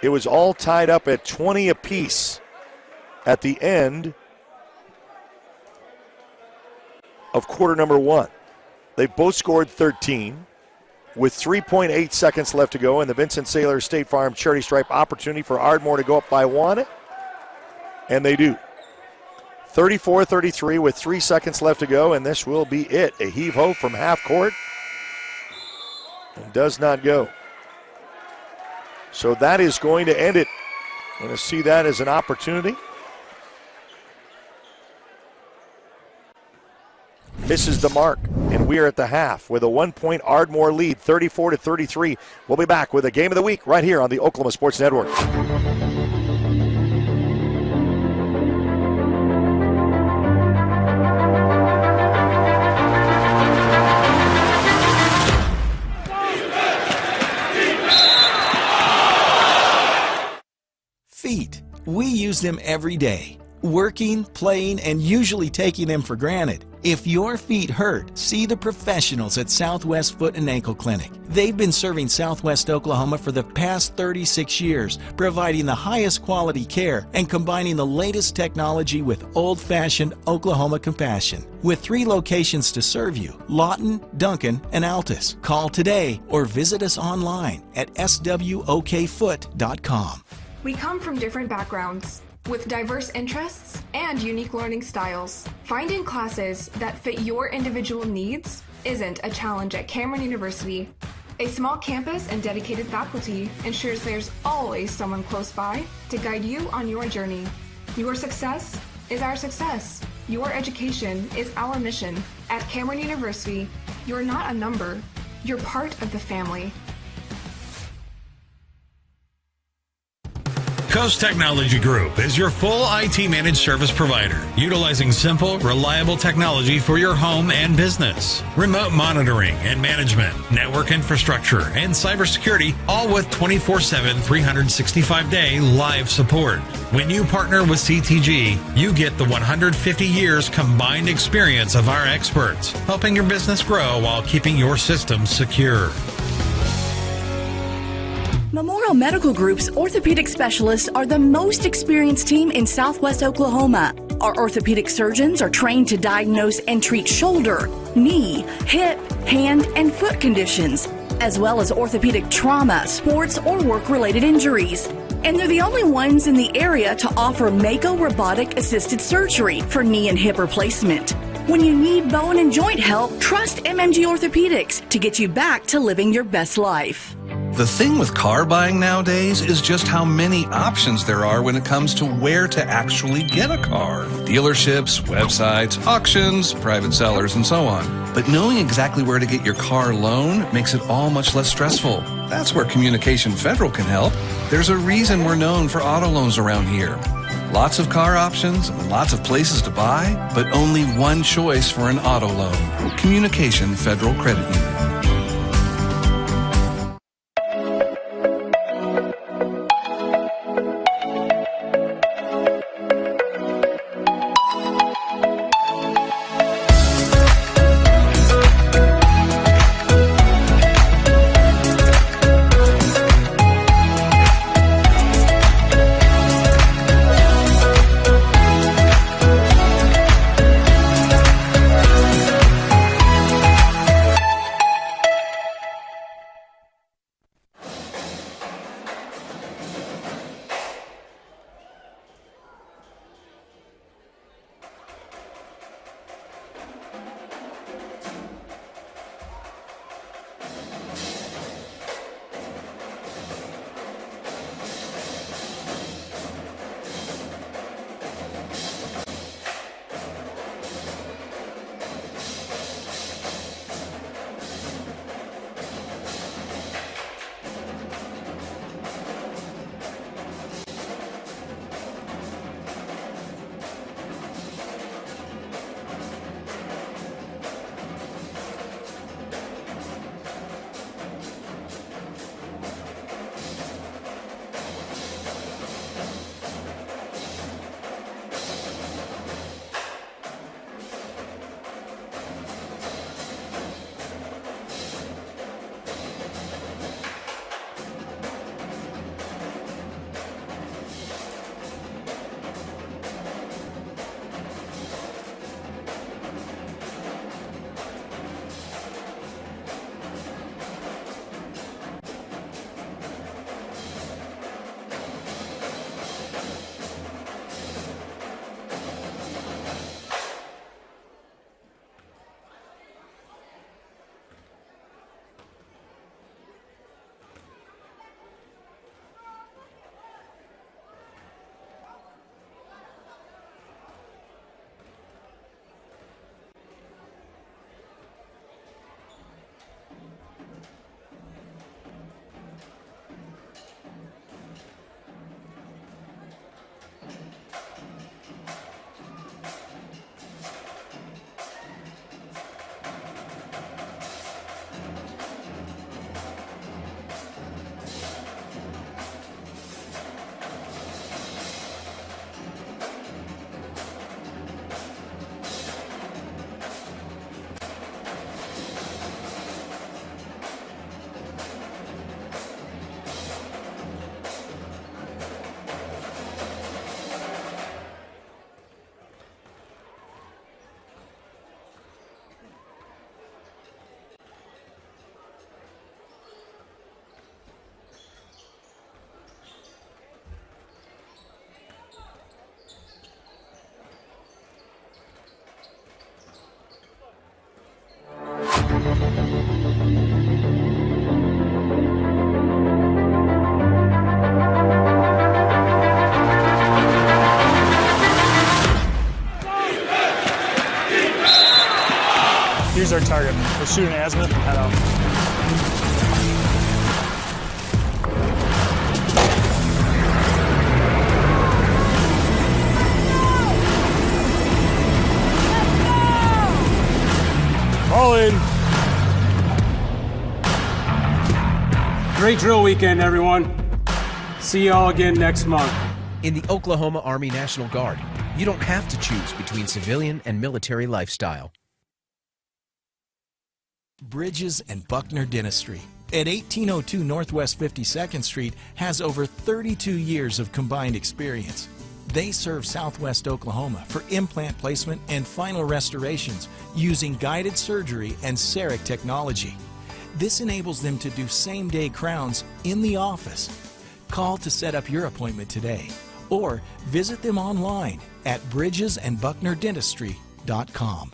It was all tied up at 20 apiece at the end of quarter number 1. They both scored 13 with 3.8 seconds left to go, and the Vincent Saylor State Farm Charity Stripe opportunity for Ardmore to go up by 1, and they do. 34-33 with 3 seconds left to go, and this will be it. A heave-ho from half court, and does not go. So that is going to end it. I'm going to see that as an opportunity. Misses the mark, and we are at the half with a 1-point Ardmore lead, 34-33. We'll be back with a game of the week right here on the Oklahoma Sports Network. Feet. We use them every day. Working, playing, and usually taking them for granted. If your feet hurt, see the professionals at Southwest Foot and Ankle Clinic. They've been serving Southwest Oklahoma for the past 36 years, providing the highest quality care and combining the latest technology with old-fashioned Oklahoma compassion. With 3 locations to serve you, Lawton, Duncan, and Altus. Call today or visit us online at swokfoot.com. We come from different backgrounds, with diverse interests and unique learning styles. Finding classes that fit your individual needs isn't a challenge at Cameron University. A small campus and dedicated faculty ensures there's always someone close by to guide you on your journey. Your success is our success. Your education is our mission. At Cameron University, you're not a number, you're part of the family. Coast Technology Group is your full IT managed service provider, utilizing simple, reliable technology for your home and business. Remote monitoring and management, network infrastructure, and cybersecurity, all with 24/7, 365-day live support. When you partner with CTG, you get the 150 years combined experience of our experts, helping your business grow while keeping your systems secure. Memorial Medical Group's orthopedic specialists are the most experienced team in Southwest Oklahoma. Our orthopedic surgeons are trained to diagnose and treat shoulder, knee, hip, hand, and foot conditions, as well as orthopedic trauma, sports, or work-related injuries. And they're the only ones in the area to offer Mako robotic-assisted surgery for knee and hip replacement. When you need bone and joint help, trust MMG Orthopedics to get you back to living your best life. The thing with car buying nowadays is just how many options there are when it comes to where to actually get a car. Dealerships, websites, auctions, private sellers, and so on. But knowing exactly where to get your car loan makes it all much less stressful. That's where Communication Federal can help. There's a reason we're known for auto loans around here. Lots of car options and lots of places to buy, but only one choice for an auto loan. Communication Federal Credit Union. We're shooting azimuth. I know. All in. Great drill weekend, everyone. See y'all again next month. In the Oklahoma Army National Guard, you don't have to choose between civilian and military lifestyle. Bridges and Buckner Dentistry at 1802 Northwest 52nd Street has over 32 years of combined experience. They serve Southwest Oklahoma for implant placement and final restorations using guided surgery and CEREC technology. This enables them to do same-day crowns in the office. Call to set up your appointment today or visit them online at bridgesandbucknerdentistry.com.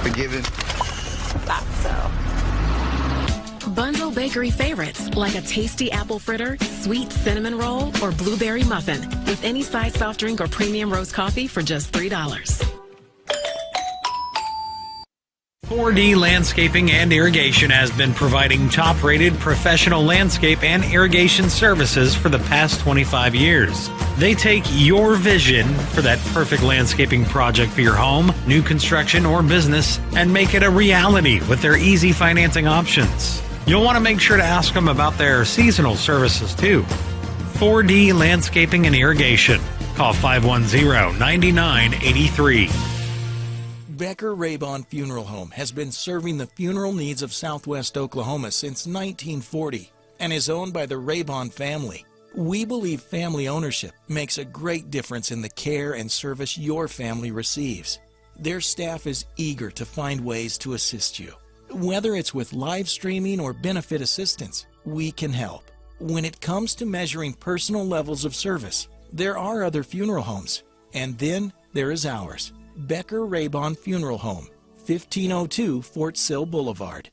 Forgiven. Thought so. Bundle bakery favorites like a tasty apple fritter, sweet cinnamon roll, or blueberry muffin with any size soft drink or premium roast coffee for just $3. 4D Landscaping and Irrigation has been providing top-rated professional landscape and irrigation services for the past 25 years. They take your vision for that perfect landscaping project for your home, new construction, or business and make it a reality with their easy financing options. You'll want to make sure to ask them about their seasonal services too. 4D Landscaping and Irrigation. Call 510-9983. Becker Raybon Funeral Home has been serving the funeral needs of Southwest Oklahoma since 1940 and is owned by the Raybon family. We believe family ownership makes a great difference in the care and service your family receives. Their staff is eager to find ways to assist you. Whether it's with live streaming or benefit assistance, we can help. When it comes to measuring personal levels of service, there are other funeral homes, and then there is ours. Becker Raybon Funeral Home, 1502 Fort Sill Boulevard.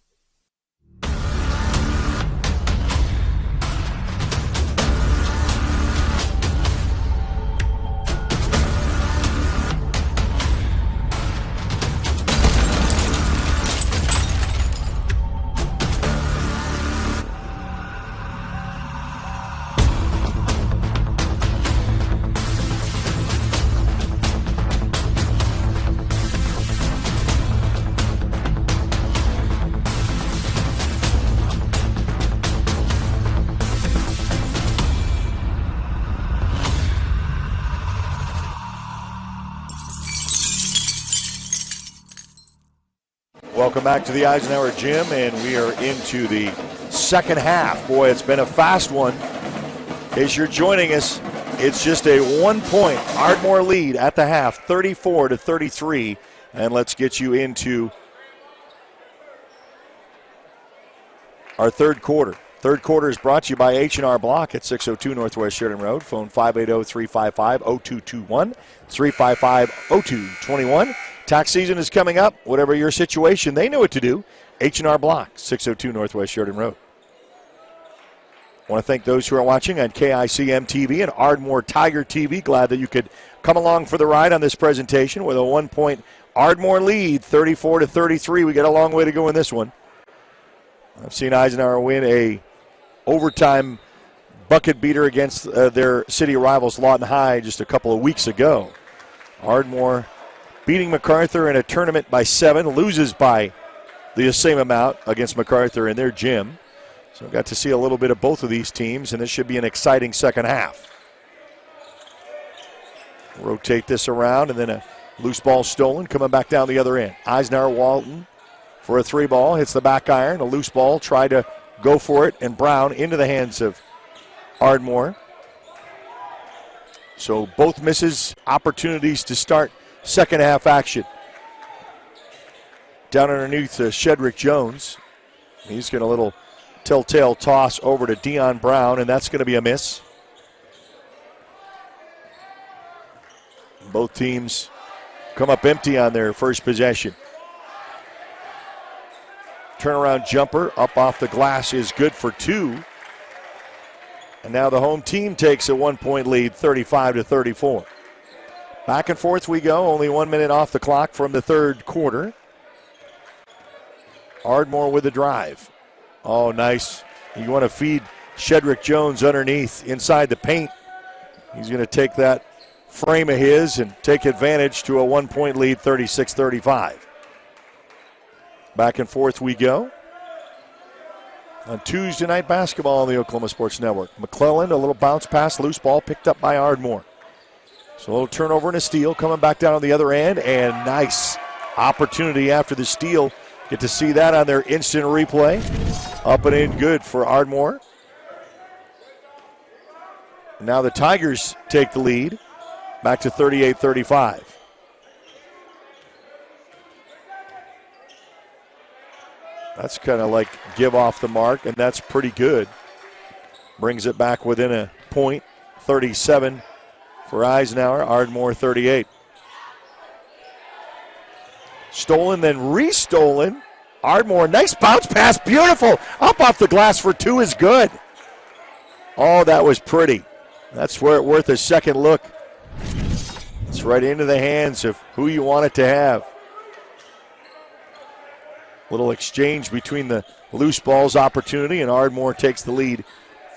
Welcome back to the Eisenhower Gym, and we are into the second half. Boy, it's been a fast one. As you're joining us, it's just a 1-point Ardmore lead at the half, 34-33. And let's get you into our third quarter. Third quarter is brought to you by H&R Block at 602 Northwest Sheridan Road. Phone 580-355-0221, 355-0221. Tax season is coming up. Whatever your situation, they know what to do. H&R Block, 602 Northwest Sheridan Road. I want to thank those who are watching on KICM TV and Ardmore Tiger TV. Glad that you could come along for the ride on this presentation with a 1-point Ardmore lead, 34-33. We got a long way to go in this one. I've seen Eisenhower win a overtime bucket beater against their city rivals Lawton High just a couple of weeks ago. Ardmore beating MacArthur in a tournament by 7, loses by the same amount against MacArthur in their gym. So got to see a little bit of both of these teams, and this should be an exciting second half. Rotate this around, and then a loose ball stolen, coming back down the other end. Eisenhower Walton for a 3-ball, hits the back iron, a loose ball, try to go for it, and Brown into the hands of Ardmore. So both misses opportunities to start second half action. Down underneath Shedrick Jones. He's got a little telltale toss over to Dion Brown, and that's going to be a miss. Both teams come up empty on their first possession. turnaround jumper up off the glass is good for 2. And now the home team takes a 1-point lead, 35-34. Back and forth we go, only 1 minute off the clock from the third quarter. Ardmore with the drive. Oh, nice. You want to feed Shedrick Jones underneath inside the paint. He's going to take that frame of his and take advantage to a 1-point lead, 36-35. Back and forth we go. On Tuesday night basketball on the Oklahoma Sports Network. McClellan, a little bounce pass, loose ball picked up by Ardmore. So a little turnover and a steal coming back down on the other end, and nice opportunity after the steal. Get to see that on their instant replay. Up and in good for Ardmore. Now the Tigers take the lead, back to 38-35. That's kind of like give off the mark, and that's pretty good. Brings it back within a point, 37 for Eisenhower, Ardmore 38. Stolen, then restolen. Ardmore, nice bounce pass, beautiful. Up off the glass for 2 is good. Oh, that was pretty. That's where it worth a second look. It's right into the hands of who you want it to have. Little exchange between the loose balls opportunity, and Ardmore takes the lead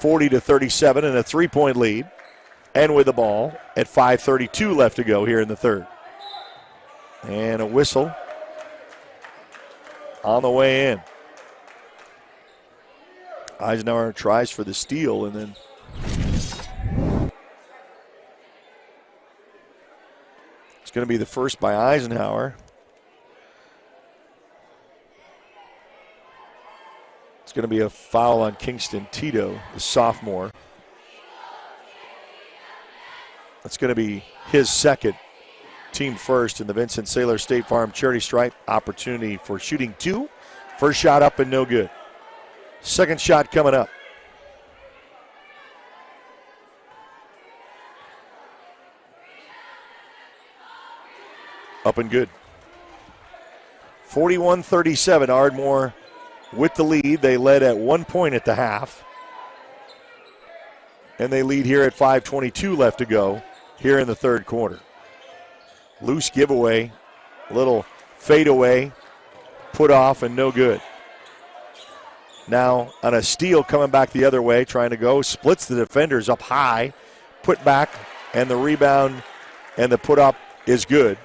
40-37 and a 3-point lead. And with the ball at 5:32 left to go here in the third. And a whistle on the way in. Eisenhower tries for the steal, and then it's going to be the first by Eisenhower. It's going to be a foul on Kingston Tito, the sophomore. That's going to be his second, team first in the Vincent Saylor State Farm Charity Stripe. Opportunity for shooting 2. First shot up and no good. Second shot coming up. Up and good. 41-37, Ardmore with the lead. They led at 1 point at the half. And they lead here at 5:22 left to go here in the third quarter. Loose giveaway, little fadeaway, put off and no good. Now on a steal coming back the other way, trying to go, splits the defenders up high, put back, and the rebound and the put up is good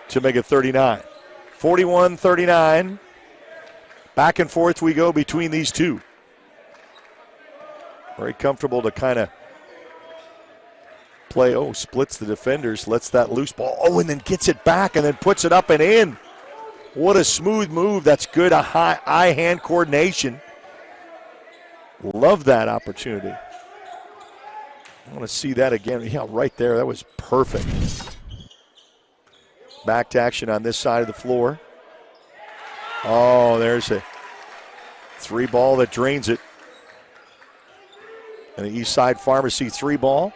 to make it 39. 41-39. Back and forth we go between these two. Very comfortable to kind of play. Oh, splits the defenders, lets that loose ball. Oh, and then gets it back and then puts it up and in. What a smooth move. That's good eye-hand coordination. Love that opportunity. I want to see that again. Yeah, right there. That was perfect. Back to action on this side of the floor. Oh, there's a 3 ball that drains it. And the East Side Pharmacy 3 ball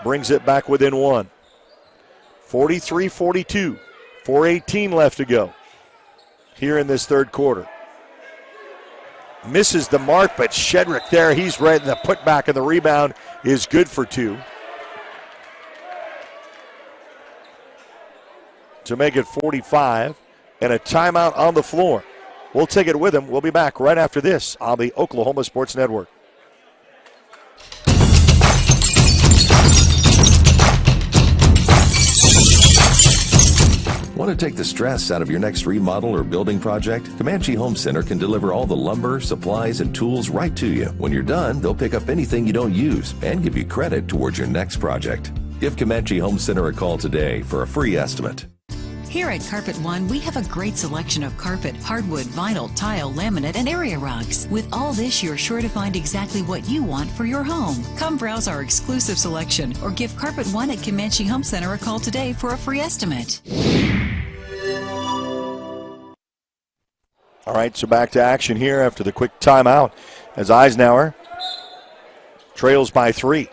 brings it back within 1. 43-42. 4:18 left to go here in this third quarter. Misses the mark, but Shedrick there, he's right in the putback, and the rebound is good for 2. To make it 45, and a timeout on the floor. We'll take it with him. We'll be back right after this on the Oklahoma Sports Network. Want to take the stress out of your next remodel or building project? Comanche Home Center can deliver all the lumber, supplies, and tools right to you. When you're done, they'll pick up anything you don't use and give you credit towards your next project. Give Comanche Home Center a call today for a free estimate. Here at Carpet One, we have a great selection of carpet, hardwood, vinyl, tile, laminate, and area rugs. With all this, you're sure to find exactly what you want for your home. Come browse our exclusive selection or give Carpet One at Comanche Home Center a call today for a free estimate. All right, so back to action here after the quick timeout as Eisenhower trails by 3.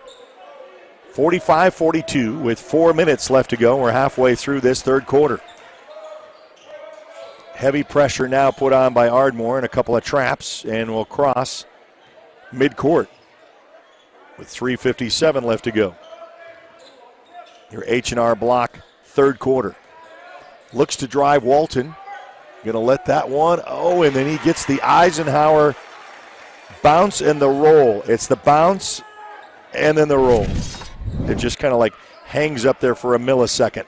45-42 with 4 minutes left to go. We're halfway through this third quarter. Heavy pressure now put on by Ardmore and a couple of traps, and will cross midcourt with 3:57 left to go. Your H&R Block third quarter. Looks to drive Walton. Going to let that one. Oh, and then he gets the Eisenhower bounce and the roll. It's the bounce and then the roll. It just kind of like hangs up there for a millisecond.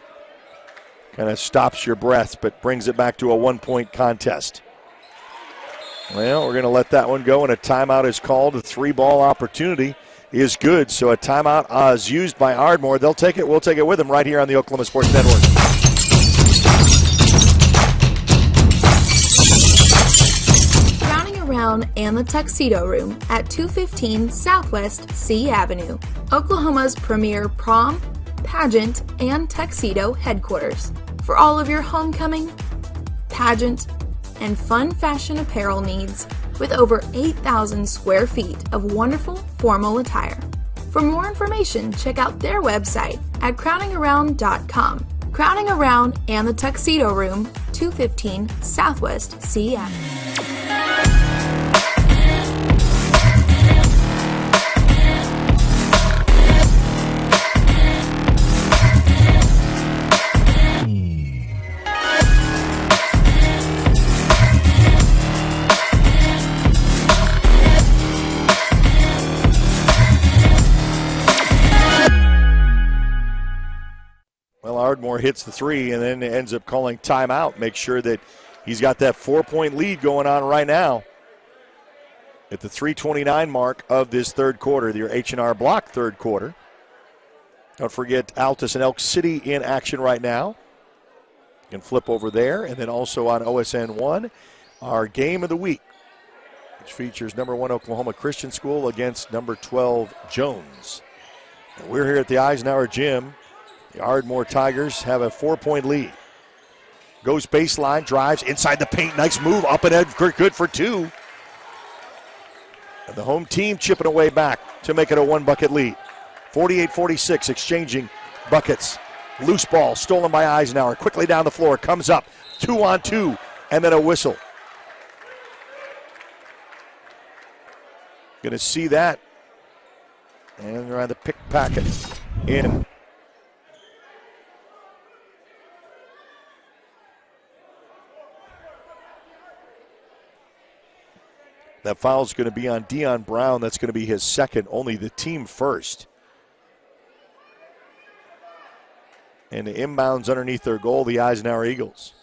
Kind of stops your breath, but brings it back to a 1-point contest. Well, we're going to let that one go, and a timeout is called. A 3-ball opportunity is good. So a timeout is used by Ardmore. They'll take it. We'll take it with them right here on the Oklahoma Sports Network. Around and the Tuxedo Room at 215 Southwest C Avenue, Oklahoma's premier prom, pageant, and tuxedo headquarters. For all of your homecoming, pageant, and fun fashion apparel needs, with over 8,000 square feet of wonderful formal attire. For more information, check out their website at crowningaround.com. Crowning Around and the Tuxedo Room, 215 Southwest C Avenue. Ardmore hits the three and then ends up calling timeout. Make sure that he's got that 4-point lead going on right now at the 3:29 mark of this third quarter, your H&R Block third quarter. Don't forget Altus and Elk City in action right now. You can flip over there, and then also on OSN 1, our game of the week, which features number 1 Oklahoma Christian School against number 12 Jones. And we're here at the Eisenhower Gym. The Ardmore Tigers have a 4-point lead. Goes baseline, drives inside the paint. Nice move, up and in, good for 2. And the home team chipping away back to make it a 1-bucket lead. 48-46, exchanging buckets. Loose ball stolen by Eisenhower. Quickly down the floor, comes up, 2-on-2, and then a whistle. Going to see that. And around the pickpocket in. That foul is going to be on Dion Brown. That's going to be his second, only the team first. And the inbounds underneath their goal, the Eisenhower Eagles.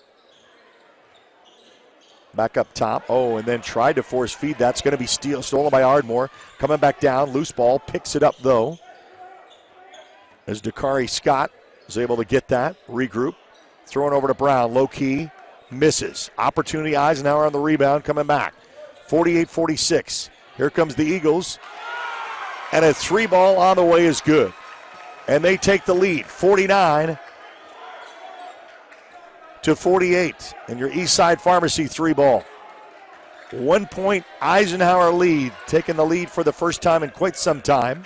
Back up top. Oh, and then tried to force feed. That's going to be stolen by Ardmore. Coming back down, loose ball, picks it up though. As Dakari Scott is able to get that, regroup. Throwing over to Brown, low key, misses. Opportunity, Eisenhower on the rebound, coming back. 48-46. Here comes the Eagles. And a 3-ball on the way is good. And they take the lead, 49-48. And your Eastside Pharmacy 3-ball. 1-point Eisenhower lead, taking the lead for the first time in quite some time.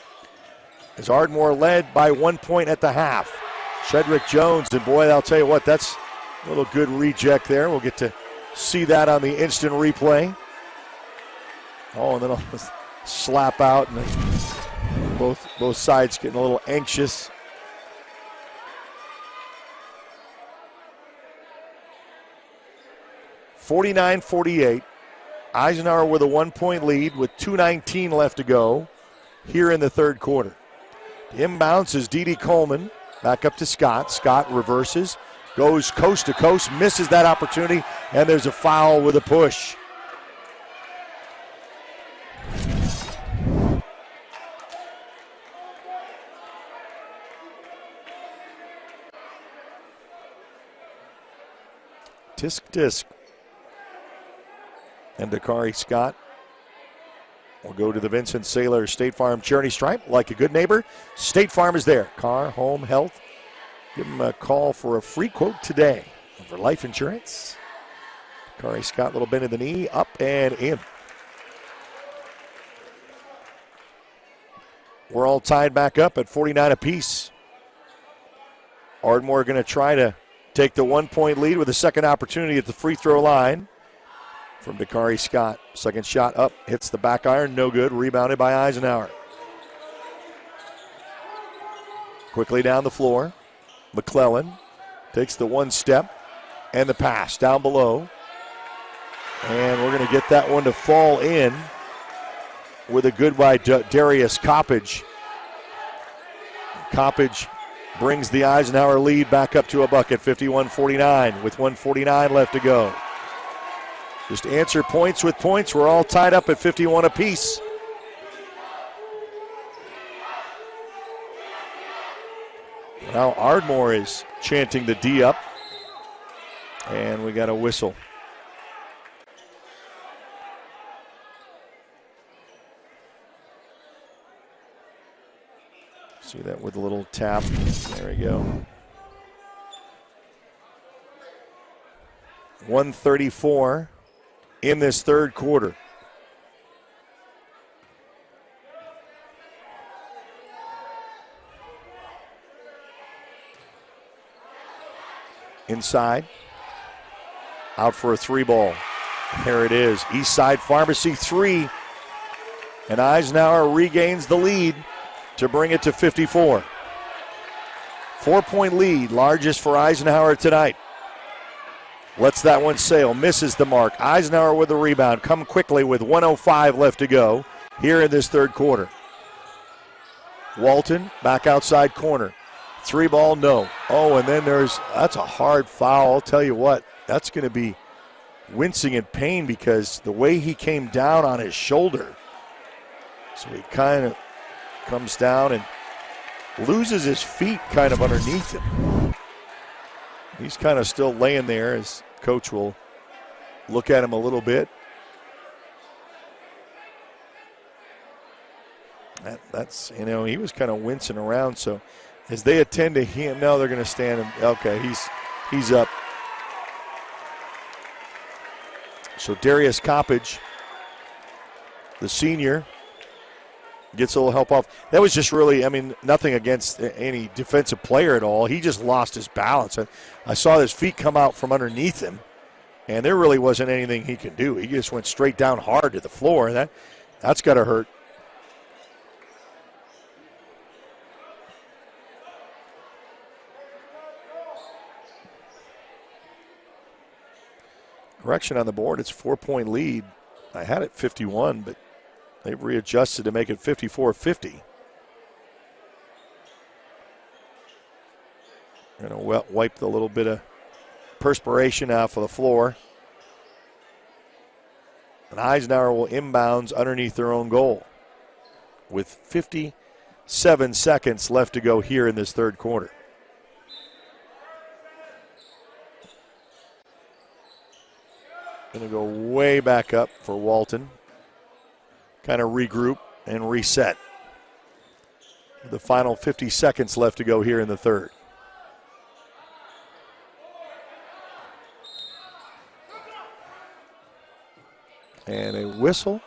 As Ardmore led by 1 point at the half. Shedrick Jones, and boy, I'll tell you what, that's a little good reject there. We'll get to see that on the instant replay. Oh, and then a slap out, and both sides getting a little anxious. (49-48). Eisenhower with a 1-point lead with 2:19 left to go here in the third quarter. The inbounds is D.D. Coleman. Back up to Scott. Scott reverses, goes coast to coast, misses that opportunity, and there's a foul with a push. Tisk. And Dakari Scott will go to the Vincent Saylor State Farm charity stripe. Like a good neighbor, State Farm is there. Car, home, health. Give them a call for a free quote today for life insurance. Dakari Scott, little bend in the knee, up and in. We're all tied back up at 49 apiece. Ardmore going to try to take the 1-point lead with a second opportunity at the free throw line from Dakari Scott. Second shot up, hits the back iron, no good. Rebounded by Eisenhower. Quickly down the floor. McClellan takes the one step and the pass down below. And we're going to get that one to fall in with a good by Darius Coppage. Coppage brings the Eisenhower lead back up to a bucket, 51-49, with 1:49 left to go. Just answer points with points. We're all tied up at 51 apiece. Now Ardmore is chanting the D up, and we got a whistle. See that with a little tap. There we go. 1:34 in this third quarter. Inside. Out for a three ball. There it is. Eastside Pharmacy 3. And Eisenhower regains the lead to bring it to 54. 4-point lead, largest for Eisenhower tonight. Lets that one sail, misses the mark. Eisenhower with the rebound, come quickly with 1:05 left to go here in this third quarter. Walton back outside corner. Three ball, no. Oh, and then that's a hard foul. I'll tell you what, that's going to be wincing in pain because the way he came down on his shoulder. So he kind of comes down and loses his feet kind of underneath him. He's kind of still laying there as coach will look at him a little bit. That's, he was kind of wincing around. So as they attend to him, now they're going to stand him. Okay, he's up. So Darius Coppage, the senior, gets a little help off. That was just really, nothing against any defensive player at all. He just lost his balance. I saw his feet come out from underneath him, and there really wasn't anything he could do. He just went straight down hard to the floor, and that's got to hurt. Correction on the board, it's 4-point lead. I had it 51, but they've readjusted to make it 54-50. Going to wipe the little bit of perspiration off of the floor. And Eisenhower will inbounds underneath their own goal with 57 seconds left to go here in this third quarter. Going to go way back up for Walton. Kind of regroup and reset. The final 50 seconds left to go here in the third. And a whistle.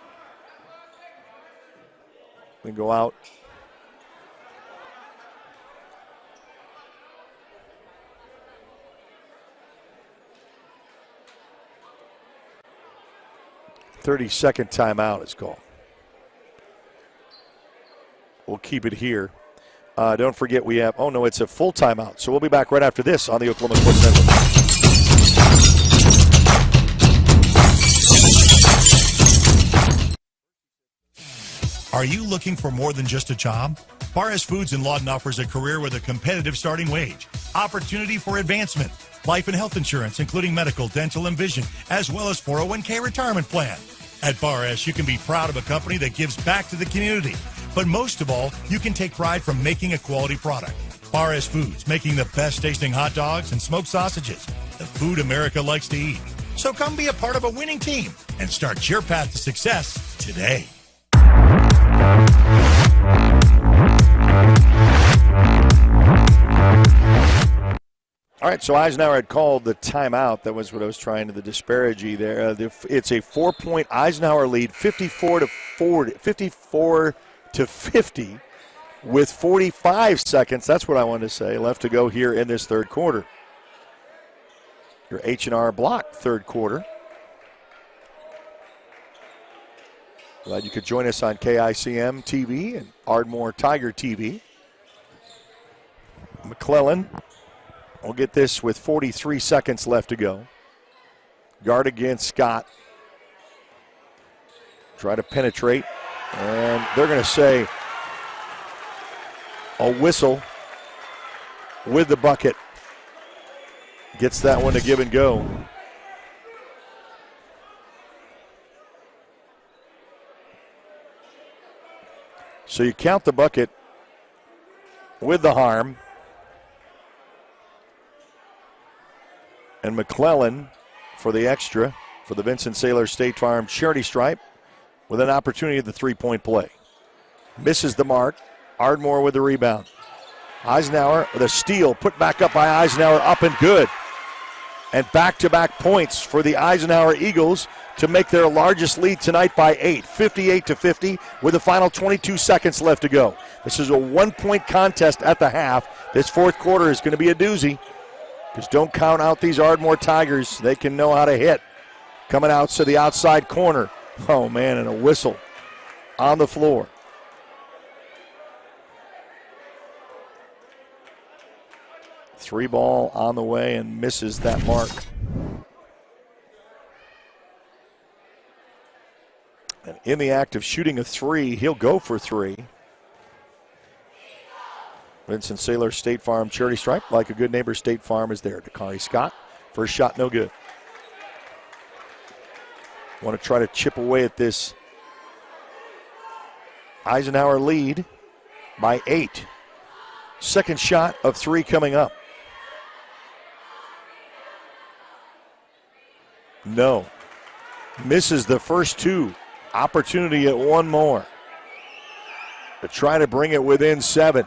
We go out. "30-second timeout is called. We'll keep it here. Don't forget we have, it's a full timeout. So we'll be back right after this on the Oklahoma Sports Network. Are you looking for more than just a job? Bar S Foods in Lawton offers a career with a competitive starting wage, opportunity for advancement, life and health insurance, including medical, dental, and vision, as well as 401k retirement plan. At Bar S, you can be proud of a company that gives back to the community. But most of all, you can take pride from making a quality product. Bar S Foods, making the best tasting hot dogs and smoked sausages, the food America likes to eat. So come be a part of a winning team and start your path to success today. All right, so Eisenhower had called the timeout. That was what I was trying to the disparity there. It's a 4-point Eisenhower lead, 54 to 50, with 45 seconds. That's what I wanted to say left to go here in this third quarter. your H&R Block third quarter. Glad you could join us on KICM TV and Ardmore Tiger TV. McClellan will get this with 43 seconds left to go. Guard against Scott. Try to penetrate. And they're going to say a whistle with the bucket. Gets that one to give and go. So you count the bucket with the harm. And McClellan for the extra for the Vincent Saylor State Farm charity stripe with an opportunity at the three-point play. Misses the mark. Ardmore with the rebound. Eisenhower with a steal, put back up by Eisenhower, up and good. And back-to-back points for the Eisenhower Eagles to make their largest lead tonight by 8, 58-50, with the final 22 seconds left to go. This is a one-point contest at the half. This fourth quarter is going to be a doozy. Because don't count out these Ardmore Tigers. They can know how to hit. Coming out to the outside corner. Oh, man, and a whistle on the floor. Three ball on the way and misses that mark. And in the act of shooting a three, he'll go for three. Vincent Saylor State Farm charity stripe, like a good neighbor, State Farm is there. Dakari Scott, first shot no good. Want to try to chip away at this Eisenhower lead by 8. Second shot of three coming up. No. Misses the first two. Opportunity at one more. To try to bring it within 7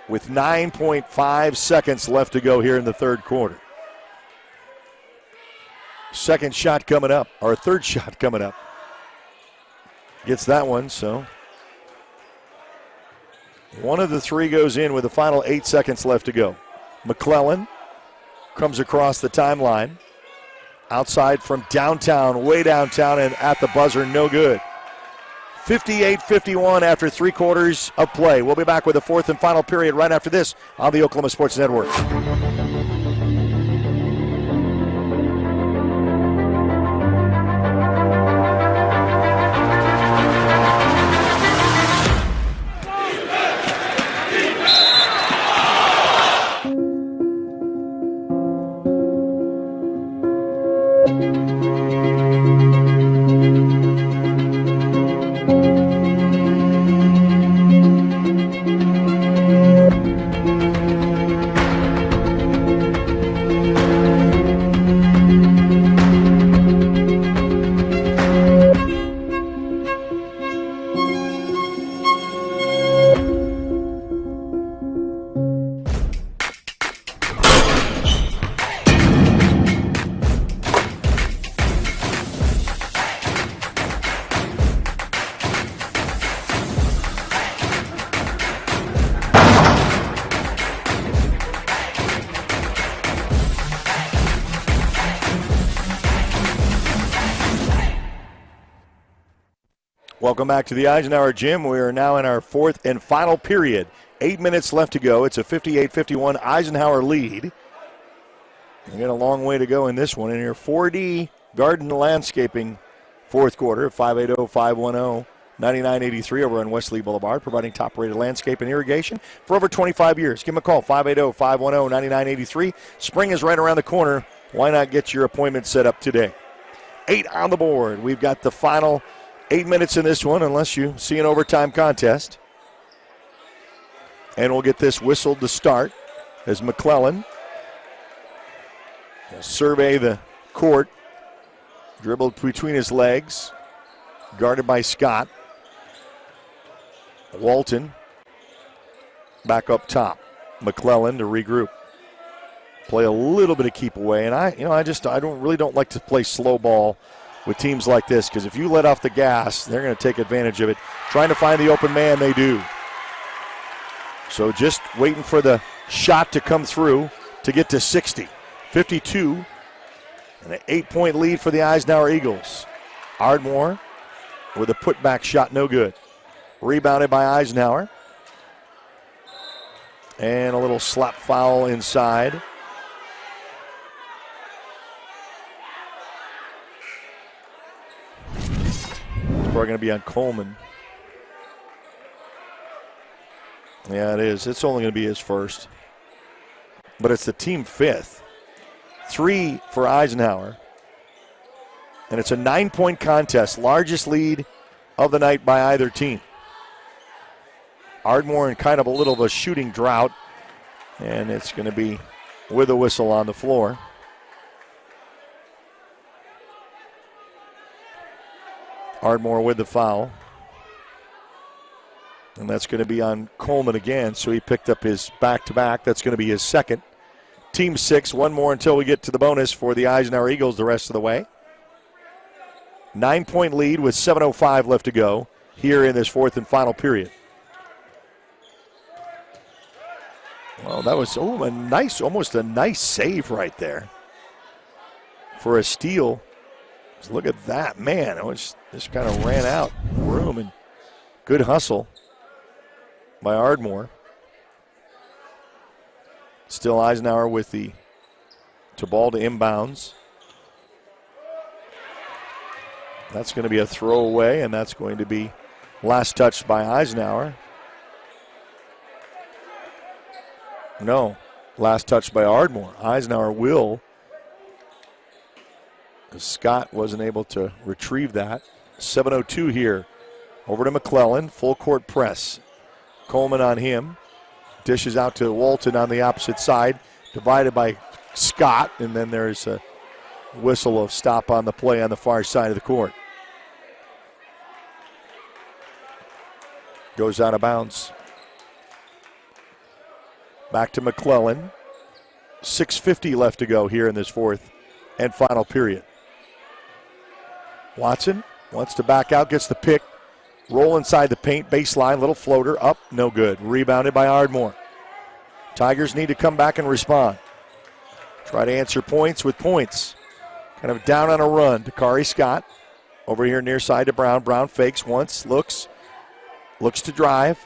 with 9.5 seconds left to go here in the third quarter. Second shot coming up, or third shot coming up. Gets that one, so one of the three goes in with the final 8 seconds left to go. McClellan comes across the timeline. Outside from downtown, way downtown, and at the buzzer, no good. 58-51 after 3 quarters of play. We'll be back with the fourth and final period right after this on the Oklahoma Sports Network. Welcome back to the Eisenhower Gym. We are now in our fourth and final period. 8 minutes left to go. It's a 58-51 Eisenhower lead. We got a long way to go in this one. In here, 4D Garden Landscaping, fourth quarter, 580-510-9983 over on Wesley Boulevard, providing top-rated landscape and irrigation for over 25 years. Give them a call, 580-510-9983. Spring is right around the corner. Why not get your appointment set up today? 8 on the board. We've got the final 8 minutes in this one, unless you see an overtime contest. And we'll get this whistled to start as McClellan will survey the court. Dribbled between his legs. Guarded by Scott. Walton back up top. McClellan to regroup. Play a little bit of keep away. And I don't like to play slow ball with teams like this, because if you let off the gas, they're going to take advantage of it. Trying to find the open man, they do. So just waiting for the shot to come through to get to 60. 52 And an 8-point lead for the Eisenhower Eagles. Ardmore with a putback shot, no good. Rebounded by Eisenhower. And a little slap foul inside. We're going to be on Coleman. Yeah, it is. It's only going to be his first. But it's the team fifth. 3 for Eisenhower. And it's a 9-point contest. Largest lead of the night by either team. Ardmore in kind of a little of a shooting drought. And it's going to be with a whistle on the floor. Ardmore with the foul. And that's going to be on Coleman again. So he picked up his back-to-back. That's going to be his second. Team 6, one more until we get to the bonus for the Eisenhower Eagles the rest of the way. 9-point lead with 7:05 left to go here in this fourth and final period. Well, that was almost a nice save right there for a steal. Just look at that, man. It was just kind of ran out of room, and good hustle by Ardmore. Still Eisenhower with the ball to inbounds. That's going to be a throwaway, and that's going to be last touch by Eisenhower. No, last touch by Ardmore. Eisenhower will. Scott wasn't able to retrieve that. 7:02 here. Over to McClellan, full court press. Coleman on him. Dishes out to Walton on the opposite side. Divided by Scott, and then there's a whistle of stop on the play on the far side of the court. Goes out of bounds. Back to McClellan. 6:50 left to go here in this fourth and final period. Watson wants to back out, gets the pick. Roll inside the paint, baseline, little floater, up, no good. Rebounded by Ardmore. Tigers need to come back and respond. Try to answer points with points. Kind of down on a run. Dakari Scott over here near side to Brown. Brown fakes once, looks to drive.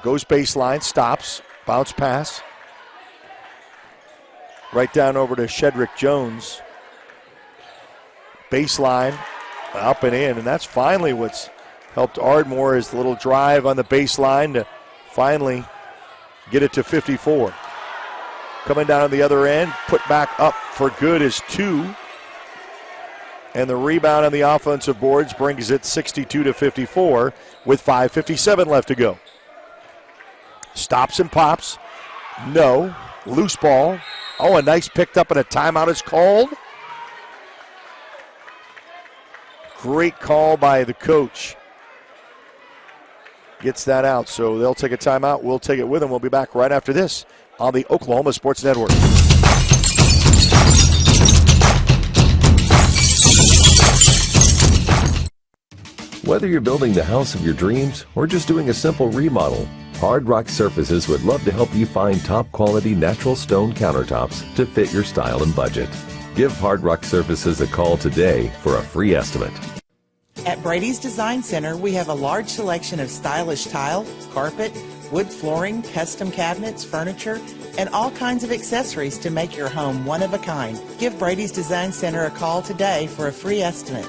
Goes baseline, stops, bounce pass. Right down over to Shedrick Jones. Baseline, up and in, and that's finally what's helped Ardmore is the little drive on the baseline to finally get it to 54. Coming down on the other end, put back up for good is 2. And the rebound on the offensive boards brings it 62-54 with 5:57 left to go. Stops and pops. No. Loose ball. Oh, a nice picked up and a timeout is called. Great call by the coach. Gets that out, so they'll take a timeout. We'll take it with them. We'll be back right after this on the Oklahoma Sports Network. Whether you're building the house of your dreams or just doing a simple remodel, Hard Rock Surfaces would love to help you find top quality natural stone countertops to fit your style and budget. Give Hard Rock Surfaces a call today for a free estimate. At Brady's Design Center, we have a large selection of stylish tile, carpet, wood flooring, custom cabinets, furniture, and all kinds of accessories to make your home one of a kind. Give Brady's Design Center a call today for a free estimate.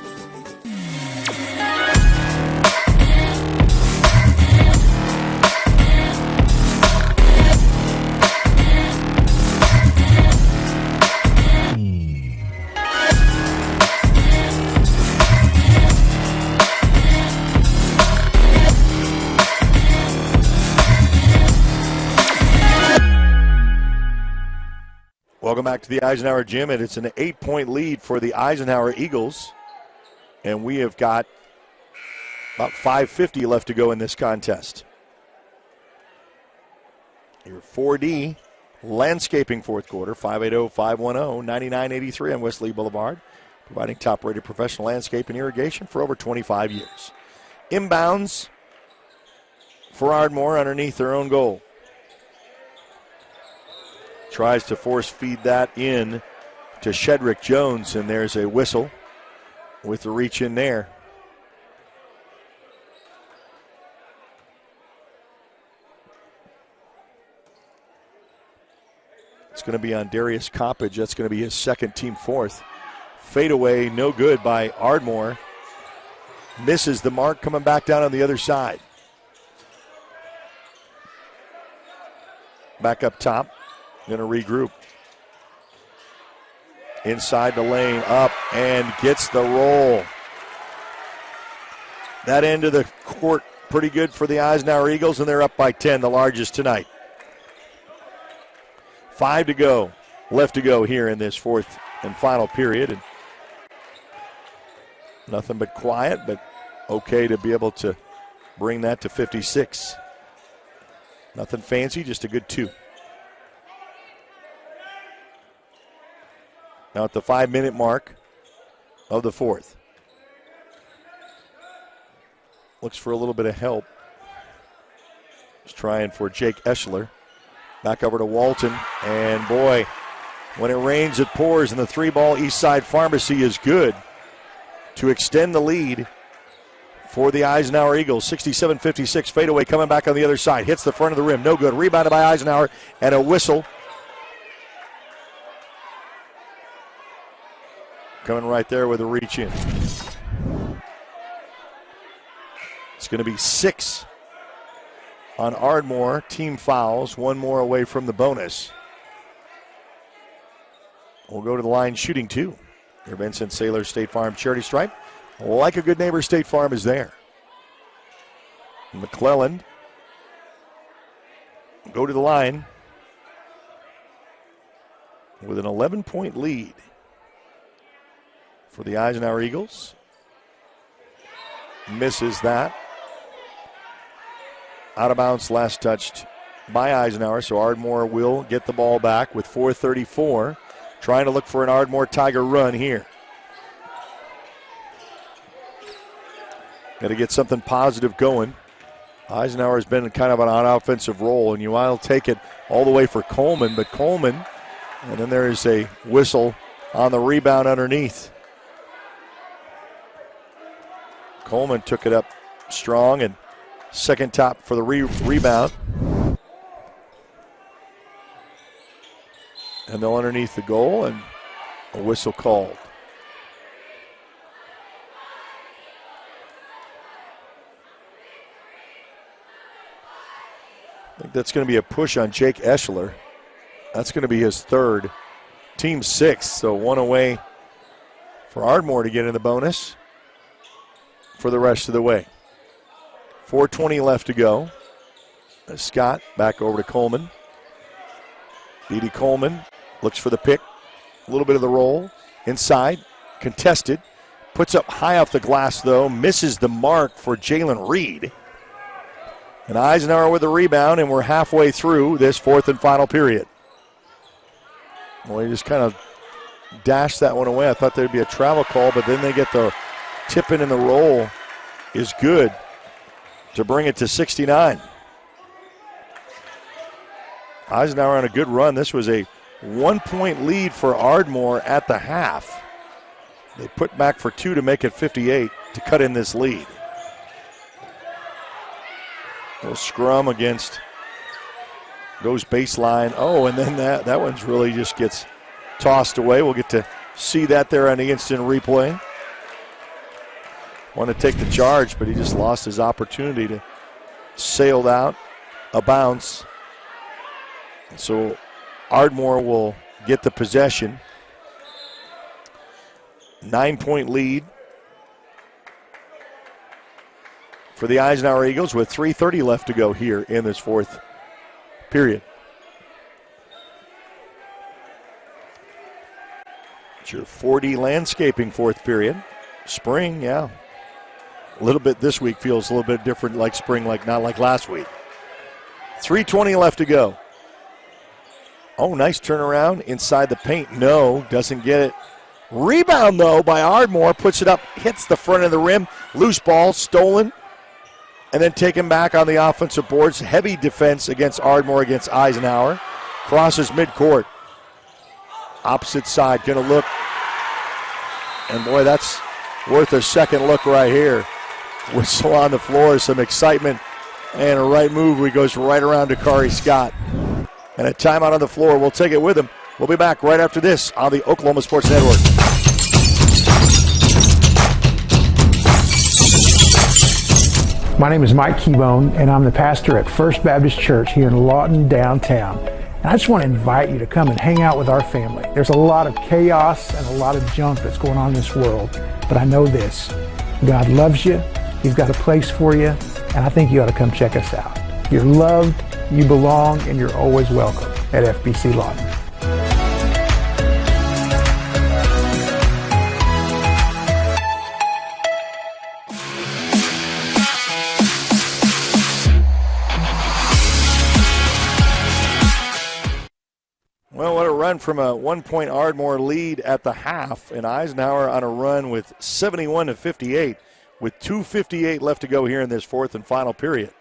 Welcome back to the Eisenhower Gym, and it's an 8-point lead for the Eisenhower Eagles. And we have got about 5:50 left to go in this contest. Your 4D landscaping fourth quarter, 580-510-9983 on Wesley Boulevard, providing top-rated professional landscape and irrigation for over 25 years. Inbounds for Ardmore underneath their own goal. Tries to force feed that in to Shedrick Jones, and there's a whistle with the reach in there. It's going to be on Darius Coppage. That's going to be his second, team fourth. Fadeaway, no good by Ardmore. Misses the mark, coming back down on the other side. Back up top, going to regroup. Inside the lane, up, and gets the roll. That end of the court pretty good for the Eisenhower Eagles, and they're up by 10, the largest tonight. 5 to go, left to go here in this fourth and final period. And nothing but quiet, but okay to be able to bring that to 56. Nothing fancy, just a good 2. Now at the 5-minute mark of the fourth. Looks for a little bit of help. He's trying for Jake Eschler. Back over to Walton, and boy, when it rains, it pours, and the 3-ball Eastside Pharmacy is good to extend the lead for the Eisenhower Eagles. 67-56 fadeaway coming back on the other side. Hits the front of the rim, no good. Rebounded by Eisenhower, and a whistle. Coming right there with a reach in. It's going to be 6 on Ardmore. Team fouls, 1 more away from the bonus. We'll go to the line shooting 2. Your Vincent Saylor State Farm Charity Stripe. Like a good neighbor, State Farm is there. McClelland go to the line with an 11-point lead for the Eisenhower Eagles. Misses that. Out of bounds, last touched by Eisenhower, so Ardmore will get the ball back with 4:34. Trying to look for an Ardmore Tiger run here. Got to get something positive going. Eisenhower has been kind of on an offensive roll, and I'll take it all the way for Coleman, but Coleman, and then there is a whistle on the rebound underneath. Coleman took it up strong, and second top for the rebound. And they'll underneath the goal, and a whistle called. I think that's going to be a push on Jake Eschler. That's going to be his third. Team 6, so 1 away for Ardmore to get in the bonus for the rest of the way. 4:20 left to go. Scott back over to Coleman. Edie Coleman looks for the pick. A little bit of the roll. Inside. Contested. Puts up high off the glass, though. Misses the mark for Jalen Reed. And Eisenhower with the rebound, and we're halfway through this fourth and final period. Well, he just kind of dashed that one away. I thought there'd be a travel call, but then they get the tip in, and the roll is good to bring it to 69. Eisenhower on a good run. This was a 1-point lead for Ardmore at the half. They put back for 2 to make it 58 to cut in this lead. Little scrum against, goes baseline. Oh, and then that one's really just gets tossed away. We'll get to see that there on the instant replay. Want to take the charge, but he just lost his opportunity to sailed out a bounce. So Ardmore will get the possession. 9-point lead for the Eisenhower Eagles with 3:30 left to go here in this fourth period. It's your 4D landscaping fourth period. Spring, yeah. A little bit this week feels a little bit different like spring, like not like last week. 3:20 left to go. Oh, nice turnaround inside the paint. No, doesn't get it. Rebound, though, by Ardmore. Puts it up, hits the front of the rim. Loose ball, stolen. And then taken back on the offensive boards. Heavy defense against Ardmore against Eisenhower. Crosses midcourt. Opposite side, going to look. And boy, that's worth a second look right here. Whistle on the floor, some excitement, and a right move. He goes right around to Kari Scott. And a timeout on the floor. We'll take it with him. We'll be back right after this on the Oklahoma Sports Network. My name is Mike Keybone, and I'm the pastor at First Baptist Church here in Lawton, downtown. And I just want to invite you to come and hang out with our family. There's a lot of chaos and a lot of junk that's going on in this world, but I know this. God loves you. He's got a place for you, and I think you ought to come check us out. You're loved, you belong, and you're always welcome at FBC Lawton. Well, what a run from a 1-point Ardmore lead at the half, and Eisenhower on a run with 71-58 with 2:58 left to go here in this fourth and final period.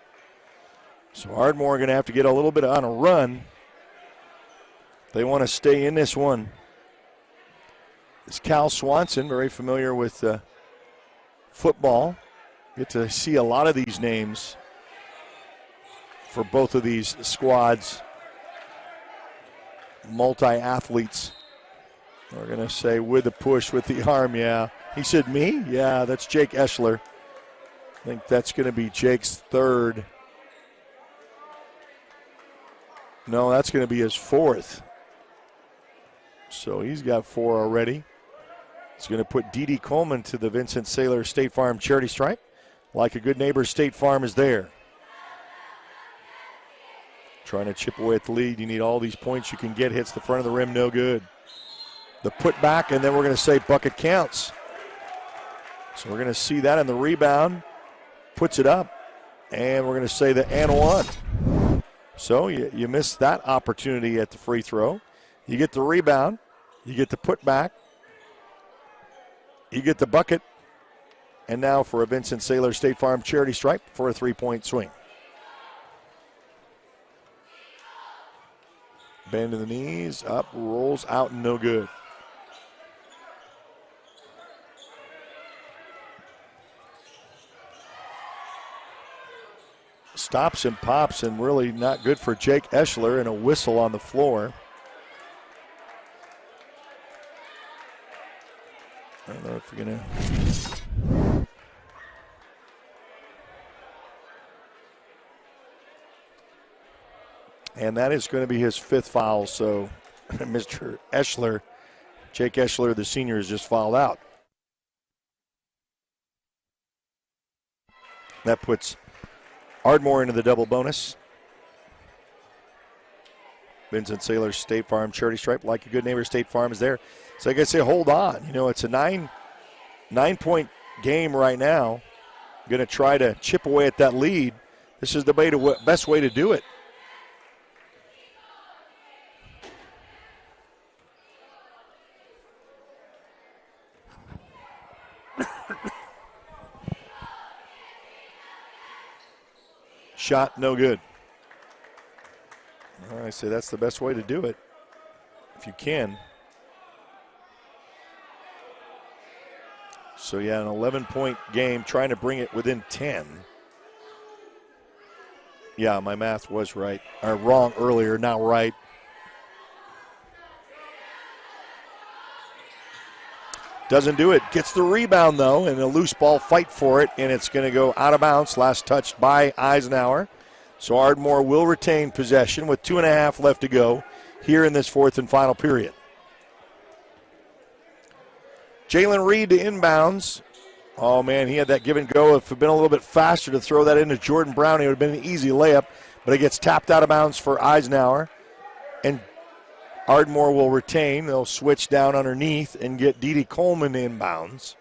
So Ardmore going to have to get a little bit on a run. They want to stay in this one. It's Cal Swanson, very familiar with football. Get to see a lot of these names for both of these squads. Multi-athletes. We're going to say with the push, with the arm, yeah. He said me? Yeah, that's Jake Eschler. I think that's going to be Jake's third. No, that's going to be his fourth. So he's got 4 already. He's going to put Dee Dee Coleman to the Vincent Saylor State Farm charity stripe. Like a good neighbor, State Farm is there. Trying to chip away at the lead. You need all these points you can get. Hits the front of the rim, no good. The putback, and then we're going to say bucket counts. So we're going to see that in the rebound. Puts it up, and we're going to say the and one. So you miss that opportunity at the free throw. You get the rebound. You get the putback. You get the bucket. And now for a Vincent Saylor State Farm charity stripe for a 3-point swing. Bend to the knees, up, rolls out, no good. Stops and pops, and really not good for Jake Eschler, and a whistle on the floor. I don't know if you're going to... And that is going to be his 5th foul, so Mr. Eschler, Jake Eschler, the senior, is just fouled out. That puts Ardmore into the double bonus. Vincent Saylor State Farm charity stripe, like a good neighbor, State Farm is there. So like I say, hold on. You know, it's a 9-point game right now. Going to try to chip away at that lead. This is the best way to do it. Shot no good. I say that's the best way to do it, if you can. So yeah, an 11-point game, trying to bring it within 10. Yeah, my math was right, or wrong earlier, now right. Doesn't do it. Gets the rebound, though, and a loose ball, fight for it, and it's going to go out of bounds. Last touched by Eisenhower. So Ardmore will retain possession with 2.5 left to go here in this fourth and final period. Jalen Reed to inbounds. Oh, man, he had that give and go. If it had been a little bit faster to throw that into Jordan Brown, it would have been an easy layup, but it gets tapped out of bounds for Eisenhower. And Ardmore will retain. They'll switch down underneath and get Dee Dee Coleman inbounds.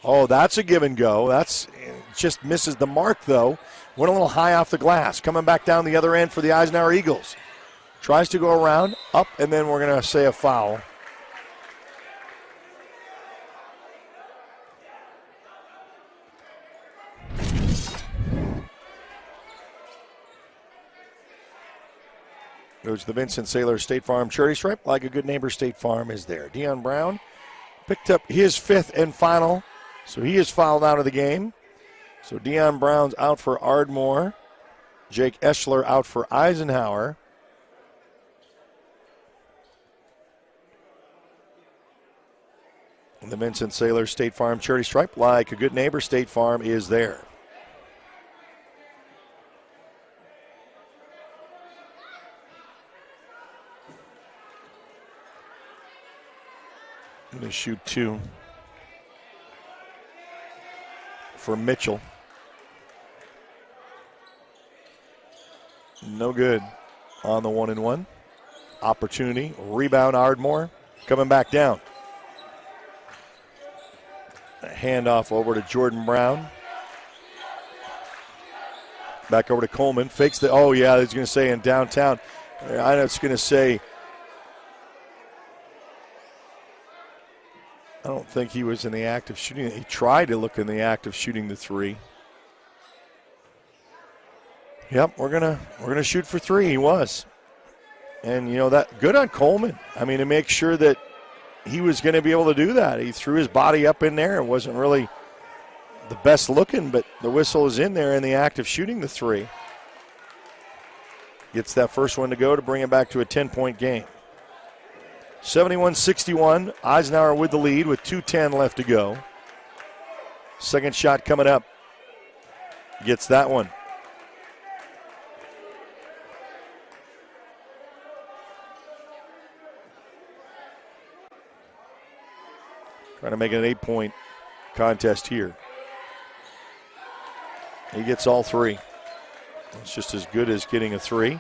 Oh, that's a give and go. That's just misses the mark, though. Went a little high off the glass. Coming back down the other end for the Eisenhower Eagles. Tries to go around, up, and then we're going to say a foul. Goes to the Vincent Saylor State Farm Charity Stripe. Like a good neighbor, State Farm is there. Deion Brown picked up his 5th and final, so he is fouled out of the game. So Deion Brown's out for Ardmore. Jake Eschler out for Eisenhower. And the Vincent Saylor State Farm Charity Stripe. Like a good neighbor, State Farm is there. Going to shoot 2 for Mitchell. No good on the 1-and-1. Opportunity, rebound Ardmore, coming back down. A handoff over to Jordan Brown. Back over to Coleman, fakes the, oh yeah, he's going to say in downtown. I know it's going to say, I don't think he was in the act of shooting. He tried to look in the act of shooting the 3. Yep, we're gonna shoot for 3. He was, and that good on Coleman. I mean, to make sure that he was going to be able to do that. He threw his body up in there. It wasn't really the best looking, but the whistle is in there in the act of shooting the 3. Gets that first one to go to bring it back to a 10-point game. 71-61. Eisenhower with the lead with 2:10 left to go. Second shot coming up. Gets that one. Trying to make it an 8-point contest here. He gets all 3. It's just as good as getting a 3.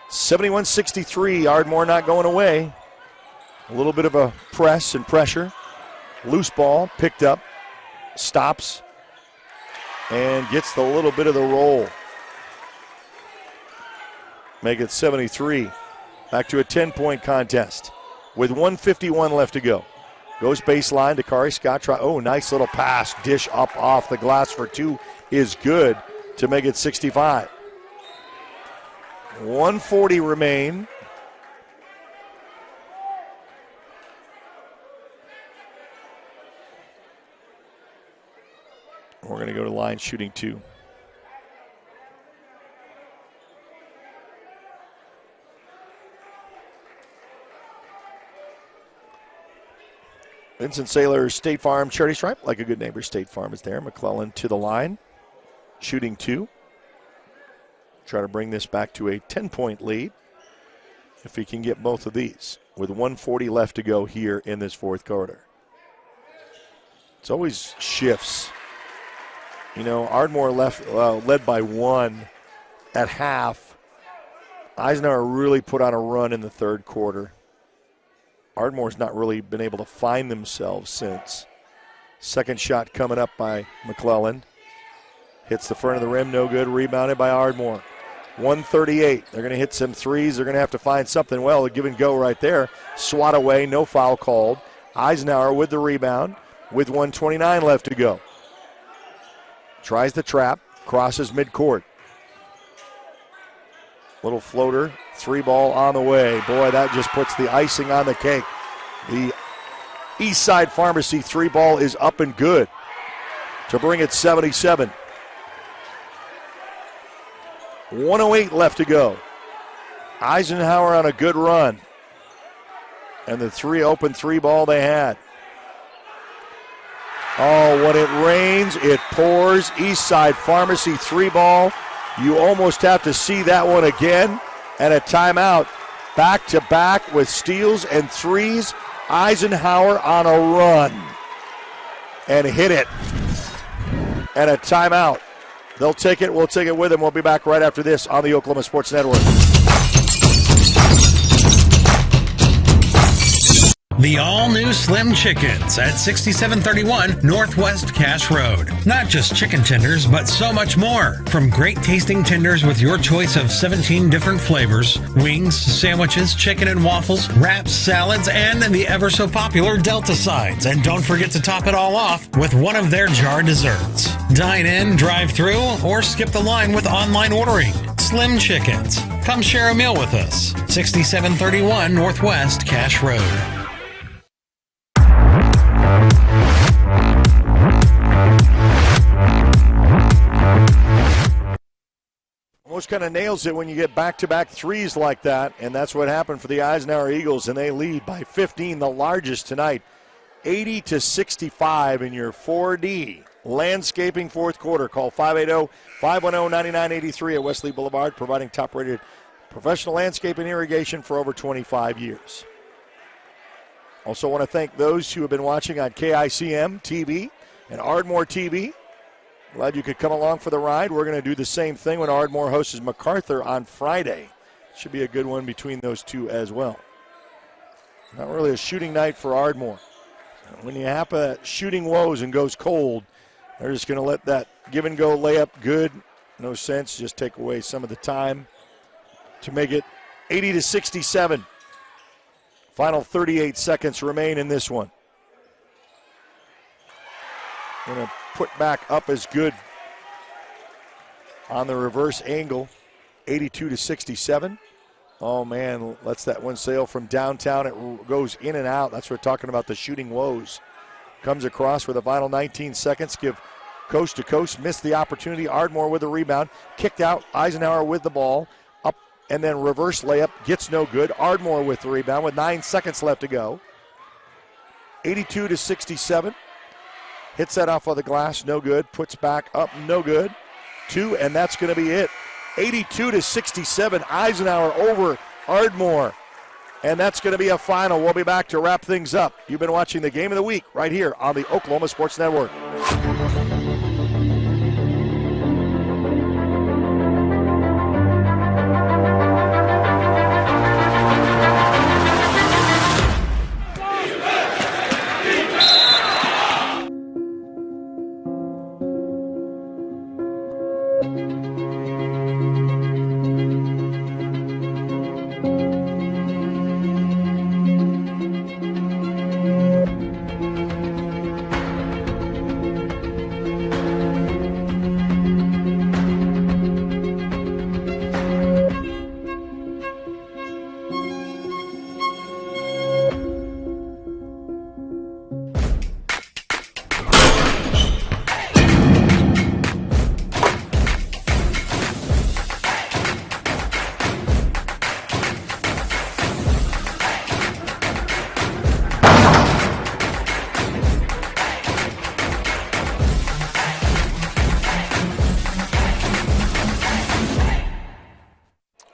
71-63. Ardmore not going away. A little bit of a press and pressure. Loose ball picked up. Stops. And gets the little bit of the roll. Make it 73. Back to a 10-point contest with 1:51 left to go. Goes baseline to Kari Scott. Oh, nice little pass. Dish up off the glass for 2 is good to make it 65. 1:40 remain. We're going to go to line shooting 2. Vincent Saylor State Farm Charity Stripe. Like a good neighbor, State Farm is there. McClellan to the line. Shooting 2. Try to bring this back to a 10-point lead if he can get both of these with 1:40 left to go here in this fourth quarter. It's always shifts. Ardmore led by 1 at half. Eisenhower really put on a run in the third quarter. Ardmore's not really been able to find themselves since. Second shot coming up by McClellan. Hits the front of the rim, no good. Rebounded by Ardmore. 138. They're going to hit some threes. They're going to have to find something. Well, a give and go right there. Swat away, no foul called. Eisenhower with the rebound with 1:29 left to go. Tries the trap, crosses midcourt. Little floater, 3 ball on the way. Boy, that just puts the icing on the cake. The Eastside Pharmacy 3 ball is up and good to bring it 77. 1:08 left to go. Eisenhower on a good run. And the open 3 ball they had. Oh, when it rains, it pours. Eastside Pharmacy 3 ball. You almost have to see that one again. And a timeout. Back to back with steals and threes. Eisenhower on a run. And hit it. And a timeout. They'll take it. We'll take it with them. We'll be back right after this on the Oklahoma Sports Network. The all-new Slim Chickens at 6731 Northwest Cache Road. Not just chicken tenders, but so much more. From great-tasting tenders with your choice of 17 different flavors, wings, sandwiches, chicken and waffles, wraps, salads, and the ever-so-popular Delta sides. And don't forget to top it all off with one of their jar desserts. Dine in, drive through, or skip the line with online ordering. Slim Chickens. Come share a meal with us. 6731 Northwest Cache Road. Almost kind of nails it when you get back-to-back threes like that, and that's what happened for the Eisenhower Eagles, and they lead by 15, the largest tonight, 80-65 in your 4D landscaping fourth quarter. Call 580-510-9983 at Wesley Boulevard, providing top-rated professional landscape and irrigation for over 25 years. Also want to thank those who have been watching on KICM TV and Ardmore TV. Glad you could come along for the ride. We're going to do the same thing when Ardmore hosts MacArthur on Friday. Should be a good one between those two as well. Not really a shooting night for Ardmore. When you have shooting woes and goes cold, they're just going to let that give-and-go layup good. No sense. Just take away some of the time to make it 80-67. Final 38 seconds remain in this one. Going to put back up is good on the reverse angle, 82-67. Oh, man, lets that one sail from downtown. It goes in and out. That's what we're talking about, the shooting woes. Comes across with the final 19 seconds. Give coast to coast. Missed the opportunity. Ardmore with the rebound. Kicked out. Eisenhower with the ball. Up and then reverse layup. Gets no good. Ardmore with the rebound with 9 seconds left to go. 82-67. Hits that off of the glass. No good. Puts back up. No good. 2, and that's going to be it. 82-67, Eisenhower over Ardmore. And that's going to be a final. We'll be back to wrap things up. You've been watching the Game of the Week right here on the Oklahoma Sports Network.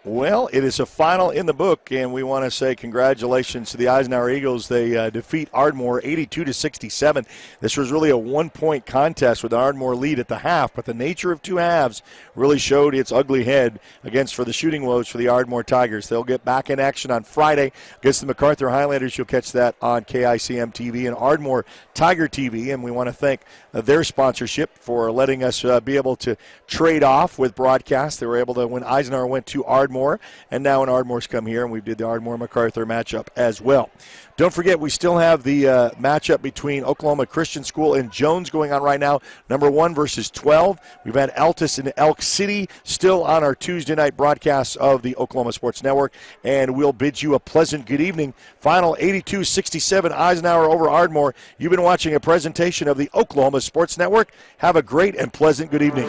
Well, it is a final in the book, and we want to say congratulations to the Eisenhower Eagles. They defeat Ardmore 82-67. This was really a one-point contest with an Ardmore lead at the half, but the nature of two halves really showed its ugly head for the shooting woes for the Ardmore Tigers. They'll get back in action on Friday against the MacArthur Highlanders. You'll catch that on KICM TV and Ardmore Tiger TV, and we want to thank their sponsorship for letting us be able to trade off with broadcast. They were able to, when Eisenhower went to Ardmore, and now when Ardmore's come here, and we did the Ardmore-MacArthur matchup as well. Don't forget, we still have the matchup between Oklahoma Christian School and Jones going on right now, number 1 versus 12. We've had Altus and Elk City still on our Tuesday night broadcasts of the Oklahoma Sports Network, and we'll bid you a pleasant good evening. Final 82-67, Eisenhower over Ardmore. You've been watching a presentation of the Oklahoma Sports Network. Have a great and pleasant good evening.